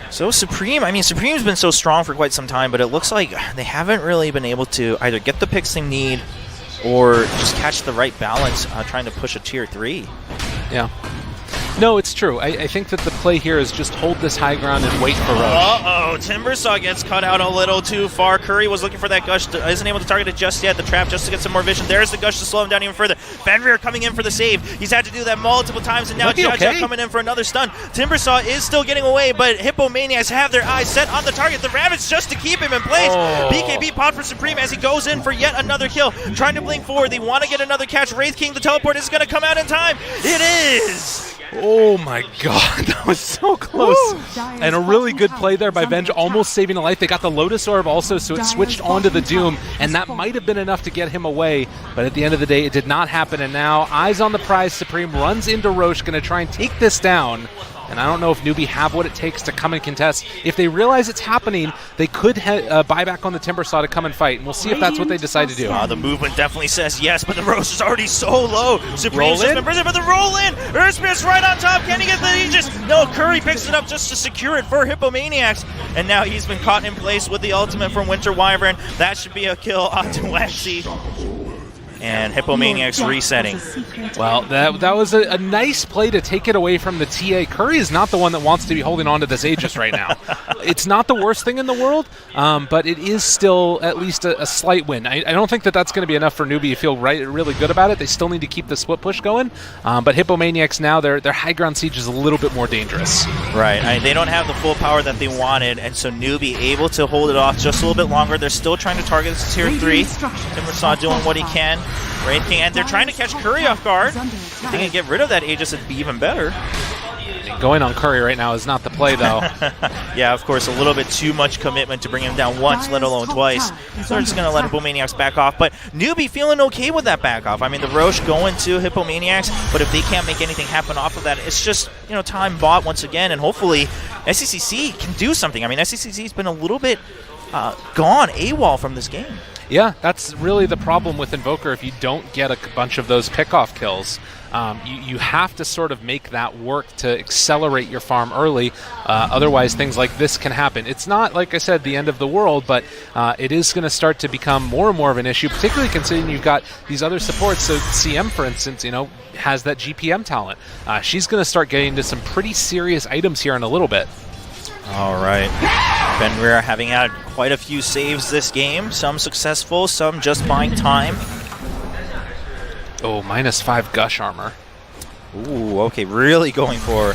So Supreme's been so strong for quite some time, but it looks like they haven't really been able to either get the picks they need or just catch the right balance trying to push a Tier 3. Yeah. No, it's true. I think that the play here is just hold this high ground and wait for Roche. Uh-oh, Timbersaw gets cut out a little too far. Curry was looking for that gush, isn't able to target it just yet. The trap just to get some more vision. There's the gush to slow him down even further. Fenrir coming in for the save. He's had to do that multiple times, and now Jaja coming in for another stun. Timbersaw is still getting away, but Hippomaniacs have their eyes set on the target. The Ravage just to keep him in place. BKB popped for Supreme as he goes in for yet another kill. Trying to blink forward. They want to get another catch. Wraith King, the teleport is going to come out in time. It is! Oh my god, that was so close. And a really good play there by Venge, almost saving a life. They got the Lotus Orb also, so it switched onto the Doom, and that might have been enough to get him away, but at the end of the day, it did not happen, and now, eyes on the prize, Supreme runs into Roche, going to try and take this down. And I don't know if Newbee have what it takes to come and contest. If they realize it's happening, they could buy back on the Timbersaw to come and fight, and we'll see if that's what they decide to do. The movement definitely says yes, but the Roche is already so low. Supreme's just been prison, but the roll in! Earthspear's right on top, can he get the Aegis? No, Curry picks it up just to secure it for Hippomaniacs, and now he's been caught in place with the ultimate from Winter Wyvern. That should be a kill onto Waxy. And Hippomaniacs resetting. Well, that was a nice play to take it away from the TA. Curry is not the one that wants to be holding on to this Aegis right now. It's not the worst thing in the world, but it is still at least a slight win. I don't think that that's going to be enough for Newbee to feel really good about it. They still need to keep the split push going, but Hippomaniacs now, their high ground siege is a little bit more dangerous. Right, they don't have the full power that they wanted, and so Newbie able to hold it off just a little bit longer. They're still trying to target this tier 3. Timbersaw doing what he can. Wraith King, and they're trying to catch Curry off guard. If they can get rid of that Aegis, it'd be even better. Going on Curry right now is not the play, though. Yeah, of course, a little bit too much commitment to bring him down once, let alone twice. So they're just going to let Hippomaniacs back off. But Newbie feeling okay with that back off. I mean, the Roche going to Hippomaniacs, but if they can't make anything happen off of that, it's just, time bought once again, and hopefully SCCC can do something. I mean, SCCC's been a little bit gone AWOL from this game. Yeah, that's really the problem with Invoker. If you don't get a bunch of those pickoff kills, you have to sort of make that work to accelerate your farm early. Otherwise, things like this can happen. It's not, like I said, the end of the world, but it is going to start to become more and more of an issue, particularly considering you've got these other supports. So CM, for instance, has that GPM talent. She's going to start getting into some pretty serious items here in a little bit. All right. Fenrir having had quite a few saves this game. Some successful, some just buying time. Oh, -5 Gush armor. Ooh, okay. Really going for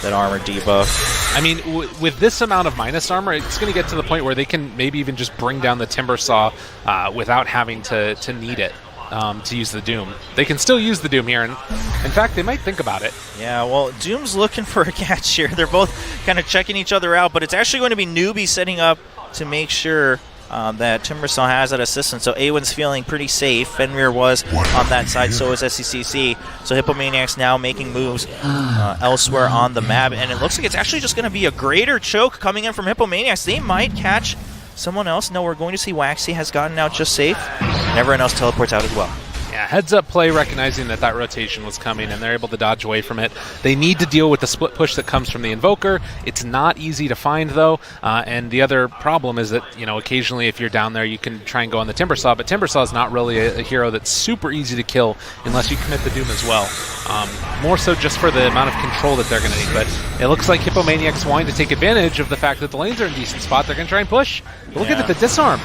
that armor debuff. I mean, with this amount of minus armor, it's going to get to the point where they can maybe even just bring down the Timbersaw without having to need it. To use the Doom. They can still use the Doom here, and in fact, they might think about it. Yeah, well, Doom's looking for a catch here. They're both kind of checking each other out, but it's actually going to be Newbie setting up to make sure that Timbersaw has that assistance. So Awen's feeling pretty safe. Fenrir was on that side, so is SCCC. So Hippomaniacs now making moves elsewhere on the map, and it looks like it's actually just going to be a greater choke coming in from Hippomaniacs. They might catch someone else. No, we're going to see Waxy has gotten out just safe. And everyone else teleports out as well. Yeah, heads-up play, recognizing that rotation was coming, and they're able to dodge away from it. They need to deal with the split push that comes from the Invoker. It's not easy to find, though, and the other problem is that, occasionally if you're down there, you can try and go on the Timbersaw, but Timbersaw is not really a hero that's super easy to kill unless you commit the Doom as well. More so just for the amount of control that they're going to need, but it looks like Hippomaniacs wanting to take advantage of the fact that the lanes are in a decent spot. They're going to try and push. But look at the disarm.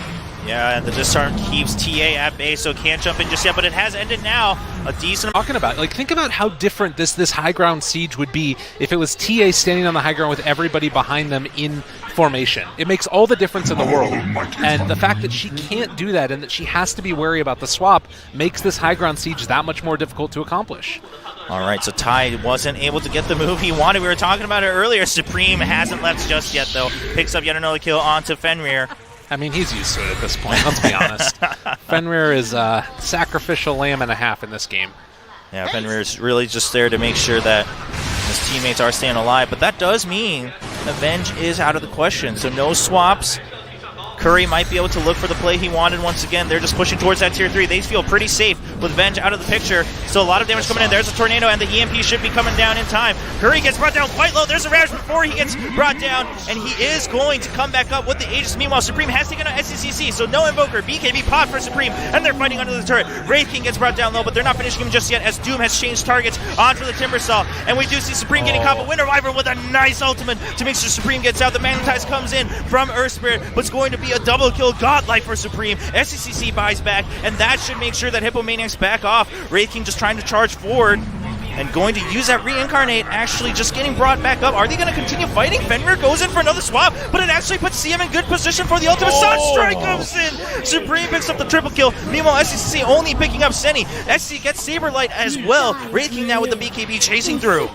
Yeah, and the disarm keeps TA at bay, so can't jump in just yet, but it has ended now. A decent... Talking about, think about how different this high ground siege would be if it was TA standing on the high ground with everybody behind them in formation. It makes all the difference in the world. And the fact that she can't do that and that she has to be wary about the swap makes this high ground siege that much more difficult to accomplish. All right, so Ty wasn't able to get the move he wanted. We were talking about it earlier. Supreme hasn't left just yet, though. Picks up yet another kill onto Fenrir. I mean, he's used to it at this point, let's be honest. Fenrir is a sacrificial lamb and a half in this game. Yeah, Fenrir's really just there to make sure that his teammates are staying alive, but that does mean Avenge is out of the question. So no swaps Curry might be able to look for the play he wanted once again. They're just pushing towards that tier 3. They feel pretty safe with Venge out of the picture. So a lot of damage coming in. There's a tornado, and the EMP should be coming down in time. Curry gets brought down quite low. There's a Ravage before he gets brought down, and he is going to come back up with the Aegis. Meanwhile, Supreme has taken out SCCC, so no Invoker. BKB popped for Supreme, and they're fighting under the turret. Wraith King gets brought down low, but they're not finishing him just yet, as Doom has changed targets onto the Timbersaw, and we do see Supreme getting caught, but Winter Wyvern with a nice ultimate to make sure Supreme gets out. The Magnetize comes in from Earth Spirit, but it's going to be a double kill, godlike for Supreme. SCCC buys back, and that should make sure that Hippomaniacs back off. Wraith King just trying to charge forward and going to use that reincarnate, actually just getting brought back up. Are they going to continue fighting? Fenrir goes in for another swap, but it actually puts CM in good position for the ultimate. Sunstrike comes in! Supreme picks up the triple kill. Meanwhile, SCCC only picking up Senny. SC gets Saberlight as well. Wraith King now with the BKB chasing through.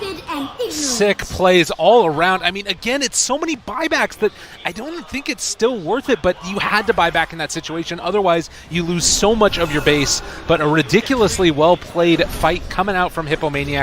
Sick plays all around. I mean, again, it's so many buybacks that I don't think it's still worth it, but you had to buy back in that situation. Otherwise, you lose so much of your base. But a ridiculously well-played fight coming out from Hippomaniacs.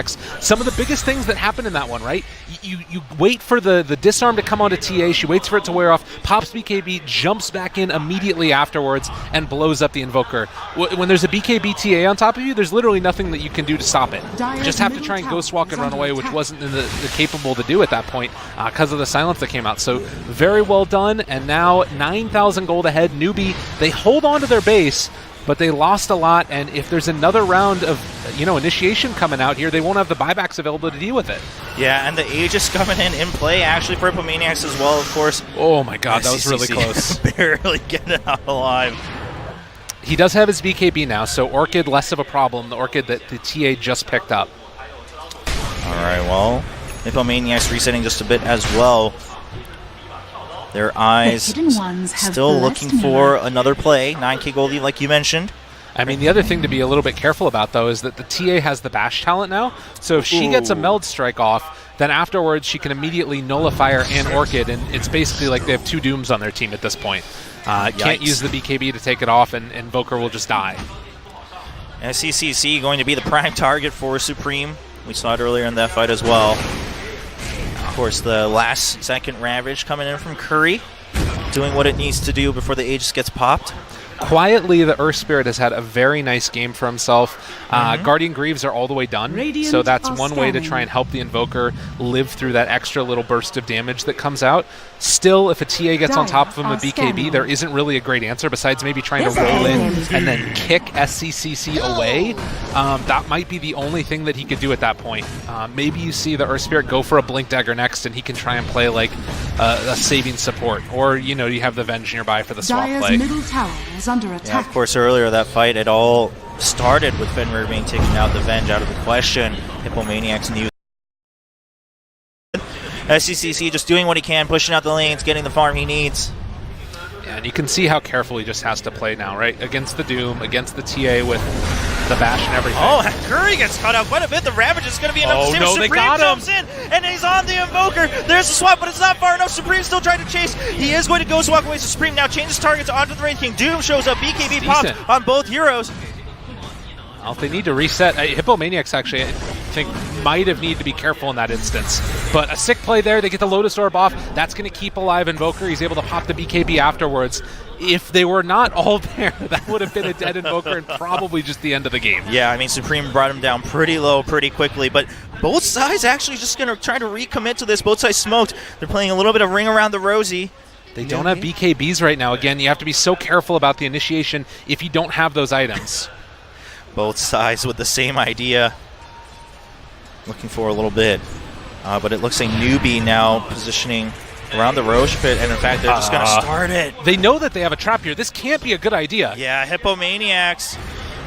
Some of the biggest things that happen in that one, right? You wait for the disarm to come onto TA. She waits for it to wear off, pops BKB, jumps back in immediately afterwards, and blows up the Invoker. When there's a BKB TA on top of you, there's literally nothing that you can do to stop it. You just have to try and ghost walk and run away, which wasn't in the capable to do at that point because of the silence that came out. So very well done, and now 9,000 gold ahead. Newbee, they hold on to their base, but they lost a lot, and if there's another round of initiation coming out here, they won't have the buybacks available to deal with it. Yeah, and the Aegis coming in play actually for Hippomaniacs as well, of course. Oh my god, that was really close. Barely getting out alive. He does have his BKB now, so Orchid less of a problem, the Orchid that the TA just picked up. Alright, well, Hippomaniacs resetting just a bit as well. Their eyes still looking for another play. 9k gold lead, like you mentioned. I mean, the other thing to be a little bit careful about, though, is that the TA has the bash talent now. So if she gets a meld strike off, then afterwards she can immediately nullify her and Orchid, and it's basically like they have two Dooms on their team at this point. Can't use the BKB to take it off, and Invoker will just die. SCCC going to be the prime target for Supreme. We saw it earlier in that fight as well. Of course, the last second Ravage coming in from Curry, doing what it needs to do before the Aegis gets popped. Quietly, the Earth Spirit has had a very nice game for himself. Guardian Greaves are all the way done, so that's one way to try and help the Invoker live through that extra little burst of damage that comes out. Still, if a TA gets on top of him with BKB, there isn't really a great answer besides maybe trying to roll in and then kick SCCC away. That might be the only thing that he could do at that point. Maybe you see the Earth Spirit go for a Blink Dagger next, and he can try and play like a saving support, or you have the Venge nearby for the swap play. Middle tower is under attack. Yeah, of course, earlier that fight, it all started with Fenrir being taken out, the Venge out of the question. Hippomaniacs knew. SCCC just doing what he can, pushing out the lanes, getting the farm he needs. Yeah, and you can see how careful he just has to play now, right? Against the Doom, against the TA with the bash and everything. Oh, Curry gets cut out quite a bit. The Ravage is going to be enough to save him. Supreme jumps in, and he's on the Invoker. There's the swap, but it's not far enough. Supreme still trying to chase. He is going to ghost walk away. So Supreme now changes targets onto the Wraith King. Doom shows up. BKB pops on both heroes. Well, if they need to reset, Hippomaniacs actually, I think, might have needed to be careful in that instance. But a sick play there. They get the Lotus Orb off. That's going to keep alive Invoker. He's able to pop the BKB afterwards. If they were not all there, that would have been a dead Invoker and probably just the end of the game. Yeah, I mean, Supreme brought him down pretty low pretty quickly, but both sides actually just going to try to recommit to this. Both sides smoked. They're playing a little bit of Ring Around the Rosie. They don't have BKBs right now. Again, you have to be so careful about the initiation if you don't have those items. Both sides with the same idea. Looking for a little bit. But it looks like Newbee now positioning around the Roche pit, and in fact, they're just going to start it. They know that they have a trap here. This can't be a good idea. Yeah, Hippomaniacs.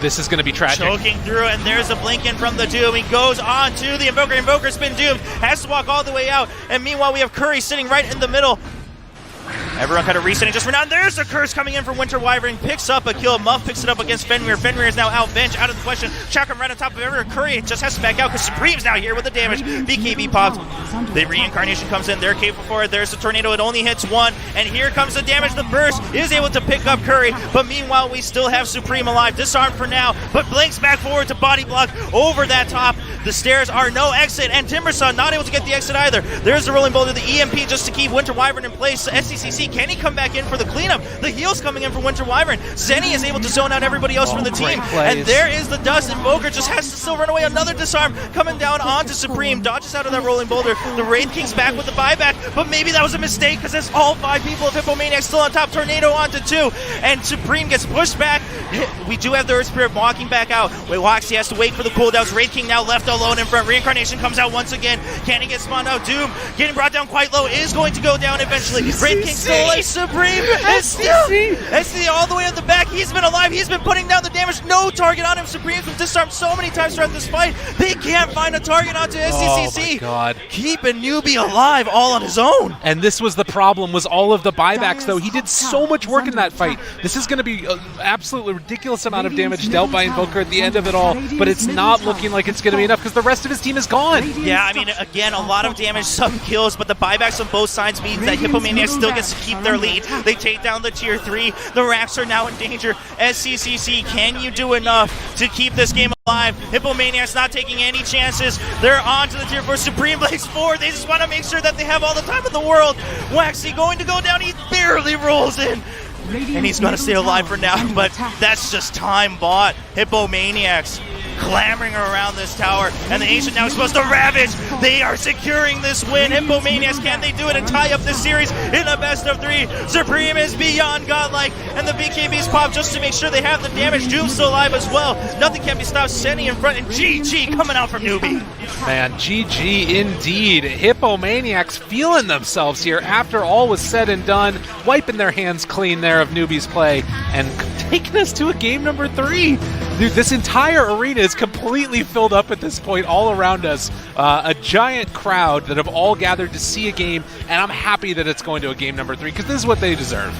This is going to be tragic. Choking through, and there's a blink in from the Doom. He goes on to the Invoker. Invoker's been doomed. Has to walk all the way out. And meanwhile, we have Curry sitting right in the middle. Everyone kind of resetting just for now. And there's the curse coming in from Winter Wyvern. Picks up a kill. Muff picks it up against Fenrir. Fenrir is now out. Venge out of the question. Chakram right on top of everyone. Curry just has to back out because Supreme's now here with the damage. BKB popped. The reincarnation comes in. They're capable for it. There's the tornado. It only hits one. And here comes the damage. The burst is able to pick up Curry. But meanwhile, we still have Supreme alive. Disarmed for now. But blinks back forward to body block over that top. The stairs are no exit. And Timbersaw not able to get the exit either. There's the rolling boulder. The EMP just to keep Winter Wyvern in place. SCCC SCCC, can he come back in for the cleanup? The heal's coming in for Winter Wyvern. Zenny is able to zone out everybody else from the team. And there is the dust. Invoker just has to still run away. Another disarm coming down onto Supreme. Dodges out of that rolling boulder. The Wraith King's back with the buyback, but maybe that was a mistake because there's all 5 people of Hippomaniacs still on top. Tornado onto 2, and Supreme gets pushed back. We do have the Earth Spirit walking back out. Waxy has to wait for the cooldowns. Wraith King now left alone in front. Reincarnation comes out once again. Can he get spawned out? Doom getting brought down quite low, is going to go down eventually. Wraith King still alive. Supreme is still SCCC all the way at the back. He's been alive. He's been putting down the damage. No target on him. Supreme's been disarmed so many times throughout this fight. They can't find a target onto SCCC. Oh my God. Keeping Newbee alive all on his own. And this was the problem, was all of the buybacks, though. He did so much work in that fight. This is going to be an absolutely ridiculous amount of damage dealt by Invoker at the end of it all, but it's not looking like it's going to be enough because the rest of his team is gone. Yeah, I mean, again, a lot of damage, some kills, but the buybacks on both sides means that Hippomaniacs still gets to keep their lead. They take down the tier 3. The Raps are now in danger. SCCC, can you do enough to keep this game alive? Hippomaniacs not taking any chances. They're on to the tier 4. Supreme Blaze 4. They just want to make sure that they have all the time in the world. Waxy going to go down. He barely rolls in. And he's going to stay alive for now, but that's just time bought. Hippomaniacs clamoring around this tower, and the Ancient now is supposed to ravage. They are securing this win. Hippomaniacs, can they do it and tie up this series in a best of 3? Supreme is beyond godlike, and the BKBs pop just to make sure they have the damage. Doom's still alive as well. Nothing can be stopped. Senny in front, and GG coming out from Newbee. Man, GG indeed. Hippomaniacs feeling themselves here after all was said and done, wiping their hands clean there of Newbee's play, and taking us to a game number 3. Dude, this entire arena is completely filled up at this point all around us. A giant crowd that have all gathered to see a game, and I'm happy that it's going to a game number 3 because this is what they deserve.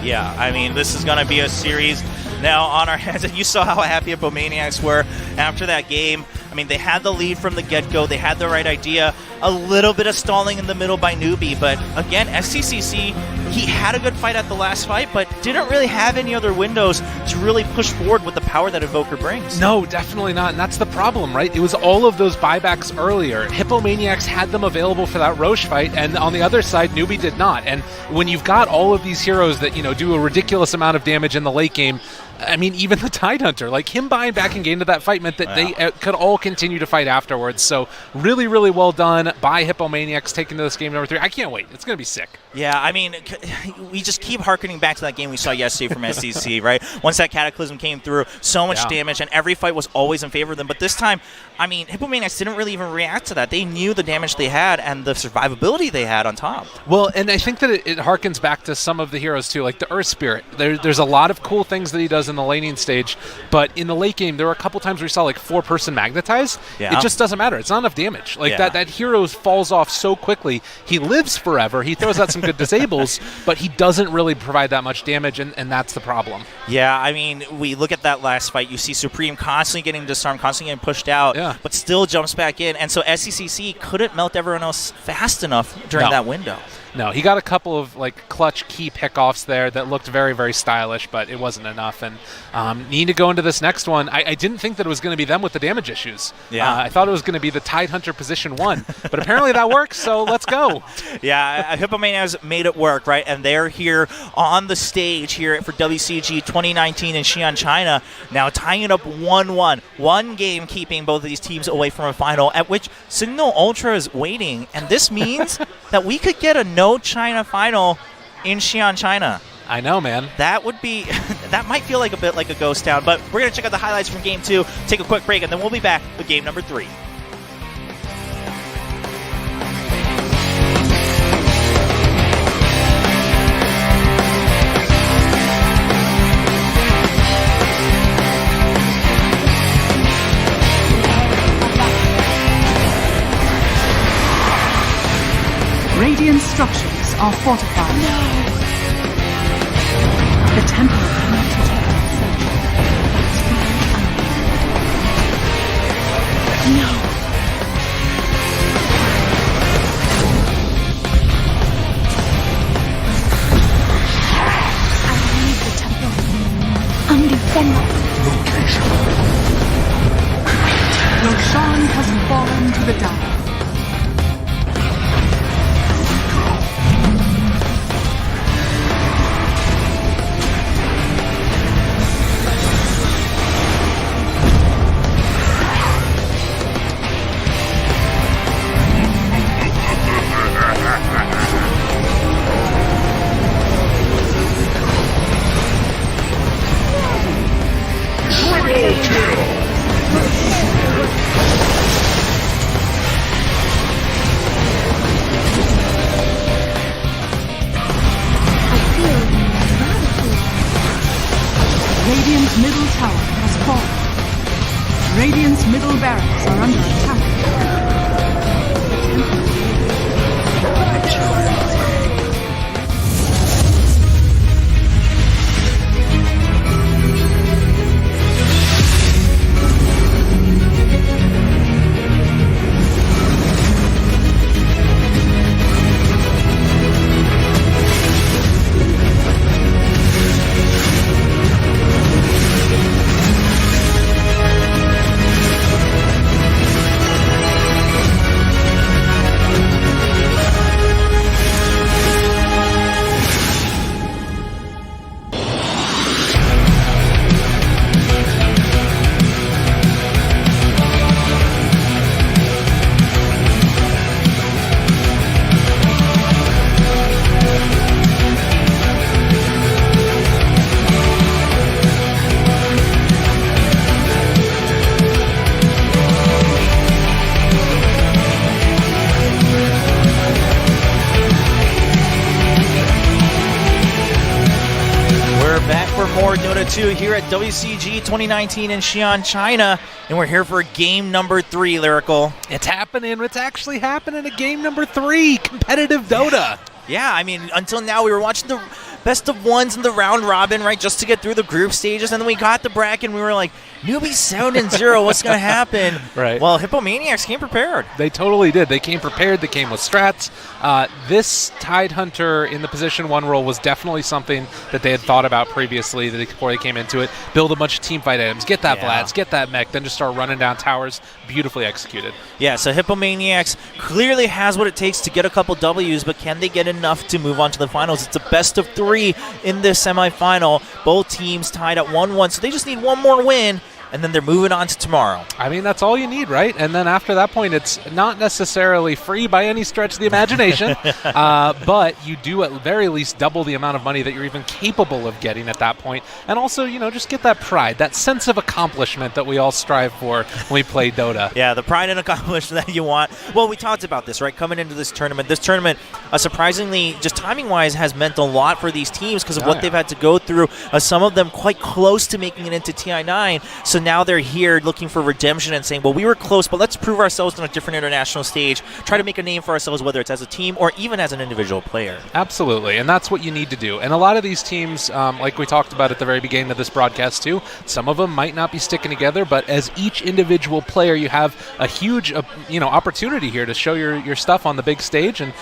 Yeah, I mean, this is going to be a series now on our hands. And you saw how happy Hippomaniacs were after that game. I mean, they had the lead from the get-go. They had the right idea. A little bit of stalling in the middle by Newbee. But again, SCCC, he had a good fight at the last fight, but didn't really have any other windows to really push forward with the power that Invoker brings. No, definitely not. And that's the problem, right? It was all of those buybacks earlier. Hippomaniacs had them available for that Roche fight, and on the other side, Newbee did not. And when you've got all of these heroes that, do a ridiculous amount of damage in the late game, I mean, even the Tidehunter, like him buying back and getting to that fight meant that they could all continue to fight afterwards. So really, really well done by Hippomaniacs taking to this game number 3. I can't wait. It's going to be sick. Yeah, I mean, we just keep hearkening back to that game we saw yesterday from SCC, right? Once that Cataclysm came through, so much damage, and every fight was always in favor of them. But this time, I mean, Hippomaniacs didn't really even react to that. They knew the damage they had and the survivability they had on top. Well, and I think that it harkens back to some of the heroes, too, like the Earth Spirit. There's a lot of cool things that he does in the laning stage, but in the late game, there were a couple times where we saw like 4-person magnetize. Yeah. It just doesn't matter. It's not enough damage. Like that hero falls off so quickly. He lives forever. He throws out some good disables, but he doesn't really provide that much damage, and that's the problem. Yeah, I mean, we look at that last fight. You see Supreme constantly getting disarmed, constantly getting pushed out, but still jumps back in. And so SCCC couldn't melt everyone else fast enough during that window. No, he got a couple of clutch key pickoffs there that looked very, very stylish, but it wasn't enough. And need to go into this next one. I didn't think that it was going to be them with the damage issues. Yeah, I thought it was going to be the Tidehunter position 1, but apparently that works. So let's go. Yeah, Hippomaniacs made it work, right? And they're here on the stage here for WCG 2019 in Xi'an, China. Now tying it up 1-1. One game keeping both of these teams away from a final, at which Signal Ultra is waiting, and this means that we could get a no China final in Xi'an, China. I know, man. That would be, that might feel like a bit like a ghost town, but we're going to check out the highlights from game 2, take a quick break, and then we'll be back with game number 3. Radiant structures are fortified. No. The temple cannot detect no. I need the temple undefended. Xi'an has fallen to the dark. middle tower has fallen. Radiant's middle barracks are under attack. More Dota 2 here at WCG 2019 in Xi'an, China, and we're here for game number 3, Lyrical. It's happening. It's actually happening at game number 3, competitive Dota. Yeah, I mean, until now we were watching the best of ones in the round robin, right, just to get through the group stages, and then we got the bracket and we were like, Newbee 7-0, what's going to happen? Right. Well, Hippomaniacs came prepared. They totally did. They came prepared. They came with strats. This Tidehunter in the position 1 role was definitely something that they had thought about previously before they came into it. Build a bunch of teamfight items, get that Vlads, get that mech, then just start running down towers. Beautifully executed. Yeah, so Hippomaniacs clearly has what it takes to get a couple Ws, but can they get enough to move on to the finals? It's a best of 3 in this semifinal. Both teams tied at 1-1, so they just need one more win, and then they're moving on to tomorrow. I mean, that's all you need, right? And then after that point, it's not necessarily free by any stretch of the imagination, but you do at very least double the amount of money that you're even capable of getting at that point. And also, you know, just get that pride, that sense of accomplishment that we all strive for when we play Dota. Yeah, the pride and accomplishment that you want. Well, we talked about this, right? Coming into this tournament, surprisingly, just timing-wise, has meant a lot for these teams because of what they've had to go through. Some of them quite close to making it into TI9. So now they're here looking for redemption and saying, well, we were close, but let's prove ourselves on a different international stage, try to make a name for ourselves, whether it's as a team or even as an individual player. Absolutely, and that's what you need to do. And a lot of these teams, like we talked about at the very beginning of this broadcast too, some of them might not be sticking together, but as each individual player, you have a huge opportunity here to show your stuff on the big stage and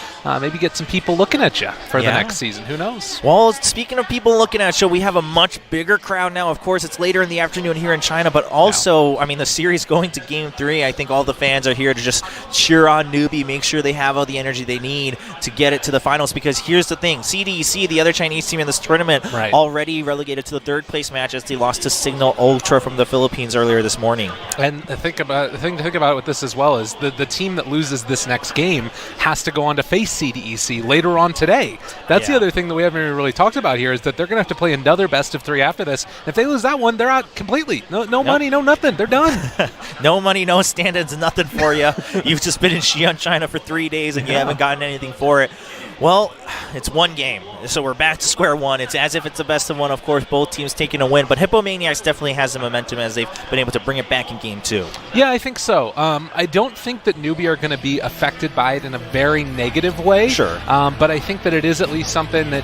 maybe get some people looking at you for the next season. Who knows? Well, speaking of people looking at you, we have a much bigger crowd now. Of course, it's later in the afternoon here in China, but also, I mean, the series going to Game 3, I think all the fans are here to just cheer on Newbee, make sure they have all the energy they need to get it to the finals, because here's the thing, CDEC, the other Chinese team in this tournament, already relegated to the third place match as they lost to Signal Ultra from the Philippines earlier this morning. And the thing to think about with this as well is the team that loses this next game has to go on to face CDEC later on today. That's the other thing that we haven't even really talked about here, is that they're going to have to play another best of 3 after this. If they lose that one, they're out completely. No money, no nothing. They're done. No money, no stand-ins, nothing for you. You've just been in Xi'an, China for 3 days and you haven't gotten anything for it. Well, it's one game, so we're back to square one. It's as if it's the best of one, of course, both teams taking a win, but Hippomaniacs definitely has the momentum as they've been able to bring it back in Game 2. Yeah, I think so. I don't think that Newbee are going to be affected by it in a very negative way. Sure. But I think that it is at least something that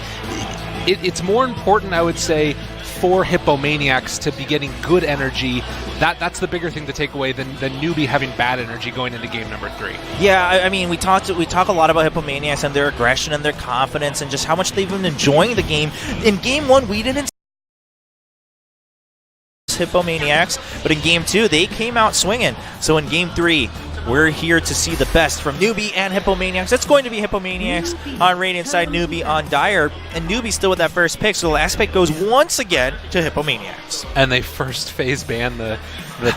it's more important, I would say, for Hippomaniacs to be getting good energy. That's the bigger thing to take away than Newbee having bad energy going into game number 3. Yeah, I mean, we talk a lot about Hippomaniacs and their aggression and their confidence and just how much they've been enjoying the game. In Game 1, we didn't Hippomaniacs, but in Game 2, they came out swinging. So in Game 3, we're here to see the best from Newbee and Hippomaniacs. It's going to be Hippomaniacs on Radiant side, Newbee on Dire, and Newbee still with that first pick, so the last pick goes once again to Hippomaniacs. And they first phase ban the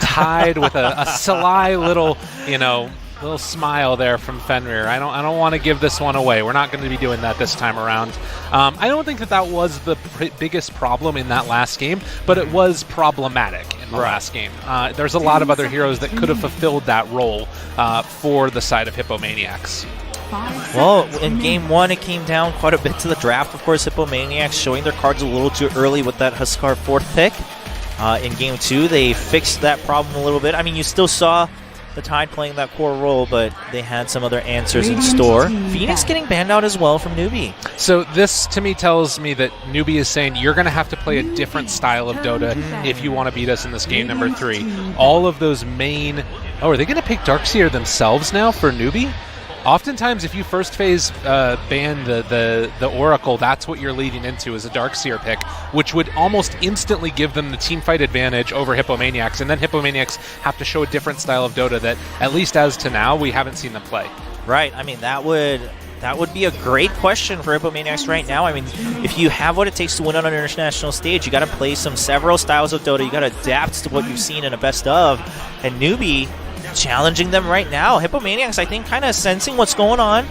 Tide with a sly little, little smile there from Fenrir. I don't want to give this one away. We're not going to be doing that this time around. I don't think that was the biggest problem in that last game, but it was problematic in the last game. There's a lot of other heroes that could have fulfilled that role for the side of Hippomaniacs. Well, in Game 1, it came down quite a bit to the draft. Of course, Hippomaniacs showing their cards a little too early with that Huskar 4th pick. in Game 2. They fixed that problem a little bit. I mean, you still saw the Tide playing that core role, but they had some other answers in store. Phoenix getting banned out as well from Newbee. So this, to me, tells me that Newbee is saying you're going to have to play a different style of Dota if you want to beat us in this game number 3. All of those main... Oh, are they going to pick Darkseer themselves now for Newbee? Oftentimes, if you first phase ban the Oracle, that's what you're leading into is a Darkseer pick, which would almost instantly give them the team fight advantage over Hippomaniacs, and then Hippomaniacs have to show a different style of Dota that, at least as to now, we haven't seen them play. Right. I mean, that would be a great question for Hippomaniacs right now. I mean, if you have what it takes to win on an international stage, you got to play several styles of Dota. You got to adapt to what you've seen in a best of, and Newbee challenging them right now. Hippomaniacs, I think, kind of sensing what's going on.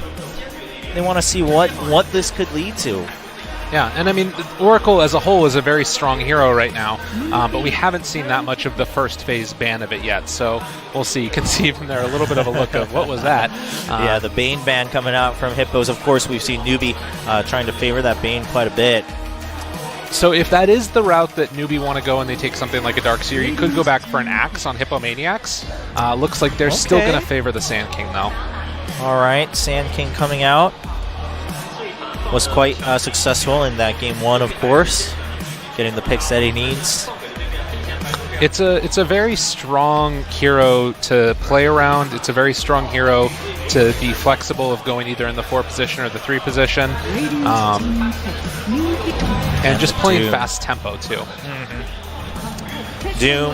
They want to see what this could lead to. Yeah, and I mean, Oracle as a whole is a very strong hero right now, but we haven't seen that much of the first phase ban of it yet, so we'll see. You can see from there a little bit of a look of what was that. Yeah, the Bane ban coming out from Hippos. Of course, we've seen Newbee trying to favor that Bane quite a bit. So if that is the route that Newbee want to go and they take something like a Darkseer, you could go back for an Axe on Hippomaniacs. Looks like they're still going to favor the Sand King, though. All right, Sand King coming out. Was quite successful in that Game 1, of course. Getting the picks that he needs. It's a very strong hero to play around. It's a very strong hero to be flexible of going either in the 4 position or the 3 position. And just playing Doom. fast tempo, too. Doom,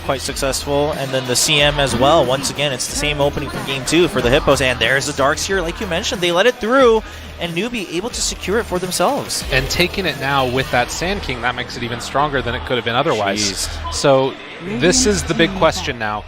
quite successful. And then the CM as well. Once again, it's the same opening from Game 2 for the Hippos. And there's the Darkseer, like you mentioned. They let it through, and Newbee able to secure it for themselves. And taking it now with that Sand King, that makes it even stronger than it could have been otherwise. Jeez. So this is the big question now.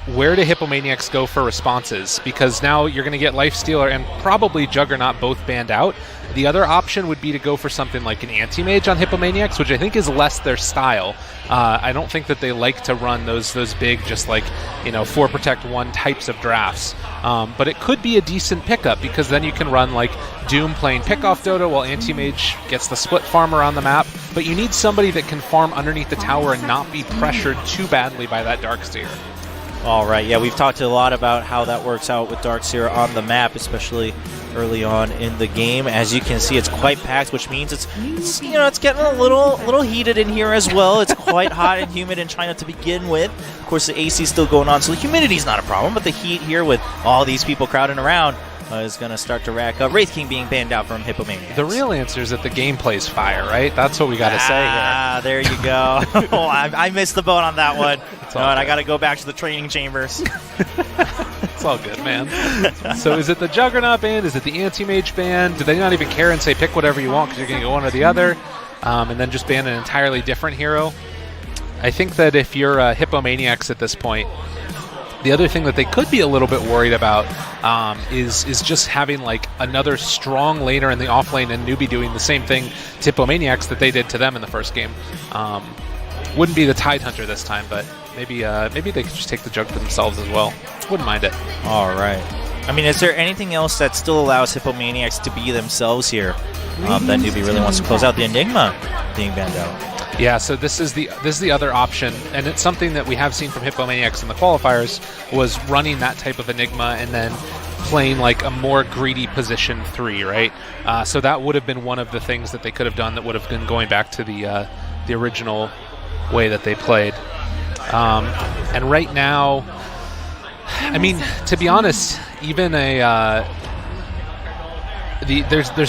Where do Hippomaniacs go for responses? Because now you're going to get Lifestealer and probably Juggernaut both banned out. The other option would be to go for something like an Anti-Mage on Hippomaniacs, which I think is less their style. I don't think that they like to run those big, just like, 4 Protect 1 types of drafts. But it could be a decent pickup, because then you can run like Doom playing Pickoff Dota while Anti-Mage gets the split farm around the map. But you need somebody that can farm underneath the tower and not be pressured too badly by that Darkseer. All right, yeah, we've talked a lot about how that works out with Darkseer on the map, especially early on in the game. As you can see, it's quite packed, which means it's getting a little heated in here as well. It's quite hot and humid in China to begin with. Of course, the AC is still going on, so the humidity's not a problem, but the heat here with all these people crowding around is going to start to rack up. Wraith King being banned out from Hippomaniacs. The real answer is that the gameplay's fire, right? That's what we got to say here. Ah, there you go. Oh, I missed the boat on that one. And I got to go back to the training chambers. It's all good, man. So is it the Juggernaut band? Is it the Anti-Mage band? Do they not even care and say pick whatever you want because you're going to go one or the other? And then just ban an entirely different hero? I think that if you're Hippomaniacs at this point, the other thing that they could be a little bit worried about is just having like another strong laner in the off lane and Newbee doing the same thing to Hippomaniacs that they did to them in the first game. Wouldn't be the Tide Hunter this time, but maybe they could just take the jug for themselves as well. Wouldn't mind it. All right. I mean, is there anything else that still allows Hippomaniacs to be themselves here that Newbee really wants to close out? The Enigma being banned out. Yeah, so this is the other option, and it's something that we have seen from Hippomaniacs in the qualifiers, was running that type of Enigma and then playing like a more greedy position 3, right? So that would have been one of the things that they could have done that would have been going back to the original way that they played. And right now, I mean, to be honest, even there's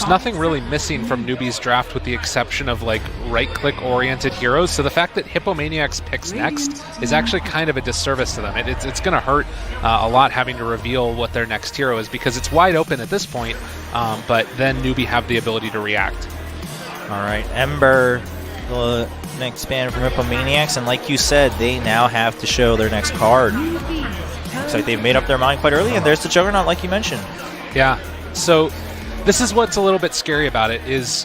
nothing really missing from Newbee's draft with the exception of like right-click oriented heroes. So the fact that Hippomaniacs picks next is actually kind of a disservice to them. It's going to hurt a lot having to reveal what their next hero is because it's wide open at this point. But then Newbee have the ability to react. All right, Ember, the next ban from Hippomaniacs, and like you said, they now have to show their next card. Looks like they've made up their mind quite early, and there's the Juggernaut, like you mentioned. Yeah. So this is what's a little bit scary about it is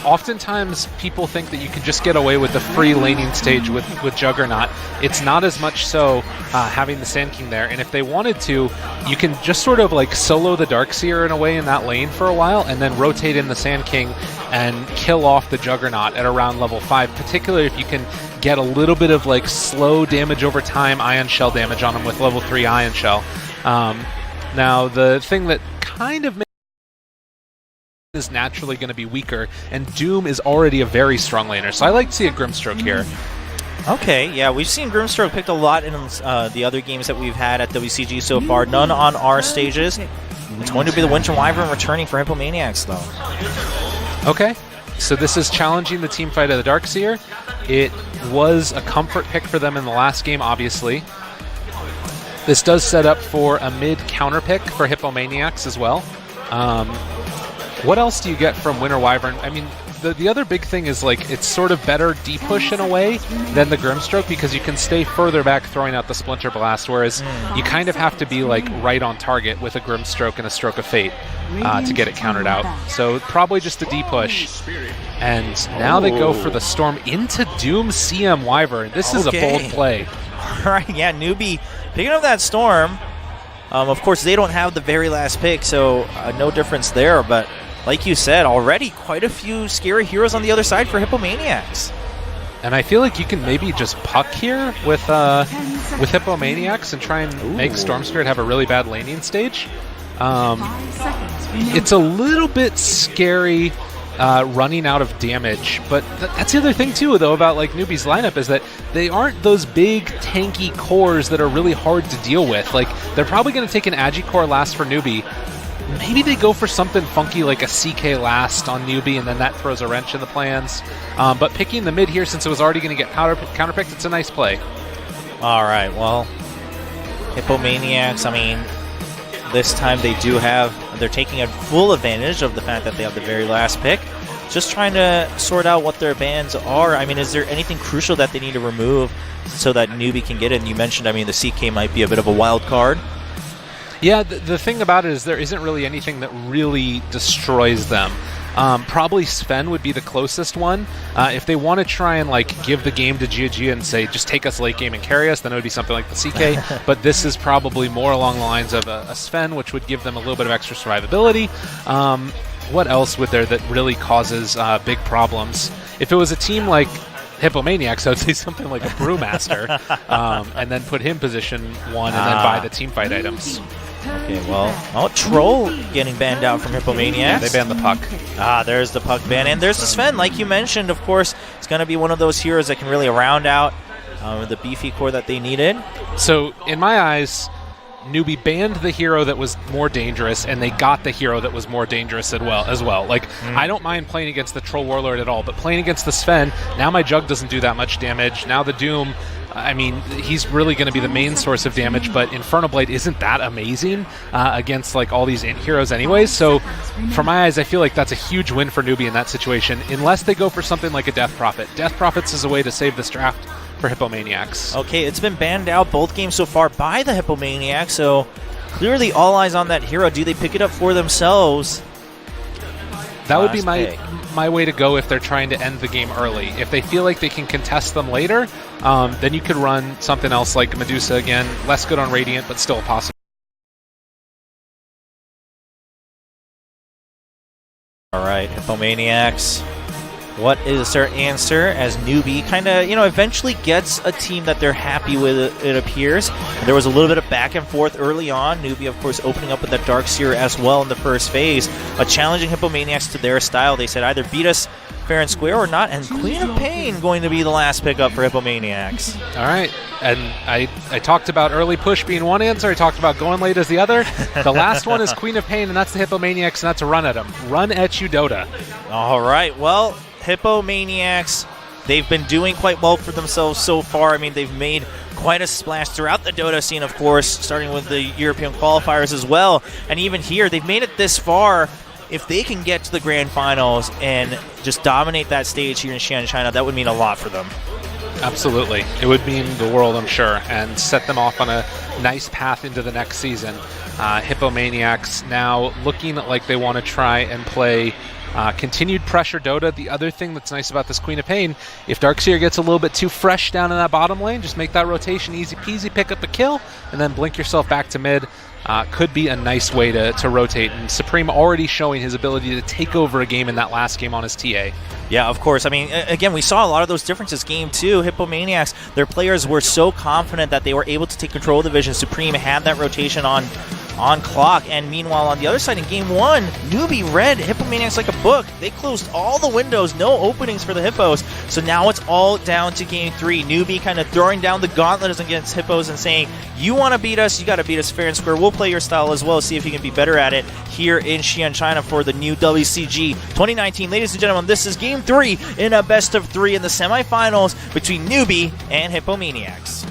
oftentimes people think that you can just get away with the free laning stage with Juggernaut. It's not as much so having the Sand King there, and if they wanted to, you can just sort of like solo the Darkseer in a way in that lane for a while, and then rotate in the Sand King and kill off the Juggernaut at around level 5, particularly if you can get a little bit of like slow damage over time, Ion Shell damage on him with level 3 Ion Shell. Now, the thing that kind of makes is naturally going to be weaker, and Doom is already a very strong laner, so I like to see a Grimstroke here. Okay, yeah, we've seen Grimstroke picked a lot in the other games that we've had at WCG so far, none on our stages. It's going to be the Winter Wyvern returning for Hippomaniacs, though. Okay, so this is challenging the team fight of the Darkseer. It was a comfort pick for them in the last game, obviously. This does set up for a mid counter pick for Hippomaniacs as well. What else do you get from Winter Wyvern? I mean, the other big thing is, like, it's sort of better D-push in a way than the Grimstroke, because you can stay further back throwing out the Splinter Blast, whereas you kind of have to be, like, right on target with a Grimstroke and a Stroke of Fate to get it countered out. So probably just a D-push. And now they go for the Storm into Doom CM Wyvern. This is a bold play. All right, yeah, Newbee picking up that Storm. Of course, they don't have the very last pick, so no difference there, but like you said, already quite a few scary heroes on the other side for Hippomaniacs. And I feel like you can maybe just puck here with Hippomaniacs and try and make Storm Spirit have a really bad laning stage. It's a little bit scary running out of damage, but that's the other thing too, though, about like Newbee's lineup, is that they aren't those big tanky cores that are really hard to deal with. Like, they're probably going to take an Agi core last for Newbee. Maybe they go for something funky like a CK last on Newbee, and then that throws a wrench in the plans. But picking the mid here, since it was already going to get counterpicked, it's a nice play. All right, well, Hippomaniacs, I mean, this time they're taking a full advantage of the fact that they have the very last pick. Just trying to sort out what their bans are. I mean, is there anything crucial that they need to remove so that Newbee can get it? And you mentioned, I mean, the CK might be a bit of a wild card. Yeah, the thing about it is there isn't really anything that really destroys them. Probably Sven would be the closest one. If they want to try and like give the game to Gia and say, just take us late game and carry us, then it would be something like the CK. But this is probably more along the lines of a Sven, which would give them a little bit of extra survivability. What else would there that really causes big problems? If it was a team like Hippomaniacs, I would say something like a Brewmaster, and then put him position 1 and then buy the team fight items. Okay, well, Troll getting banned out from Hippomaniacs. Yeah, they banned the puck. There's the puck ban. And there's the Sven, like you mentioned, of course. It's going to be one of those heroes that can really round out the beefy core that they needed. So, in my eyes, Newbee banned the hero that was more dangerous, and they got the hero that was more dangerous as well. Like, I don't mind playing against the Troll Warlord at all, but playing against the Sven, now my Jug doesn't do that much damage. Now the Doom, I mean, he's really going to be the main source of damage, but Infernal Blade isn't that amazing against like all these int heroes anyways. So for my eyes, I feel like that's a huge win for Newbee in that situation, unless they go for something like a Death Prophet. Death Prophets is a way to save this draft for Hippomaniacs. Okay, it's been banned out both games so far by the Hippomaniacs, so clearly all eyes on that hero. Do they pick it up for themselves? That would be my way to go if they're trying to end the game early. If they feel like they can contest them later, then you could run something else like Medusa again. Less good on Radiant, but still possible. All right, Hippomaniacs. What is their answer as Newbee kind of, eventually gets a team that they're happy with, it appears. And there was a little bit of back and forth early on. Newbee, of course, opening up with that Darkseer as well in the first phase, challenging Hippomaniacs to their style. They said either beat us fair and square or not, and Queen of Pain going to be the last pickup for Hippomaniacs. All right, and I talked about early push being one answer. I talked about going late as the other. The last one is Queen of Pain, and that's the Hippomaniacs, and that's a run at them. Run at you, Dota. All right, well, Hippomaniacs, they've been doing quite well for themselves so far. I mean, they've made quite a splash throughout the Dota scene, of course, starting with the European qualifiers as well. And even here, they've made it this far. If they can get to the grand finals and just dominate that stage here in Xi'an, China, that would mean a lot for them. Absolutely. It would mean the world, I'm sure, and set them off on a nice path into the next season. Hippomaniacs now looking like they want to try and play continued pressure Dota. The other thing that's nice about this Queen of Pain, if Darkseer gets a little bit too fresh down in that bottom lane, just make that rotation easy peasy, pick up a kill, and then blink yourself back to mid. Could be a nice way to rotate. And Supreme already showing his ability to take over a game in that last game on his TA. Yeah, of course. I mean, again, we saw a lot of those differences. Game 2, Hippomaniacs, their players were so confident that they were able to take control of the vision. Supreme had that rotation on clock, and meanwhile on the other side in Game 1, Newbee read Hippomaniacs like a book. They closed all the windows, no openings for the Hippos. So now it's all down to Game 3. Newbee kind of throwing down the gauntlet against Hippos and saying, you want to beat us, you got to beat us fair and square. We'll play your style as well, see if you can be better at it here in Xi'an, China for the new WCG 2019. Ladies and gentlemen, this is Game 3 in a best of 3 in the semifinals between Newbee and Hippomaniacs.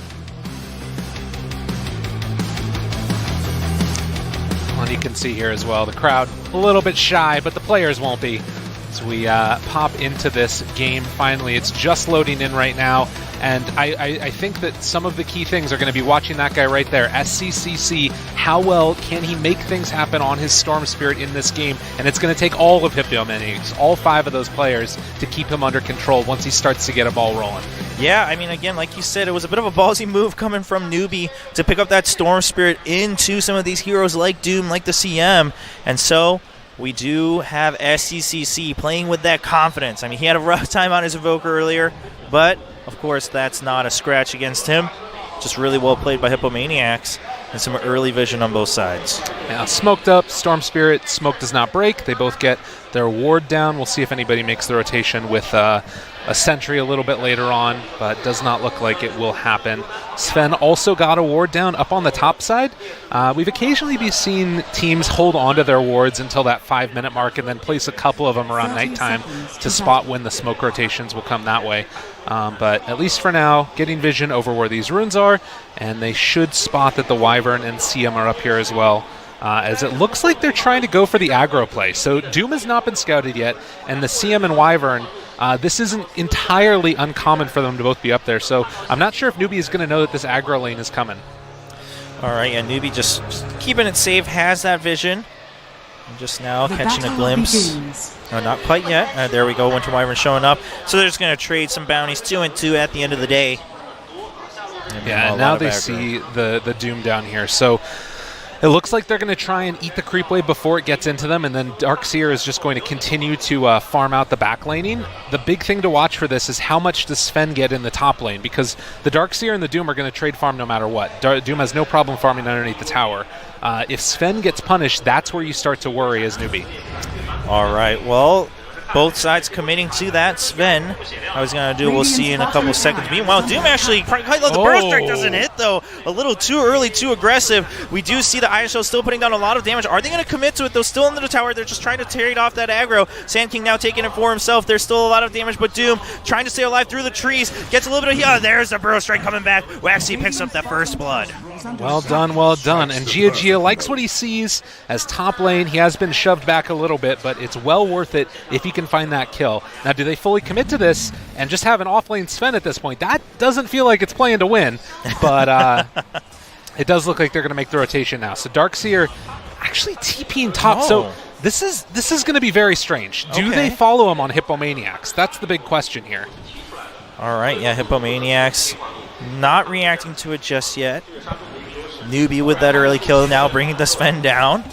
And you can see here as well, the crowd a little bit shy, but the players won't be. As we pop into this game, finally, it's just loading in right now. And I think that some of the key things are going to be watching that guy right there, SCCC. How well can he make things happen on his Storm Spirit in this game? And it's going to take all of Hippomaniacs, all 5 of those players, to keep him under control once he starts to get a ball rolling. Yeah, I mean, again, like you said, it was a bit of a ballsy move coming from Newbee to pick up that Storm Spirit into some of these heroes like Doom, like the CM. And so we do have SCCC playing with that confidence. I mean, he had a rough time on his Evoker earlier, but of course that's not a scratch against him. Just really well played by Hippomaniacs and some early vision on both sides. Now, smoked up, Storm Spirit, smoke does not break. They both get their ward down. We'll see if anybody makes the rotation with a sentry a little bit later on, but does not look like it will happen. Sven also got a ward down up on the top side. We've occasionally been seeing teams hold on to their wards until that 5-minute mark and then place a couple of them around nighttime to spot when the smoke rotations will come that way. But at least for now, getting vision over where these runes are, and they should spot that the Wyvern and CM are up here as well. As it looks like they're trying to go for the aggro play. So Doom has not been scouted yet, and the CM and Wyvern, this isn't entirely uncommon for them to both be up there. So I'm not sure if Newbee is going to know that this aggro lane is coming. All right, yeah, Newbee just keeping it safe, has that vision. And just now catching a glimpse. Oh, not quite yet. There we go, Winter Wyvern showing up. So they're just going to trade some bounties 2 and 2 at the end of the day. And now they see the Doom down here. So it looks like they're going to try and eat the creep wave before it gets into them, and then Darkseer is just going to continue to farm out the back laning. The big thing to watch for this is how much does Sven get in the top lane, because the Darkseer and the Doom are going to trade farm no matter what. Doom has no problem farming underneath the tower. If Sven gets punished, that's where you start to worry as Newbee. All right, well, both sides committing to that. Sven, how he's going to do, we'll see in a couple seconds. Meanwhile, Doom actually quite low. The Burrow Strike doesn't hit, though. A little too early, too aggressive. We do see the ISO still putting down a lot of damage. Are they going to commit to it, though? Still into the tower. They're just trying to trade off that aggro. Sand King now taking it for himself. There's still a lot of damage, but Doom trying to stay alive through the trees. Gets a little bit of... Yeah, there's the Burrow Strike coming back. Waxy picks up that first blood. Well done, well done. And Gia likes what he sees as top lane. He has been shoved back a little bit, but it's well worth it if he can find that kill. Now, do they fully commit to this and just have an off-lane Sven at this point? That doesn't feel like it's playing to win, but it does look like they're going to make the rotation now. So Darkseer actually TPing top. Oh. So this is going to be very strange. Do they follow him on Hippomaniacs? That's the big question here. All right, yeah, Hippomaniacs not reacting to it just yet. Newbee with that early kill now bringing the Sven down.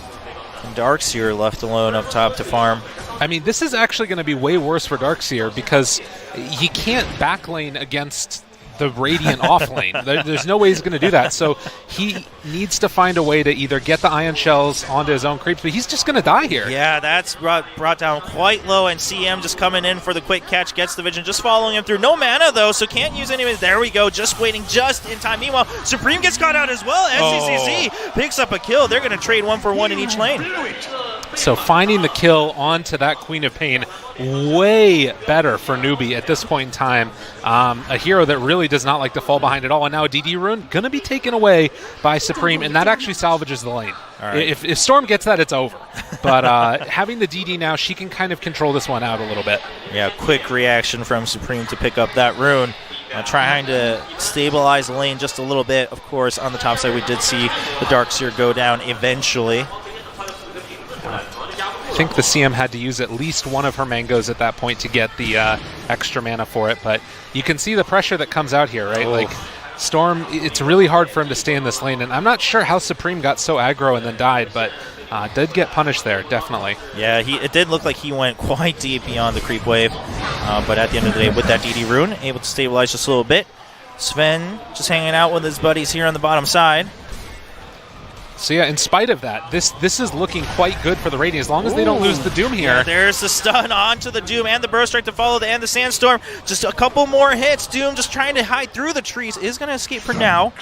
And Darkseer left alone up top to farm. I mean, this is actually going to be way worse for Darkseer because he can't backlane against the Radiant offlane. There's no way he's going to do that. So he needs to find a way to either get the Ion Shells onto his own creeps, but he's just going to die here. Yeah, that's brought down quite low, and CM just coming in for the quick catch, gets the vision, just following him through. No mana, though, so can't use any of it. There we go, just waiting just in time. Meanwhile, Supreme gets caught out as well. SCCC picks up a kill. They're going to trade 1-for-1 in each lane. So finding the kill onto that Queen of Pain, way better for Newbee at this point in time. A hero that really does not like to fall behind at all. And now a DD rune going to be taken away by Supreme, and that actually salvages the lane. Right. If Storm gets that, it's over. But having the DD now, she can kind of control this one out a little bit. Yeah, quick reaction from Supreme to pick up that rune. Trying to stabilize the lane just a little bit. Of course, on the top side, we did see the Darkseer go down eventually. I think the CM had to use at least one of her mangoes at that point to get the extra mana for it, but you can see the pressure that comes out here, right? Oh. Like, Storm, it's really hard for him to stay in this lane, and I'm not sure how Supreme got so aggro and then died, but did get punished there, definitely. Yeah, it did look like he went quite deep beyond the creep wave, but at the end of the day, with that DD rune, able to stabilize just a little bit. Sven just hanging out with his buddies here on the bottom side. So yeah, in spite of that, this is looking quite good for the Radiant, as long as they don't lose the Doom here. Yeah, there's the stun onto the Doom and the Burrow Strike to follow and the Sandstorm. Just a couple more hits. Doom just trying to hide through the trees. Is going to escape for now.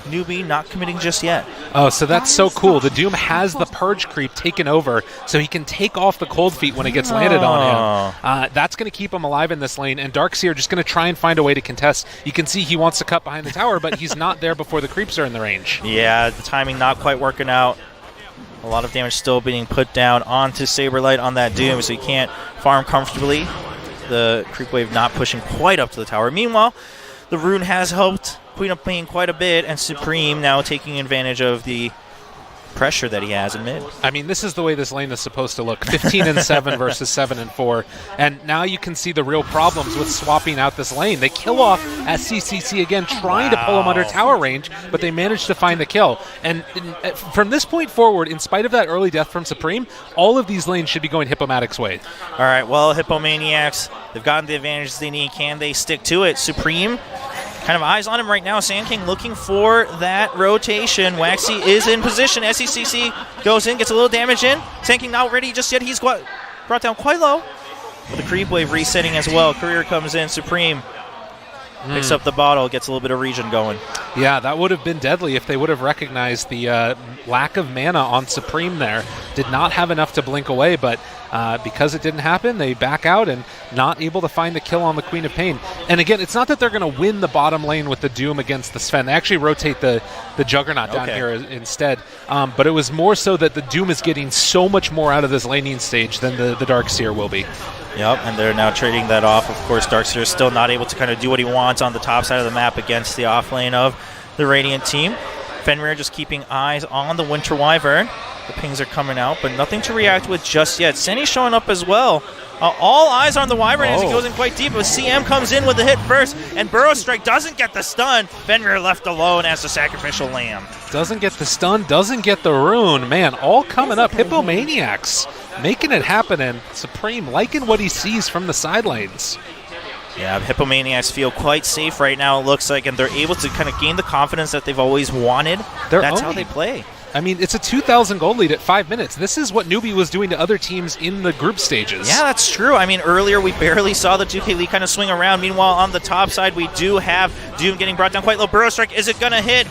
Newbee not committing just yet. Oh, so that's so cool. The Doom has the Purge creep taken over, so he can take off the Cold Feet when it gets landed on him. That's going to keep him alive in this lane, and Darkseer just going to try and find a way to contest. You can see he wants to cut behind the tower, but he's not there before the creeps are in the range. Yeah, the timing not quite working out. A lot of damage still being put down onto Saberlight on that Doom, so he can't farm comfortably. The creep wave not pushing quite up to the tower. Meanwhile, the rune has helped clean up lane quite a bit, and Supreme now taking advantage of the pressure that he has in mid. I mean, this is the way this lane is supposed to look. 15-7 versus 7-4. And now you can see the real problems with swapping out this lane. They kill off SCCC again, trying to pull him under tower range, but they managed to find the kill. And from this point forward, in spite of that early death from Supreme, all of these lanes should be going Hippomaniacs' way. All right, well, Hippomaniacs, they've gotten the advantages they need. Can they stick to it? Supreme, kind of eyes on him right now. Sand King looking for that rotation. Waxy is in position. SCCC goes in, gets a little damage in. Sand King not ready just yet. He's brought down quite low. With the creep wave resetting as well. Career comes in. Supreme picks up the bottle, gets a little bit of regen going. Yeah, that would have been deadly if they would have recognized the lack of mana on Supreme there. Did not have enough to blink away, but because it didn't happen, they back out and not able to find the kill on the Queen of Pain. And again, it's not that they're going to win the bottom lane with the Doom against the Sven. They actually rotate the Juggernaut down here instead. But it was more so that the Doom is getting so much more out of this laning stage than the Darkseer will be. Yep, and they're now trading that off. Of course, Darkseer is still not able to kind of do what he wants on the top side of the map against the off lane of the Radiant team. Fenrir just keeping eyes on the Winter Wyvern. The pings are coming out, but nothing to react with just yet. Senny showing up as well. All eyes on the Wyvern as he goes in quite deep, but CM comes in with the hit first, and Burrow Strike doesn't get the stun. Fenrir left alone as the sacrificial lamb. Doesn't get the stun, doesn't get the rune. Man, all coming up. Hippomaniacs making it happen, and Supreme liking what he sees from the side lanes. Yeah, Hippomaniacs feel quite safe right now, it looks like, and they're able to kind of gain the confidence that they've always wanted. That's how they play. I mean, it's a 2,000 gold lead at 5 minutes. This is what Newbee was doing to other teams in the group stages. Yeah, that's true. I mean, earlier we barely saw the 2K lead kind of swing around. Meanwhile, on the top side, we do have Doom getting brought down quite low. Burrow Strike, is it going to hit?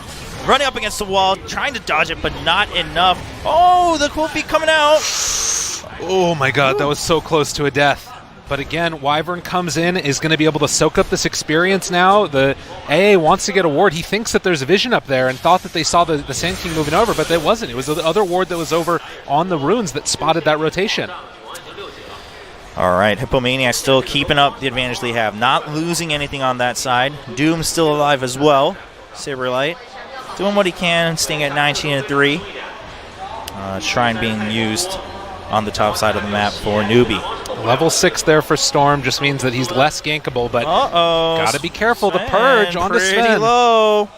Running up against the wall, trying to dodge it, but not enough. Oh, the cool feet coming out. Oh my god, that was so close to a death. But again, Wyvern comes in, is going to be able to soak up this experience now. The AA wants to get a ward. He thinks that there's a vision up there and thought that they saw the Sand King moving over, but that wasn't. It was the other ward that was over on the runes that spotted that rotation. All right, Hippomaniacs still keeping up the advantage they have. Not losing anything on that side. Doom still alive as well. Saberlight doing what he can, staying at 19-3. Shrine being used on the top side of the map for Newbee. Level 6 there for Storm just means that he's less gankable, but gotta be careful. The Purge on the Sven. Low.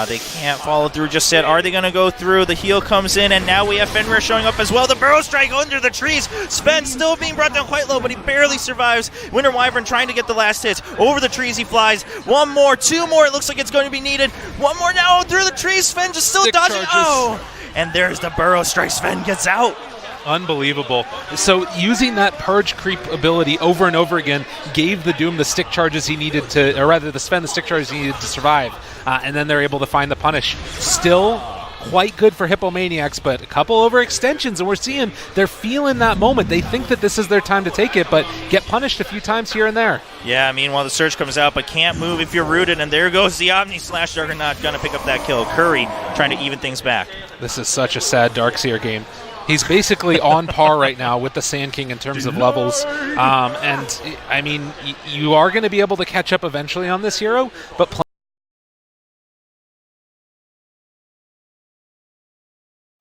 They can't follow through just yet. Are they going to go through? The heal comes in, and now we have Fenrir showing up as well. The Burrow Strike under the trees. Sven still being brought down quite low, but he barely survives. Winter Wyvern trying to get the last hits. Over the trees he flies. One more, two more. It looks like it's going to be needed. One more now through the trees. Sven just still dodging. Charges. Oh, and there's the Burrow Strike. Sven gets out. Unbelievable. So using that Purge creep ability over and over again gave the Doom the stick charges he needed to, or rather the Sven the stick charges he needed to survive. And then they're able to find the punish. Still quite good for Hippomaniacs, but a couple overextensions, and we're seeing they're feeling that moment. They think that this is their time to take it, but get punished a few times here and there. Yeah, meanwhile the surge comes out, but can't move if you're rooted, and there goes the Omni Slash Juggernaut, gonna pick up that kill. Curry trying to even things back. This is such a sad Darkseer game. He's basically on par right now with the Sand King in terms of levels. And, I mean, you are going to be able to catch up eventually on this hero, but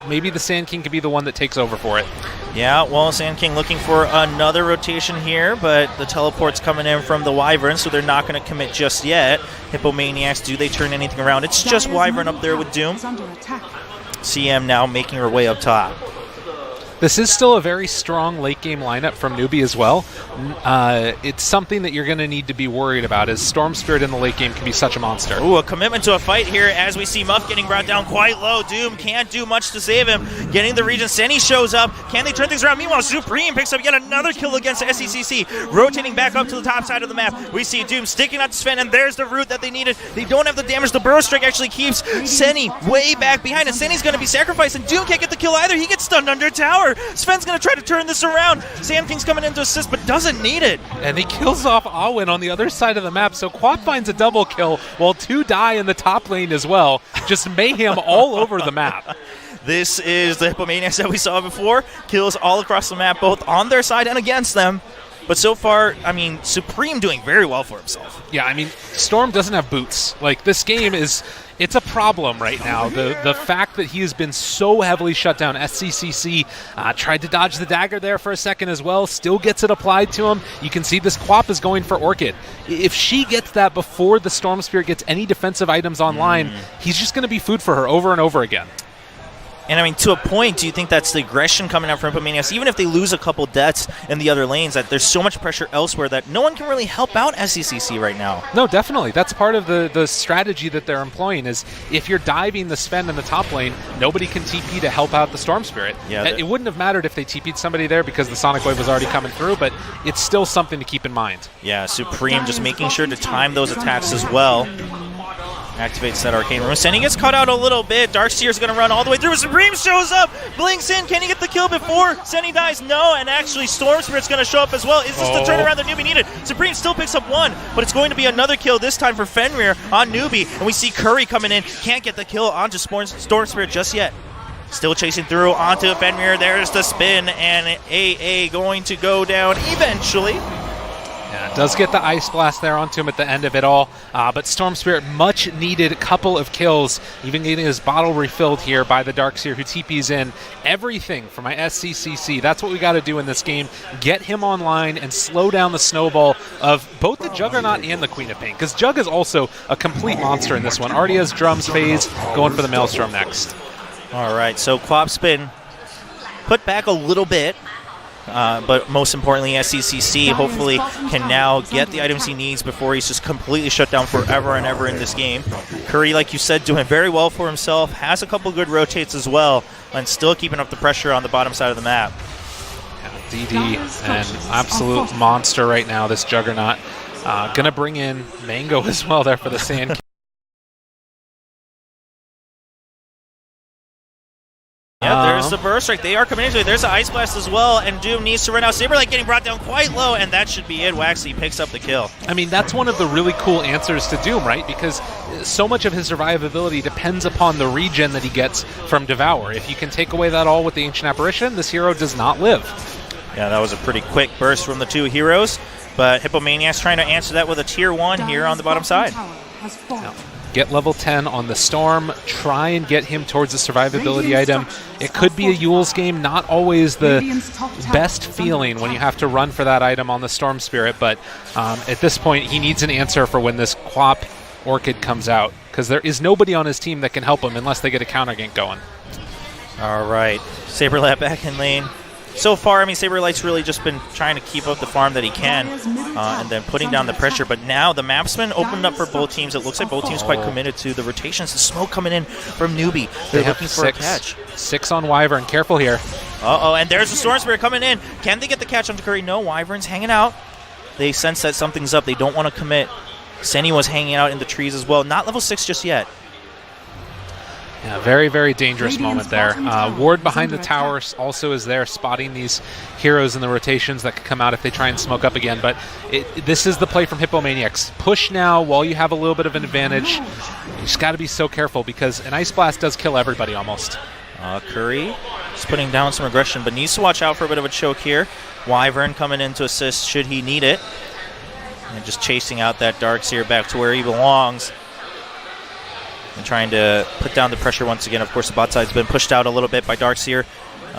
maybe the Sand King could be the one that takes over for it. Yeah, well, Sand King looking for another rotation here, but the teleport's coming in from the Wyvern, so they're not going to commit just yet. Hippomaniacs, do they turn anything around? It's just Wyvern up there with Doom. CM now making her way up top. This is still a very strong late-game lineup from Newbee as well. It's something that you're going to need to be worried about, as Storm Spirit in the late game can be such a monster. Ooh, a commitment to a fight here as we see Muff getting brought down quite low. Doom can't do much to save him. Getting the region. Senny shows up. Can they turn things around? Meanwhile, Supreme picks up yet another kill against SCCC. Rotating back up to the top side of the map. We see Doom sticking out to Sven, and there's the root that they needed. They don't have the damage. The Burrow Strike actually keeps Senny way back behind, and Senny's going to be sacrificed, and Doom can't get the kill either. He gets stunned under tower. Sven's going to try to turn this around. Sand King's coming in to assist, but doesn't need it. And he kills off Awin on the other side of the map, so Quap finds a double kill while 2 die in the top lane as well. Just mayhem all over the map. This is the Hippomaniacs that we saw before. Kills all across the map, both on their side and against them. But so far, I mean, Supreme doing very well for himself. Yeah, I mean, Storm doesn't have boots. Like, this game is... It's a problem right now. The fact that he has been so heavily shut down. SCCC tried to dodge the dagger there for a second as well. Still gets it applied to him. You can see this Quap is going for Orchid. If she gets that before the Storm Spirit gets any defensive items online, he's just going to be food for her over and over again. And I mean, to a point, do you think that's the aggression coming out from Hippomaniacs? Even if they lose a couple deaths in the other lanes, that there's so much pressure elsewhere that no one can really help out SCCC right now. No, definitely. That's part of the strategy that they're employing, is if you're diving the Sven in the top lane, nobody can TP to help out the Storm Spirit. Yeah, it wouldn't have mattered if they TP'd somebody there because the Sonic Wave was already coming through, but it's still something to keep in mind. Yeah, Supreme just making sure to time those attacks as well. Activates that arcane room. Senny gets caught out a little bit. Darkseer's going to run all the way through. Supreme shows up, blinks in. Can he get the kill before Senny dies? No, and actually Storm Spirit's going to show up as well. Is this the turnaround that Newbee needed? Supreme still picks up one, but it's going to be another kill this time for Fenrir on Newbee. And we see Curry coming in. Can't get the kill onto Storm Spirit just yet. Still chasing through onto Fenrir. There's the spin, and AA going to go down eventually. Yeah, does get the Ice Blast there onto him at the end of it all, but Storm Spirit, much needed couple of kills, even getting his bottle refilled here by the Darkseer, who TPs in. Everything for my SCCC. That's what we got to do in this game. Get him online and slow down the snowball of both the Juggernaut and the Queen of Pain, because Jug is also a complete monster in this one. Already has Drums phase, going for the Maelstrom next. All right, so Quap's been put back a little bit. But most importantly, SCCC hopefully can now get the items he needs before he's just completely shut down forever and ever in this game. Curry, like you said, doing very well for himself, has a couple good rotates as well, and still keeping up the pressure on the bottom side of the map. Yeah, DD, an absolute monster right now, this Juggernaut. Gonna bring in Mango as well there for the Sand King. Yeah, there's the Burst Strike. They are coming into it. There's the Ice Blast as well, and Doom needs to run out. Saberlight getting brought down quite low, and that should be it. Waxy picks up the kill. I mean, that's one of the really cool answers to Doom, right? Because so much of his survivability depends upon the regen that he gets from Devour. If you can take away that all with the Ancient Apparition, this hero does not live. Yeah, that was a pretty quick burst from the two heroes, but Hippomaniacs trying to answer that with a tier 1 here on the bottom side. Yeah. Get level 10 on the Storm, try and get him towards the survivability item. It could be a Yule's game, not always the best feeling when you have to run for that item on the Storm Spirit, but at this point he needs an answer for when this Quap Orchid comes out, because there is nobody on his team that can help him unless they get a counter gank going. All right, Saberlight back in lane. So far, I mean, Saberlight's really just been trying to keep up the farm that he can and then putting down the pressure. But now the map's been opened up for both teams. It looks like both teams quite committed to the rotations. The smoke coming in from Newbee. They're looking for a catch. 6 on Wyvern. Careful here. Uh-oh, and there's the Storm Spirit coming in. Can they get the catch onto Curry? No, Wyvern's hanging out. They sense that something's up. They don't want to commit. Senny was hanging out in the trees as well. Not level 6 just yet. Yeah, very, very dangerous moment there. Ward behind the tower also is there, spotting these heroes in the rotations that could come out if they try and smoke up again. But this is the play from Hippomaniacs. Push now while you have a little bit of an advantage. You just got to be so careful because an Ice Blast does kill everybody almost. Curry just putting down some aggression, but needs to watch out for a bit of a choke here. Wyvern coming in to assist should he need it. And just chasing out that Darkseer back to where he belongs. And trying to put down the pressure once again. Of course, the bot side's been pushed out a little bit by Darkseer.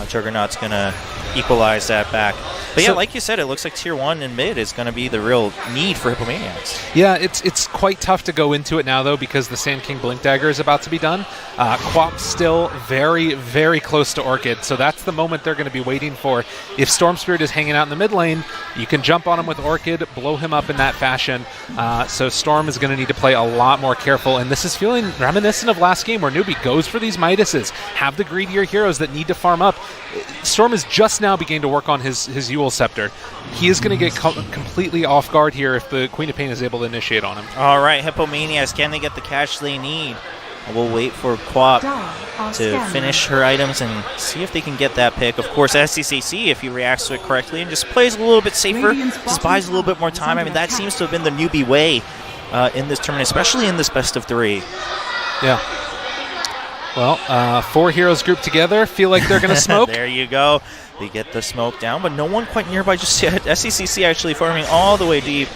Juggernaut's going to equalize that back. But yeah, like you said, it looks like Tier 1 and mid is going to be the real need for Hippomaniacs. Yeah, it's quite tough to go into it now, though, because the Sand King Blink Dagger is about to be done. Quap's still very, very close to Orchid, so that's the moment they're going to be waiting for. If Storm Spirit is hanging out in the mid lane, you can jump on him with Orchid, blow him up in that fashion. So Storm is going to need to play a lot more careful, and this is feeling reminiscent of last game where Newbee goes for these Midases, have the greedier heroes that need to farm up. Storm is just now beginning to work on his Yule Scepter. He is going to get completely off guard here if the Queen of Pain is able to initiate on him. All right, Hippomaniacs, can they get the cash they need? We'll wait for Quap to finish her items and see if they can get that pick. Of course, SCCC, if he reacts to it correctly and just plays a little bit safer, just buys a little bit more time. I mean, that seems to have been the Newbee way in this tournament, especially in this best of 3. Yeah. Well, 4 heroes grouped together, feel like they're going to smoke. There you go. They get the smoke down, but no one quite nearby just yet. SCCC actually farming all the way deep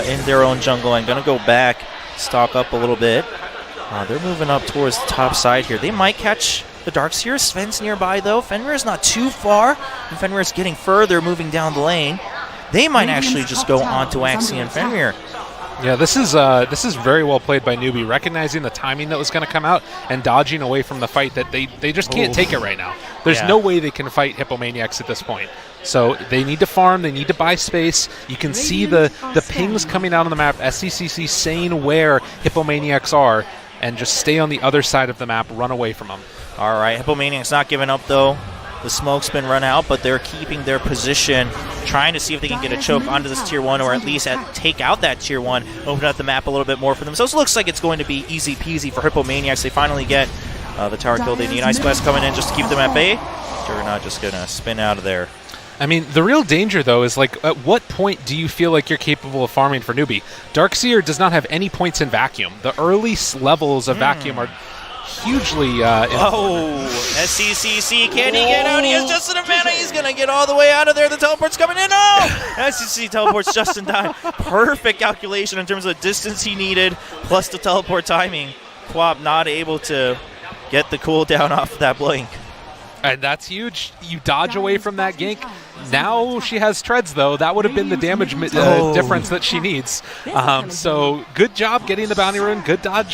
in their own jungle and going to go back, stock up a little bit. They're moving up towards the top side here. They might catch the Darkseer. Sven's nearby, though. Fenrir's not too far, and Fenrir's getting further, moving down the lane. They might actually just go onto Axie and Fenrir. Yeah, this is very well played by Newbee, recognizing the timing that was going to come out and dodging away from the fight that they just can't take it right now. There's no way they can fight Hippomaniacs at this point. So they need to farm, they need to buy space. You can see the pings coming out on the map, SCCC saying where Hippomaniacs are, and just stay on the other side of the map, run away from them. All right, Hippomaniacs not giving up, though. The smoke's been run out, but they're keeping their position, trying to see if they can get a choke onto this Tier 1 or at least take out that Tier 1, open up the map a little bit more for them. So it looks like it's going to be easy peasy for Hippomaniacs. They finally get the tower kill they need. Ice Blast coming in just to keep them at bay. Juggernaut just going to spin out of there. I mean, the real danger, though, is like, at what point do you feel like you're capable of farming for Newbee? Darkseer does not have any points in vacuum. The early levels of vacuum are hugely... SCCC, can he get out? He has just enough mana. He's going to get all the way out of there. The teleport's coming in. Oh! SCCC teleports just in time. Perfect calculation in terms of the distance he needed, plus the teleport timing. Quap not able to get the cooldown off of that blink. And that's huge. You dodge away from that gank. Now she has treads, though. That would have been the damage difference that she needs. So good job getting the bounty rune. Good job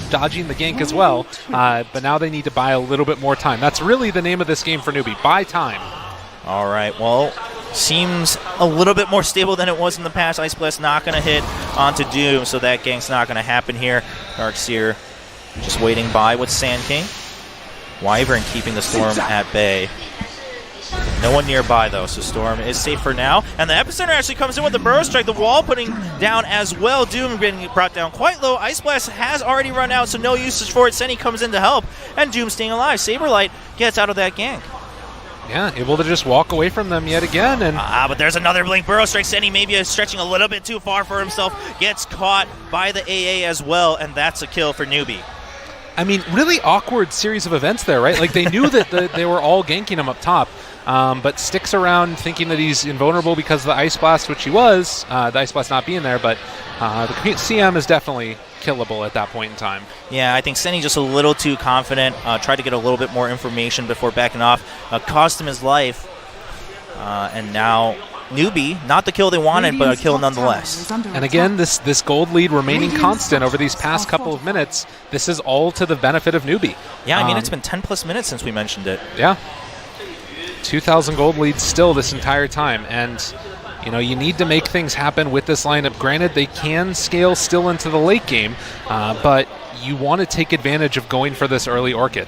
dodging the gank as well. But now they need to buy a little bit more time. That's really the name of this game for Newbee. Buy time. All right. Well, seems a little bit more stable than it was in the past. Ice Blast not going to hit onto Doom, so that gank's not going to happen here. Darkseer just waiting by with Sand King. Wyvern keeping the Storm at bay. No one nearby, though, so Storm is safe for now. And the Epicenter actually comes in with the Burrow Strike. The wall putting down as well. Doom getting brought down quite low. Ice Blast has already run out, so no usage for it. Senny comes in to help, and Doom staying alive. Saberlight gets out of that gank. Yeah, able to just walk away from them yet again. And but there's another Blink Burrow Strike. Senny maybe stretching a little bit too far for himself. Gets caught by the AA as well, and that's a kill for Newbee. I mean, really awkward series of events there, right? Like, they knew that they were all ganking him up top, but sticks around thinking that he's invulnerable because of the Ice Blast, which he was, the Ice Blast not being there, but the CM is definitely killable at that point in time. Yeah, I think Senny just a little too confident, tried to get a little bit more information before backing off, cost him his life, and now Newbee, not the kill they wanted, but a kill nonetheless. And again, this gold lead remaining constant over these past couple of minutes, this is all to the benefit of Newbee. Yeah, I mean, it's been 10-plus minutes since we mentioned it. Yeah. 2,000 gold lead still this entire time, and you know, you need to make things happen with this lineup. Granted, they can scale still into the late game, but you want to take advantage of going for this early Orchid.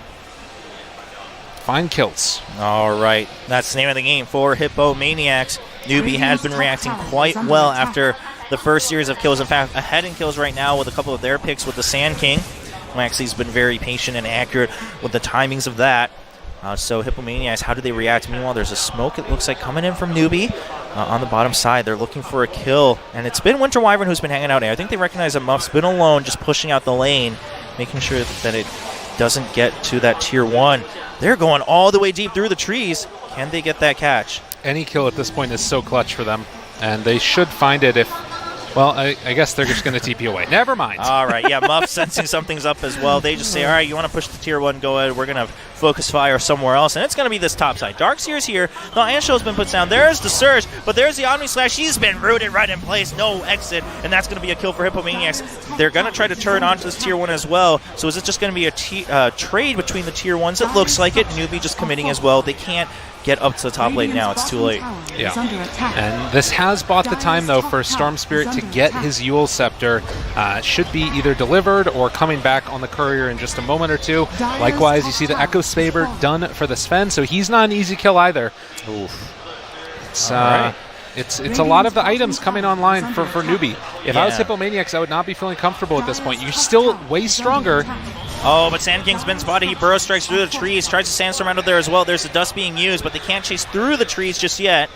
Find kills. All right, that's the name of the game for Hippomaniacs. Newbee has been reacting quite well after the first series of kills. In fact, ahead in kills right now with a couple of their picks with the Sand King. Maxie's been very patient and accurate with the timings of that. So Hippomaniacs, how do they react? Meanwhile, there's a smoke, it looks like, coming in from Newbee on the bottom side. They're looking for a kill, and it's been Winter Wyvern who's been hanging out here. I think they recognize that Muff's been alone, just pushing out the lane, making sure that it doesn't get to that tier 1. They're going all the way deep through the trees. Can they get that catch? Any kill at this point is so clutch for them, and they should find it if... Well, I guess they're just going to TP away. Never mind. All right, yeah, Muff sensing something's up as well. They just say, all right, you want to push the tier 1, go ahead. We're going to focus fire somewhere else, and it's going to be this top side. Darkseer's here. The Iron Show's been put down. There's the Surge, but there's the Omni Slash. He's been rooted right in place. No exit, and that's going to be a kill for Hippomaniacs. They're going to try to turn onto this tier 1 as well. So is it just going to be a trade between the tier 1s? It looks like it. Newbee just committing as well. They can't get up to the top lane now. It's too late. Yeah. And this has bought the time, though, for Storm Spirit to get his Yule Scepter. Should be either delivered or coming back on the courier in just a moment or two. Likewise, you see the Echo Saber done for the Sven, so he's not an easy kill either. Oof. It's a lot of the items coming online for Newbee. If I was Hippomaniacs, I would not be feeling comfortable at this point. You're still way stronger. Oh, but Sand King's been spotted. He burrow strikes through the trees, tries to sandstorm out of there as well. There's the dust being used, but they can't chase through the trees just yet.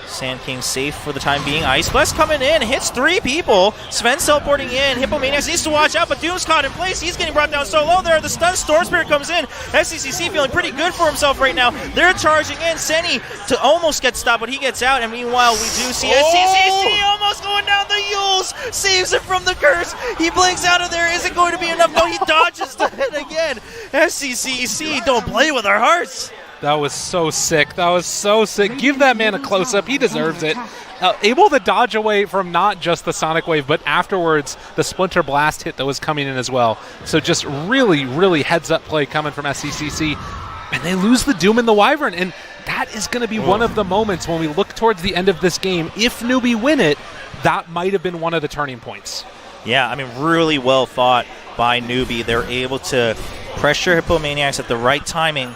Sand King safe for the time being. Ice Blast coming in, hits 3 people. Sven's teleporting in. Hippomaniacs needs to watch out, but Doom's caught in place. He's getting brought down so low there. The stun Storm Spirit comes in. SCCC feeling pretty good for himself right now. They're charging in. Senny to almost get stopped, but he gets out. And meanwhile, we do see SCCC almost going down the Yules. Saves it from the curse. He blinks out of there. Is it going to be enough? No, he dodges the hit again. SCCC, don't play with our hearts. That was so sick. That was so sick. Give that man a close-up. He deserves it. Able to dodge away from not just the Sonic Wave, but afterwards the Splinter Blast hit that was coming in as well. So just really, really heads-up play coming from SCCC. And they lose the Doom and the Wyvern. And that is going to be one of the moments when we look towards the end of this game. If Newbee win it, that might have been one of the turning points. Yeah, I mean, really well fought by Newbee. They're able to pressure Hippomaniacs at the right timing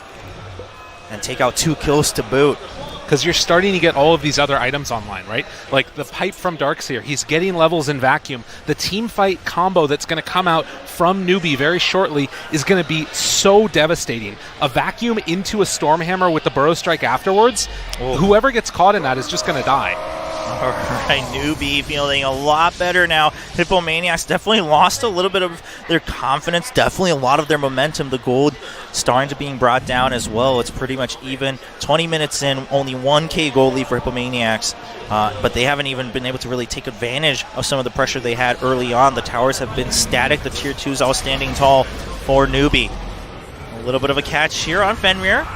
and take out 2 kills to boot. Because you're starting to get all of these other items online, right? Like the pipe from Darkseer, he's getting levels in Vacuum. The team fight combo that's going to come out from Newbee very shortly is going to be so devastating. A Vacuum into a Stormhammer with the Burrow Strike afterwards, whoever gets caught in that is just going to die. All right, Newbee feeling a lot better now. Hippomaniacs definitely lost a little bit of their confidence, definitely a lot of their momentum. The gold starting to being brought down as well. It's pretty much even. 20 minutes in, only 1K gold lead for Hippomaniacs, but they haven't even been able to really take advantage of some of the pressure they had early on. The towers have been static. The tier 2s all standing tall for Newbee. A little bit of a catch here on Fenrir.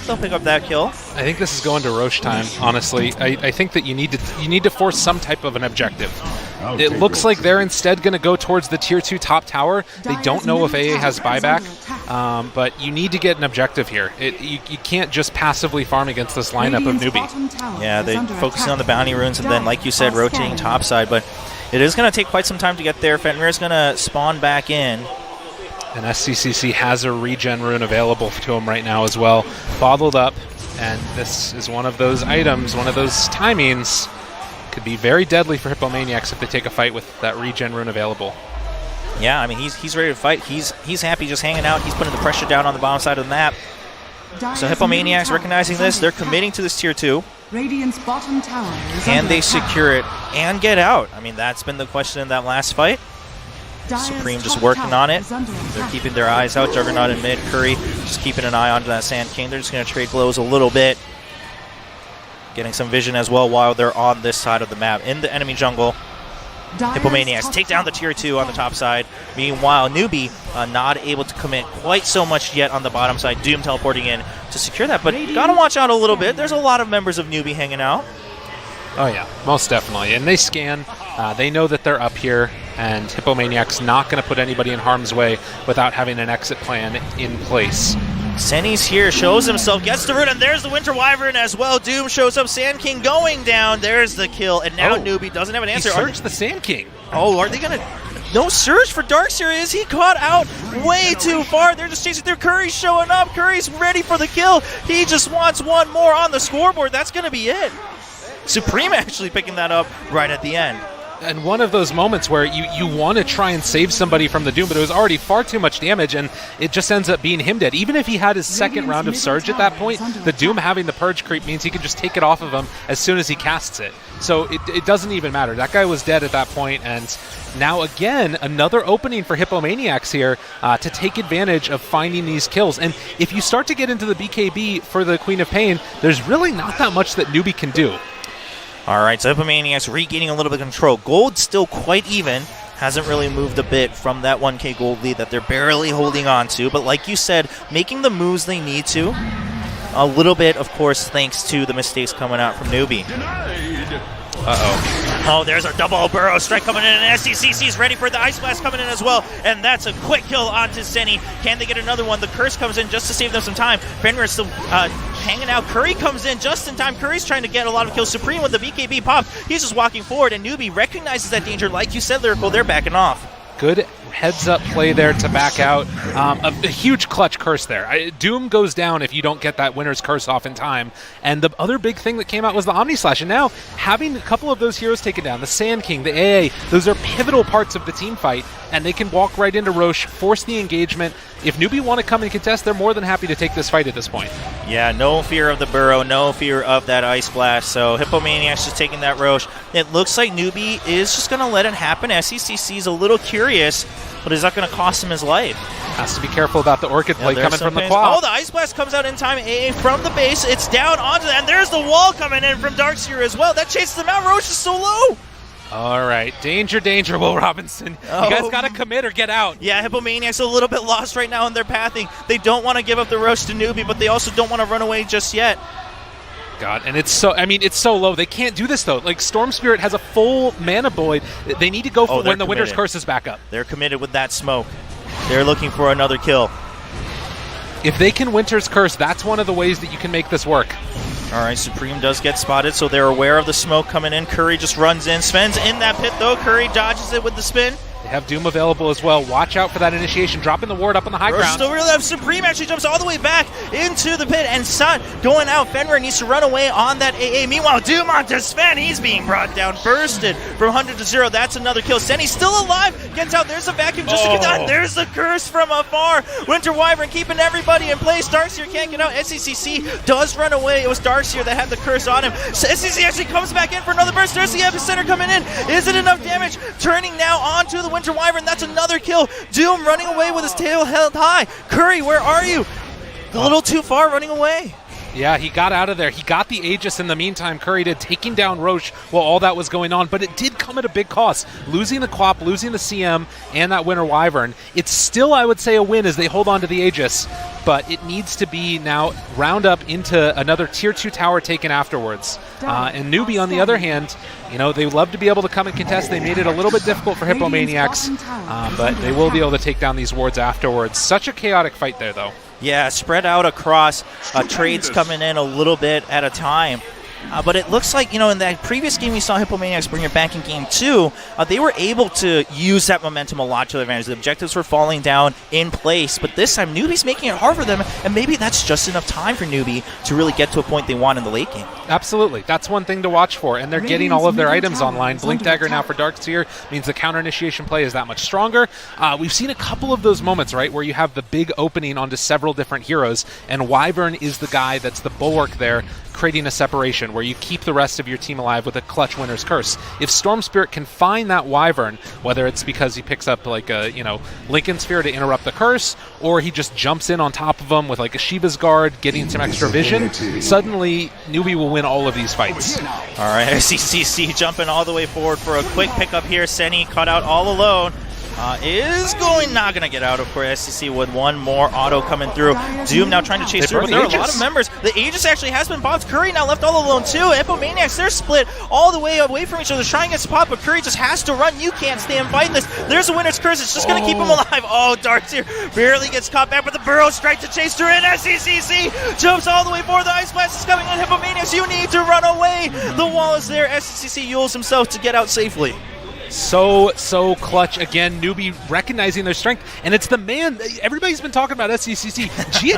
They'll pick up that kill. I think this is going to Roche time, honestly. I think that you need to force some type of an objective. It looks like they're instead going to go towards the tier 2 top tower. They don't know if AA has buyback, but you need to get an objective here. You can't just passively farm against this lineup of Newbee. Yeah, they're focusing on the bounty runes and then, like you said, rotating topside, but it is going to take quite some time to get there. Fenrir's going to spawn back in. And SCCC has a regen rune available to him right now as well. Bottled up, and this is one of those items, one of those timings. Could be very deadly for Hippomaniacs if they take a fight with that regen rune available. Yeah, I mean, he's ready to fight. He's happy just hanging out. He's putting the pressure down on the bottom side of the map. So Hippomaniacs recognizing this, they're committing to this tier 2. Can they secure it and get out? I mean, that's been the question in that last fight. Supreme just working on it. They're keeping their eyes out. Juggernaut in mid. Curry just keeping an eye onto that Sand King. They're just going to trade blows a little bit. Getting some vision as well while they're on this side of the map. In the enemy jungle, Hippomaniacs take down the tier 2 on the top side. Meanwhile, Newbee not able to commit quite so much yet on the bottom side. Doom teleporting in to secure that. But gotta watch out a little bit. There's a lot of members of Newbee hanging out. Oh yeah, most definitely. And they scan. They know that they're up here, and Hippomaniac's not going to put anybody in harm's way without having an exit plan in place. Senny's here, shows himself, gets the root, and there's the Winter Wyvern as well. Doom shows up, Sand King going down. There's the kill, and now Newbee doesn't have an answer. He surged the Sand King. Oh, are they going to... No surge for Darkseer. Is he caught out way too far? They're just chasing through. Curry's showing up. Curry's ready for the kill. He just wants one more on the scoreboard. That's going to be it. Supreme actually picking that up right at the end. and one of those moments where you want to try and save somebody from the Doom, but it was already far too much damage, and it just ends up being him dead. Even if he had his second round of Surge at that point, the Doom having the Purge creep means he can just take it off of him as soon as he casts it. So it doesn't even matter. That guy was dead at that point, and now again, another opening for Hippomaniacs here to take advantage of finding these kills. And if you start to get into the BKB for the Queen of Pain, there's really not that much that Newbee can do. All right, so Hippomaniacs regaining a little bit of control. Gold still quite even. Hasn't really moved a bit from that 1K gold lead that they're barely holding on to. But like you said, making the moves they need to. A little bit, of course, thanks to the mistakes coming out from Newbee. Uh-oh. Oh, there's a double burrow strike coming in, and SDCC's ready for the Ice Blast coming in as well, and that's a quick kill onto Senny. Can they get another one? The Curse comes in just to save them some time. Fenrir's still hanging out. Curry comes in just in time. Curry's trying to get a lot of kills. Supreme with the BKB pop. He's just walking forward, and Newbee recognizes that danger. Like you said, Lyrical, they're backing off. Good heads-up play there to back out. A huge clutch curse there. Doom goes down if you don't get that winner's curse off in time. And the other big thing that came out was the Omni Slash. And now, having a couple of those heroes taken down, the Sand King, the AA, those are pivotal parts of the team fight, and they can walk right into Roche, force the engagement. If Newbee want to come and contest, they're more than happy to take this fight at this point. Yeah, no fear of the burrow, no fear of that Ice Blast. So Hippomaniacs just taking that Roche. It looks like Newbee is just going to let it happen. SECC is a little curious, but is that going to cost him his life? Has to be careful about the Orchid play coming from the quad. Oh, the Ice Blast comes out in time. AA from the base. It's down onto that. And there's the wall coming in from Darkseer as well. That chases them out. Roche is so low. All right. Danger, danger, Will Robinson. You guys got to commit or get out. Yeah, Hippomaniacs a little bit lost right now in their pathing. They don't want to give up the Roche to Newbee, but they also don't want to run away just yet. God, and it's so low. They can't do this, though. Like, Storm Spirit has a full mana void. They need to go for when the Winter's Curse is back up. They're committed with that smoke. They're looking for another kill. If they can Winter's Curse, that's one of the ways that you can make this work. All right, Supreme does get spotted, so they're aware of the smoke coming in. Curry just runs in. Sven's in that pit, though. Curry dodges it with the spin. They have Doom available as well. Watch out for that initiation. Dropping the ward up on the high ground. Still really up. Supreme actually jumps all the way back into the pit, and Sun going out. Fenrir needs to run away on that AA. Meanwhile, Doom onto Sven. He's being brought down, bursted from 100 to 0. That's another kill. Senny's still alive. Gets out. There's a vacuum just to get done. There's the curse from afar. Winter Wyvern keeping everybody in place. Darkseer can't get out. SCCC does run away. It was Darkseer that had the curse on him. So SCCC actually comes back in for another burst. There's the epicenter coming in. Is it enough damage? Turning now onto the Winter Wyvern. That's another kill. Doom running away with his tail held high. Curry, where are you? A little too far running away. Yeah, he got out of there. He got the Aegis in the meantime. Curry did, taking down Roche while all that was going on, but it did come at a big cost. Losing the Quap, losing the CM, and that Winter Wyvern. It's still, I would say, a win as they hold on to the Aegis, but it needs to be now round up into another Tier 2 tower taken afterwards. And Newbee, on the other hand, you know, they love to be able to come and contest. They made it a little bit difficult for Hippomaniacs, but they will be able to take down these wards afterwards. Such a chaotic fight there, though. Yeah, spread out across, trades coming in a little bit at a time. But it looks like, you know, in that previous game we saw Hippomaniacs bring it back in game 2, they were able to use that momentum a lot to their advantage. The objectives were falling down in place, but this time Newbee's making it hard for them, and maybe that's just enough time for Newbee to really get to a point they want in the late game. Absolutely. That's one thing to watch for, and they're getting all of their items online. Blink Dagger now for Darkseer means the counter initiation play is that much stronger. We've seen a couple of those moments, right, where you have the big opening onto several different heroes, and Wyvern is the guy that's the bulwark there, creating a separation where you keep the rest of your team alive with a clutch Winter's Curse. If Storm Spirit can find that Wyvern, whether it's because he picks up like a, you know, Lincoln Sphere to interrupt the curse, or he just jumps in on top of them with like a Shiva's Guard, getting some extra vision, suddenly Newbee will win all of these fights. All right, SCCC jumping all the way forward for a quick pickup here. Senny caught out all alone. Not going to get out, of course. SCC with one more auto coming through. Doom now trying to chase through, but there are a lot of members. The Aegis actually has been popped. Curry now left all alone, too. Hippomaniacs, they're split all the way away from each other, trying to get spot, but Curry just has to run. You can't stay and fight this. There's a Winter's Curse. It's just going to keep him alive. Oh, Darkseer barely gets caught back, but the Burrow strike to chase through, and SCCC jumps all the way forward. The Ice Blast is coming in. Hippomaniacs, you need to run away. The wall is there. SCCC yules himself to get out safely. So clutch again. Newbee recognizing their strength, and it's the man. Everybody's been talking about SCCC.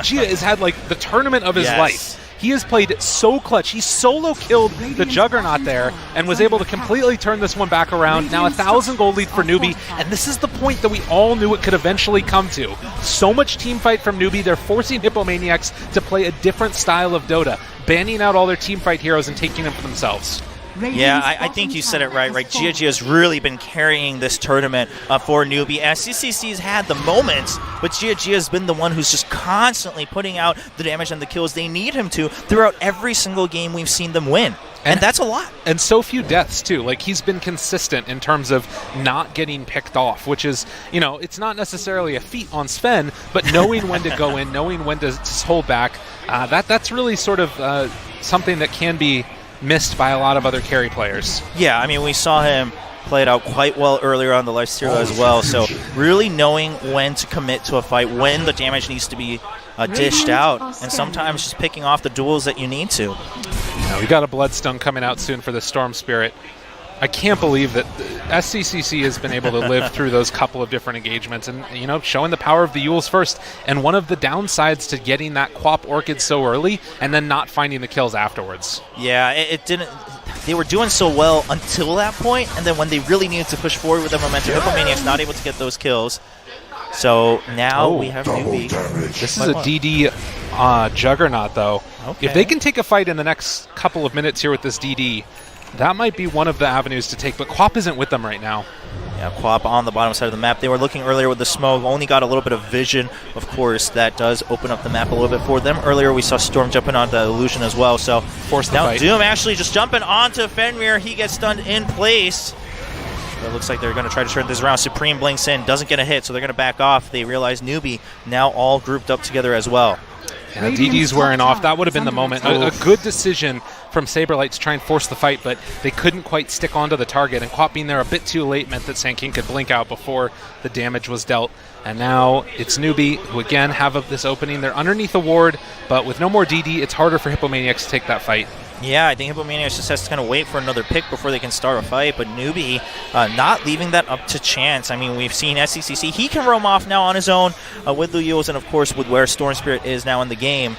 Gia has had like the tournament of his life. He has played so clutch. He solo killed the Juggernaut there and was able to completely turn this one back around. Now 1,000 gold lead for Newbee, and this is the point that we all knew it could eventually come to. So much team fight from Newbee. They're forcing Hippomaniacs to play a different style of Dota, banning out all their team fight heroes and taking them for themselves. Yeah, I think you said it right. GOG has really been carrying this tournament for Newbee. SCCC's had the moments, but GOG has been the one who's just constantly putting out the damage and the kills they need him to throughout every single game we've seen them win. And that's a lot. And so few deaths, too. Like, he's been consistent in terms of not getting picked off, which is, you know, it's not necessarily a feat on Sven, but knowing when to go in, knowing when to hold back, that's really sort of something that can be missed by a lot of other carry players. Yeah, I mean, we saw him play it out quite well earlier on the lifesteal as well, so really knowing when to commit to a fight, when the damage needs to be dished out, and sometimes just picking off the duels that you need to. Now, we got a Bloodstone coming out soon for the Storm Spirit. I can't believe that SCCC has been able to live through those couple of different engagements and, you know, showing the power of the Yules first. And one of the downsides to getting that Quap Orchid so early and then not finding the kills afterwards. Yeah, it didn't... They were doing so well until that point, and then when they really needed to push forward with the momentum, Hippomaniacs not able to get those kills. So now we have Newbee. This is a DD Juggernaut, though. Okay. If they can take a fight in the next couple of minutes here with this DD, that might be one of the avenues to take, but Quap isn't with them right now. Yeah, Quap on the bottom side of the map. They were looking earlier with the smoke, only got a little bit of vision. Of course, that does open up the map a little bit for them. Earlier, we saw Storm jumping on the illusion as well, so force the now fight. Doom actually just jumping onto Fenrir. He gets stunned in place. It looks like they're going to try to turn this around. Supreme blinks in, doesn't get a hit, so they're going to back off. They realize Newbee now all grouped up together as well. Yeah, DD's wearing off. That would have been the moment. A good decision from Saberlight to try and force the fight, but they couldn't quite stick onto the target, and Quap being there a bit too late meant that Sanking could blink out before the damage was dealt. And now it's Newbee, who again have this opening. They're underneath a ward, but with no more DD, it's harder for Hippomaniacs to take that fight. Yeah, I think Hippomaniacs just has to kind of wait for another pick before they can start a fight, but Newbee not leaving that up to chance. I mean, we've seen SCCC. He can roam off now on his own with the Yules and, of course, with where Storm Spirit is now in the game.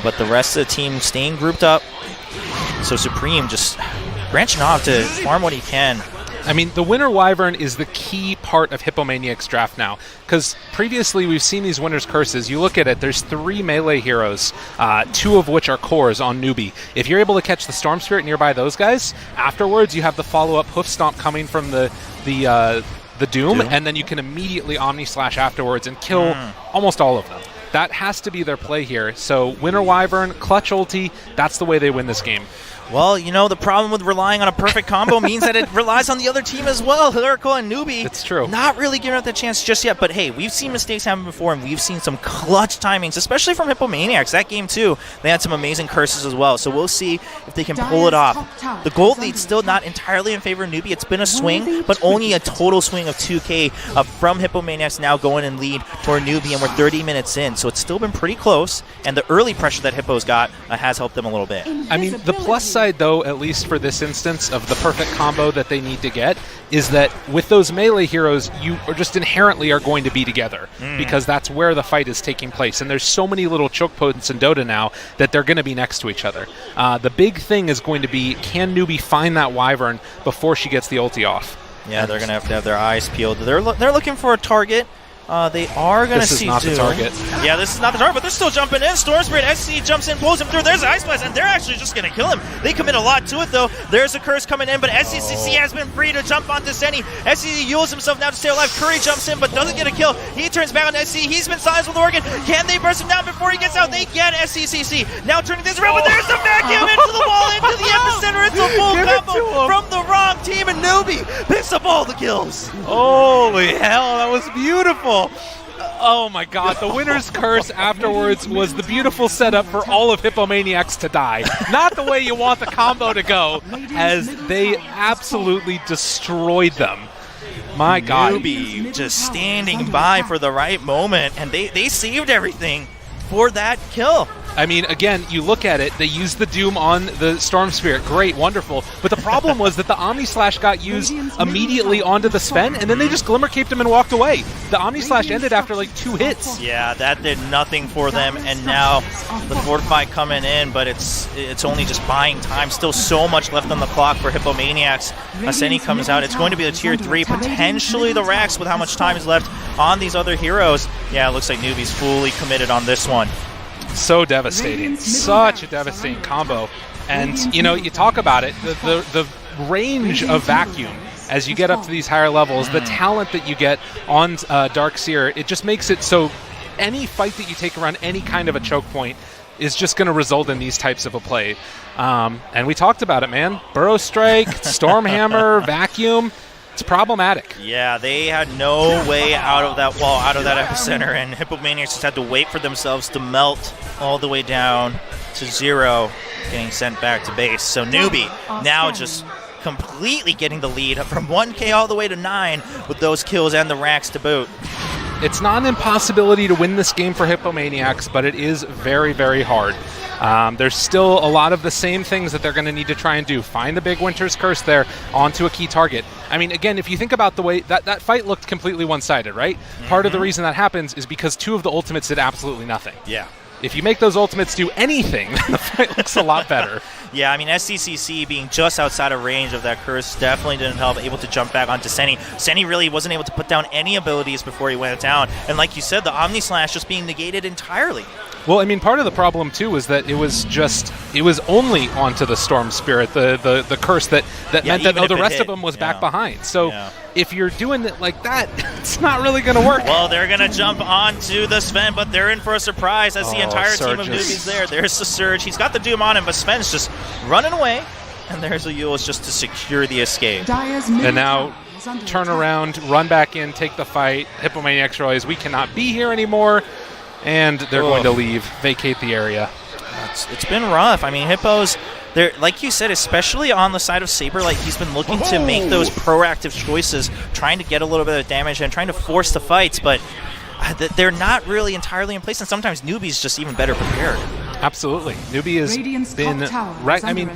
But the rest of the team staying grouped up. So Supreme just branching off to farm what he can. I mean, the Winter Wyvern is the key part of Hippomaniac's draft now, because previously we've seen these Winter's Curses. You look at it, there's 3 melee heroes, 2 of which are cores on Newbee. If you're able to catch the Storm Spirit nearby those guys, afterwards you have the follow-up Hoof Stomp coming from the Doom, and then you can immediately Omni-Slash afterwards and kill almost all of them. That has to be their play here. So Winter Wyvern, clutch ulti, that's the way they win this game. Well, you know, the problem with relying on a perfect combo means that it relies on the other team as well. Lyrical and Newbee. It's true. Not really giving up the chance just yet, but hey, we've seen mistakes happen before, and we've seen some clutch timings, especially from Hippomaniacs. That game, too, they had some amazing curses as well, so we'll see if they can pull it off. The gold lead's still not entirely in favor of Newbee. It's been a swing, but only a total swing of 2K from Hippomaniacs now going in lead toward Newbee, and we're 30 minutes in, so it's still been pretty close, and the early pressure that Hippo's got has helped them a little bit. I mean, the plus side, though, at least for this instance of the perfect combo that they need to get, is that with those melee heroes, you are just inherently are going to be together because that's where the fight is taking place. And there's so many little choke points in Dota now that they're going to be next to each other. The big thing is going to be, can Newbee find that Wyvern before she gets the ulti off? Yeah, they're going to have their eyes peeled. They're looking for a target. They are going to see This is not the target. Yeah, this is not the target, but they're still jumping in. Storm Spirit, SC jumps in, pulls him through. There's an Ice Blast, and they're actually just going to kill him. They commit a lot to it, though. There's a curse coming in, but SCCC has been free to jump onto Senny. SCCC yules himself now to stay alive. Curry jumps in, but doesn't get a kill. He turns back on SC. He's been silenced with Oregon. Can they burst him down before he gets out? They get SCCC. Now turning this around, but there's the vacuum into the wall, into the epicenter. It's a full combo from the wrong team, and Newbee picks up all the kills. Holy hell, that was beautiful. Oh my god, the Winter's Curse afterwards was the beautiful setup for all of Hippomaniacs to die. Not the way you want the combo to go, as they absolutely destroyed them. My god. Newbee just standing by for the right moment, and they saved everything for that kill. I mean, again, you look at it, they used the Doom on the Storm Spirit. Great, wonderful. But the problem was that the Omni Slash got used immediately onto the Sven, and then they just Glimmer Caped him and walked away. The Omni Slash ended after like 2 hits. Yeah, that did nothing for them, and now the Fortify coming in, but it's only just buying time. Still so much left on the clock for Hippomaniacs. Aseni comes out. It's going to be the Tier 3, potentially the Rax with how much time is left on these other heroes. Yeah, it looks like Newbee's fully committed on this one. So devastating. Such a devastating combo. And, you know, you talk about it, the range of Vacuum as you get up to these higher levels, the talent that you get on Darkseer, it just makes it so any fight that you take around any kind of a choke point is just going to result in these types of a play. And we talked about it, man. Burrow Strike, Stormhammer, Vacuum. It's problematic. Yeah, they had no way out of that wall, out of that epicenter, and Hippomaniacs just had to wait for themselves to melt all the way down to 0, getting sent back to base. So Newbee now just completely getting the lead from 1K all the way to 9 with those kills and the racks to boot. It's not an impossibility to win this game for Hippomaniacs, but it is very, very hard. There's still a lot of the same things that they're going to need to try and do. Find the big Winter's Curse there onto a key target. I mean, again, if you think about the way that fight looked completely one-sided, right? Part of the reason that happens is because 2 of the ultimates did absolutely nothing. Yeah. If you make those ultimates do anything, the fight looks a lot better. Yeah, I mean, SCCC being just outside of range of that curse definitely didn't help, able to jump back onto Seni. Seni really wasn't able to put down any abilities before he went down. And like you said, the Omni Slash just being negated entirely. Well, I mean, part of the problem, too, is that it was only onto the Storm Spirit, the curse that meant that the rest of them was back behind. So if you're doing it like that, it's not really going to work. Well, they're going to jump onto the Sven, but they're in for a surprise as the entire team of Newbee's there. There's the Surge. He's got the Doom on him, but Sven's just running away. And there's a Eul's just to secure the escape. And now turn around, run back in, take the fight. Hippomaniacs realize we cannot be here anymore. And they're going to leave, vacate the area. It's been rough. I mean, Hippos, they're, like you said, especially on the side of Saber, like he's been looking to make those proactive choices, trying to get a little bit of damage and trying to force the fights, but they're not really entirely in place, and sometimes Newbee's just even better prepared. Absolutely. Newbee has been right. I mean,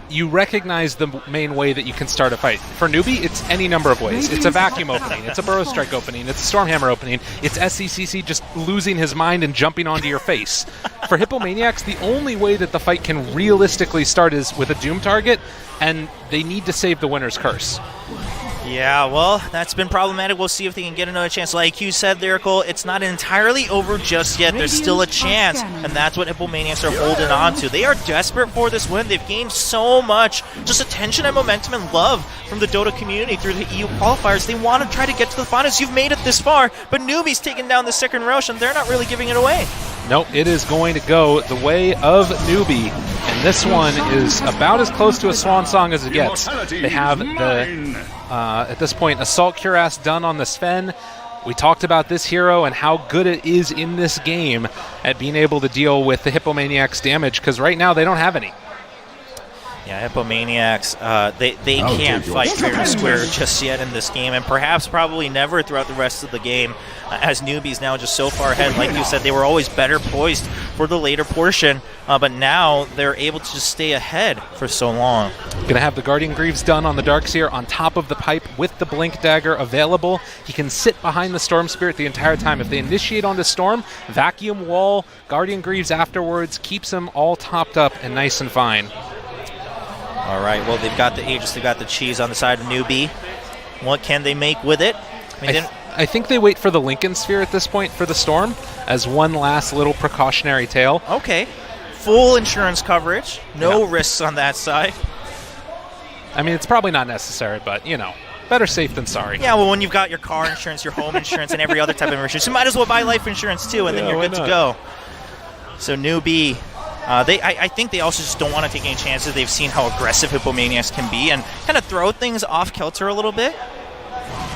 you recognize the main way that you can start a fight. For Newbee, it's any number of ways. It's a Vacuum opening, it's a Burrow Strike opening, it's a Stormhammer opening, it's SCCC just losing his mind and jumping onto your face. For Hippomaniacs, the only way that the fight can realistically start is with a Doom target, and they need to save the Winter's Curse. Yeah, well, that's been problematic. We'll see if they can get another chance. Like you said, Lyrical, it's not entirely over just yet. There's still a chance, and that's what Hippomaniacs are holding on to. They are desperate for this win. They've gained so much just attention and momentum and love from the Dota community through the EU qualifiers. They want to try to get to the finals. You've made it this far, but Newbee's taking down the second Roche, and they're not really giving it away. Nope, it is going to go the way of Newbee, and this one is about as close to a swan song as it gets. They have the, at this point, Assault Cuirass done on the Sven. We talked about this hero and how good it is in this game at being able to deal with the Hippomaniacs' damage, because right now they don't have any. Yeah, Hippomaniacs, they can't fight fair and square just yet in this game, and perhaps probably never throughout the rest of the game, as Newbee's now just so far ahead. Like you said, they were always better poised for the later portion, but now they're able to just stay ahead for so long. Going to have the Guardian Greaves done on the Darkseer on top of the pipe with the Blink Dagger available. He can sit behind the Storm Spirit the entire time. If they initiate onto Storm, Vacuum Wall, Guardian Greaves afterwards, keeps them all topped up and nice and fine. All right, well, they've got the Aegis, they've got the cheese on the side of Newbee. What can they make with it? I think they wait for the Lincoln Sphere at this point for the Storm as one last little precautionary tale. Okay. Full insurance coverage. No risks on that side. I mean, it's probably not necessary, but, you know, better safe than sorry. Yeah, well, when you've got your car insurance, your home insurance, and every other type of insurance, you might as well buy life insurance, too, and then you're good to go. So Newbee... I think they also just don't want to take any chances. They've seen how aggressive Hippomaniacs can be and kind of throw things off kilter a little bit.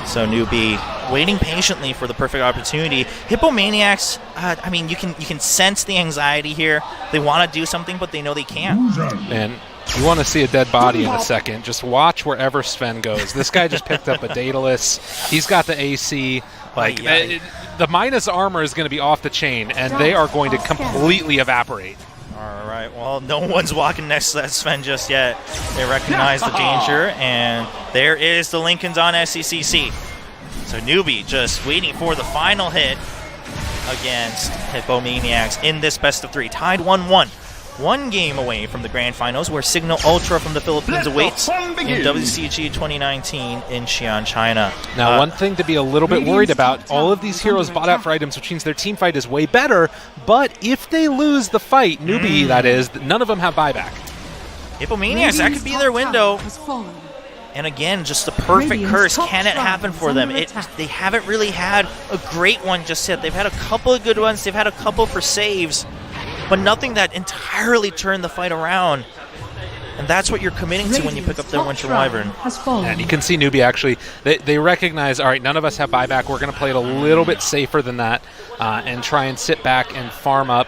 So Newbee waiting patiently for the perfect opportunity. Hippomaniacs, I mean, you can sense the anxiety here. They want to do something, but they know they can't. And you want to see a dead body in a second. Just watch wherever Sven goes. This guy just picked up a Daedalus. He's got the AC. Like, the minus armor is going to be off the chain, and they are going to completely evaporate. All right, well, no one's walking next to that Sven just yet. They recognize the danger, and there is the Lincolns on SCCC. So Newbee just waiting for the final hit against Hippomaniacs in this best of 3. Tied 1-1. One game away from the grand finals, where Signal Ultra from the Philippines awaits in WCG 2019 in Xi'an, China. Now, one thing to be a little bit worried about, all of these heroes bought out for items, which means their team fight is way better, but if they lose the fight, Newbee, that is, none of them have buyback. Hippomaniacs, that could be their window. And again, just the perfect curse. Can it happen for them? They haven't really had a great one just yet. They've had a couple of good ones. They've had a couple for saves, but nothing that entirely turned the fight around. And that's what you're committing to when you pick up their Winter Wyvern. And you can see Newbee actually, they recognize, all right, none of us have buyback. We're going to play it a little bit safer than that and try and sit back and farm up,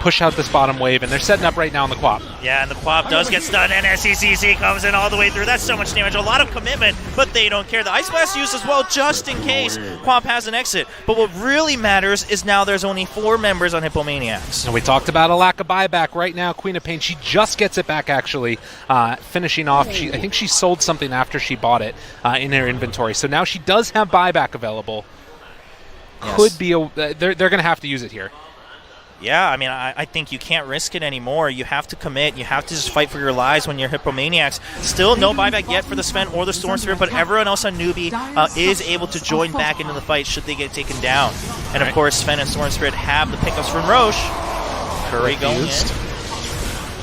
push out this bottom wave, and they're setting up right now on the Quap. Yeah, and the Quap does get stunned, and SCCC comes in all the way through. That's so much damage, a lot of commitment, but they don't care. The Ice Blast used as well, just in case Quap has an exit. But what really matters is now there's only 4 members on Hippomaniacs. And we talked about a lack of buyback. Right now, Queen of Pain, she just gets it back, actually, finishing off. I think she sold something after she bought it in her inventory. So now she does have buyback available. Yes. Could be they're going to have to use it here. Yeah, I mean, I think you can't risk it anymore. You have to commit. You have to just fight for your lives when you're Hippomaniacs. Still no buyback yet for the Sven or the Storm Spirit, but everyone else on Newbee is able to join back into the fight should they get taken down. And, of course, Sven and Storm Spirit have the pickups from Roche. Curry going in.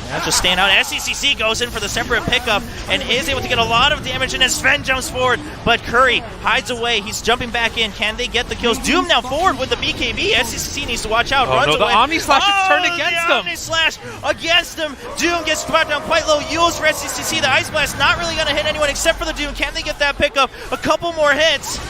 Yeah, just staying out. SCCC goes in for the separate pickup and is able to get a lot of damage, and then Sven jumps forward, but Curry hides away. He's jumping back in. Can they get the kills? Doom now forward with the BKB. SCCC needs to watch out. Runs away. The Omni Slash is turned against them. Omni Slash against them. Doom gets brought down quite low. Yules for SCCC. The Ice Blast not really going to hit anyone except for the Doom. Can they get that pickup? A couple more hits.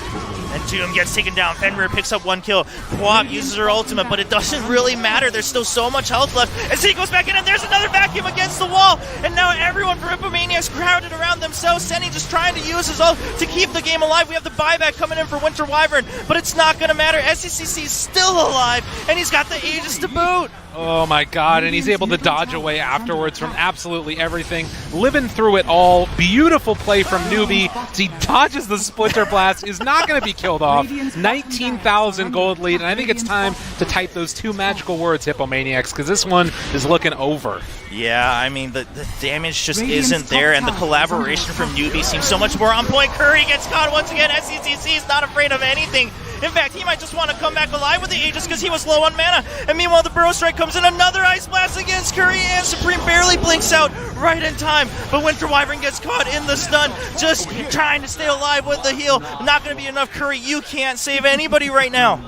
And Doom gets taken down. Fenrir picks up 1 kill. Quap uses her ultimate, but it doesn't really matter. There's still so much health left. And he goes back in, and there's another vacuum against the wall. And now everyone from Hippomaniacs crowded around themselves. Senny just trying to use his ult to keep the game alive. We have the buyback coming in for Winter Wyvern, but it's not going to matter. SCCC is still alive, and he's got the Aegis to boot. Oh my god, and he's able to dodge away afterwards from absolutely everything. Living through it all. Beautiful play from Newbee. He dodges the Splinter Blast, is not going to be killed off. 19,000 gold lead, and I think it's time to type those 2 magical words, Hippomaniacs, because this one is looking over. Yeah, I mean, the damage just isn't there, and the collaboration from Newbee seems so much more on point. Curry gets caught once again. SCCC is not afraid of anything. In fact, he might just want to come back alive with the Aegis because he was low on mana. And meanwhile, the Burrow Strike comes in. Another Ice Blast against Curry, and Supreme barely blinks out right in time. But Winter Wyvern gets caught in the stun, just trying to stay alive with the heal. Not going to be enough. Curry, you can't save anybody right now.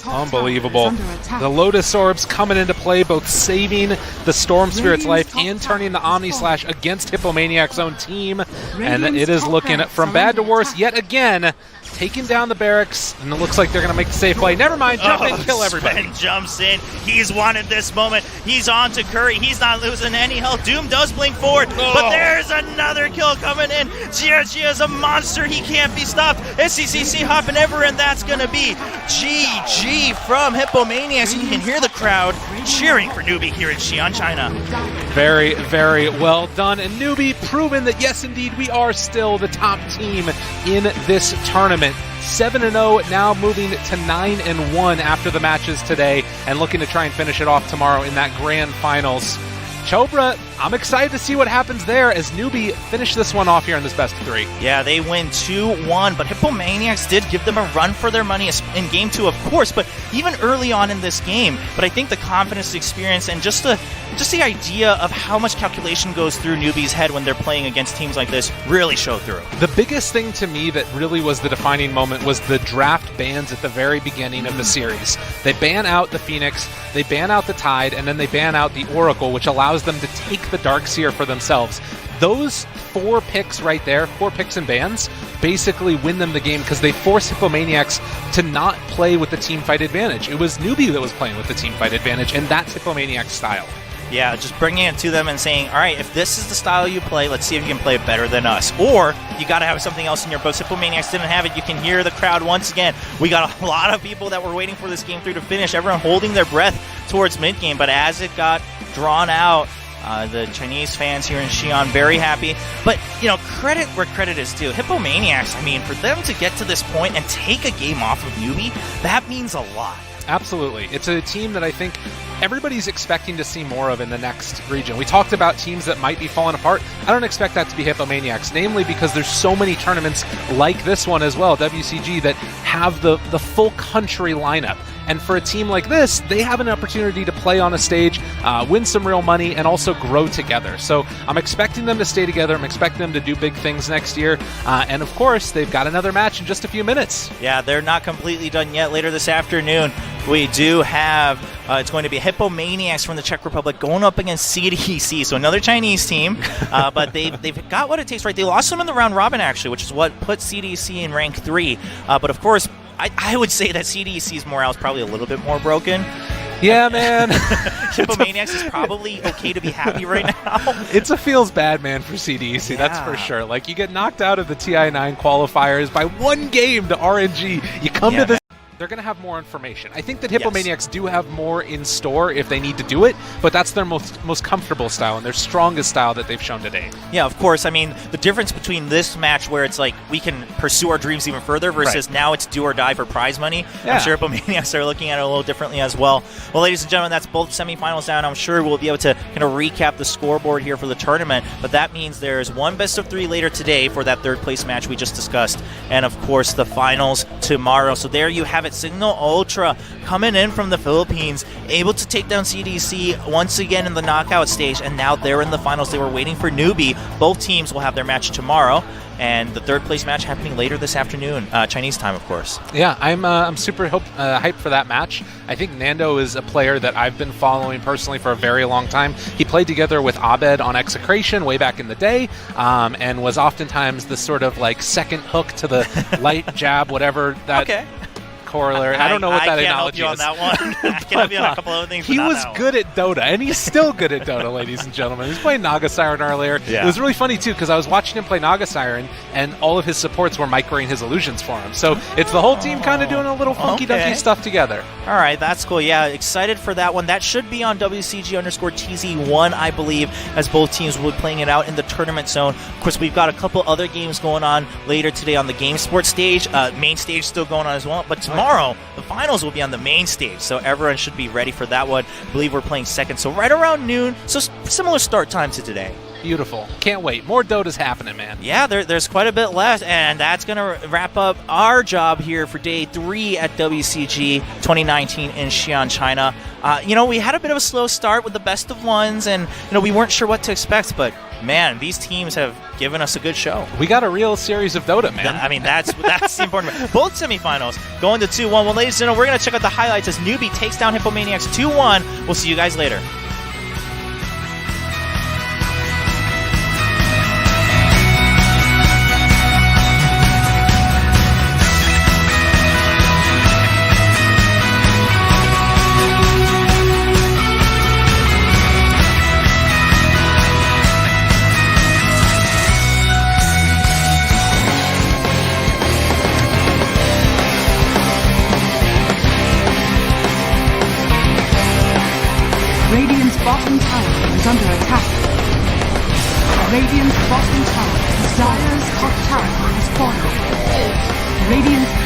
Unbelievable. The Lotus Orbs coming into play, both saving the Storm Spirit's life and turning the Omni Slash against Hippomaniac's own team. And it is looking from bad to worse yet again. Taking down the barracks, and it looks like they're going to make the safe play. Never mind, jump in, kill everybody. Sven jumps in. He's wanted this moment. He's on to Curry. He's not losing any health. Doom does blink forward, but there's another kill coming in. Gia is a monster. He can't be stopped. SCCC hopping ever, and that's going to be GG from Hippomaniacs. You can hear the crowd cheering for Newbee here in Xi'an, China. Very, very well done. And Newbee proving that, yes, indeed, we are still the top team in this tournament. 7-0, now moving to 9-1 after the matches today, and looking to try and finish it off tomorrow in that grand finals. Chobra, I'm excited to see what happens there as Newbee finish this one off here in this best of 3. Yeah, they win 2-1, but Hippomaniacs did give them a run for their money in Game 2, of course, but even early on in this game. But I think the confidence, the experience, and just the idea of how much calculation goes through Newbee's head when they're playing against teams like this really show through. The biggest thing to me that really was the defining moment was the draft bans at the very beginning of the series. They ban out the Phoenix, they ban out the Tide, and then they ban out the Oracle, which allows them to take the Darkseer for themselves. Those 4 picks right there, 4 picks and bans, basically win them the game because they forced Hippomaniacs to not play with the team fight advantage. It was Newbee that was playing with the team fight advantage, and that's Hippomaniacs' style. Yeah, just bringing it to them and saying, all right, if this is the style you play, let's see if you can play it better than us. Or you got to have something else in your books. Hippomaniacs didn't have it. You can hear the crowd once again. We got a lot of people that were waiting for this game 3 to finish, everyone holding their breath towards mid-game. But as it got drawn out, the Chinese fans here in Xi'an very happy. But, credit where credit is due. Hippomaniacs, I mean, for them to get to this point and take a game off of Newbee, that means a lot. Absolutely. It's a team that I think everybody's expecting to see more of in the next region. We talked about teams that might be falling apart. I don't expect that to be Hippomaniacs, namely because there's so many tournaments like this one as well, WCG, that have the full country lineup. And for a team like this, they have an opportunity to play on a stage, win some real money, and also grow together. So I'm expecting them to stay together. I'm expecting them to do big things next year. And of course, they've got another match in just a few minutes. Yeah, they're not completely done yet. Later this afternoon, we do have, it's going to be Hippomaniacs from the Czech Republic going up against CDC, so another Chinese team. But they've got what it takes, right? They lost them in the round robin, actually, which is what put CDC in rank 3. But of course, I would say that CDC's morale is probably a little bit more broken. Yeah, man. Hippomaniacs is probably okay to be happy right now. It's a feels bad, man, for CDC, yeah. That's for sure. Like, you get knocked out of the TI9 qualifiers by 1 game to RNG. You come to this. They're going to have more information. I think that Hippomaniacs do have more in store if they need to do it, but that's their most comfortable style and their strongest style that they've shown today. Yeah, of course. I mean, the difference between this match where it's like we can pursue our dreams even further versus now it's do or die for prize money. Yeah. I'm sure Hippomaniacs are looking at it a little differently as well. Well, ladies and gentlemen, that's both semifinals down. I'm sure we'll be able to kind of recap the scoreboard here for the tournament, but that means there's one best of 3 later today for that 3rd place match we just discussed, and of course the finals tomorrow. So there you have it. Signal Ultra coming in from the Philippines, able to take down CDC once again in the knockout stage, and now they're in the finals. They were waiting for Newbee. Both teams will have their match tomorrow, and the 3rd place match happening later this afternoon, Chinese time, of course. Yeah, I'm super hyped for that match. I think Nando is a player that I've been following personally for a very long time. He played together with Abed on Execration way back in the day, and was oftentimes the sort of like second hook to the light jab, whatever that corollary. I don't know what that analogy is. I can't help you on that one. I can help you on a couple other things. He was good at Dota, and he's still good at Dota, ladies and gentlemen. He was playing Naga Siren earlier. Yeah. It was really funny, too, because I was watching him play Naga Siren, and all of his supports were microing his illusions for him. So it's the whole team kind of doing a little funky-dunky stuff together. All right, that's cool. Yeah, excited for that one. That should be on WCG_TZ1, I believe, as both teams will be playing it out in the tournament zone. Of course, we've got a couple other games going on later today on the Game Sports stage. Main stage still going on as well. But tomorrow, the finals will be on the main stage, so everyone should be ready for that one. I believe we're playing second, so right around noon, so similar start time to today. Beautiful. Can't wait. More Dota's happening, man. Yeah, there's quite a bit left, and that's going to wrap up our job here for day 3 at WCG 2019 in Xi'an, China. We had a bit of a slow start with the best of ones, and we weren't sure what to expect, but man, these teams have given us a good show. We got a real series of Dota, man. I mean, that's the important part. Both semifinals going to 2-1. Well, ladies and gentlemen, we're going to check out the highlights as Newbee takes down Hippomaniacs 2-1. We'll see you guys later. Radiant's bottom tower is under attack. Radiant's bottom tower, Dire's top tower is falling. Radiant's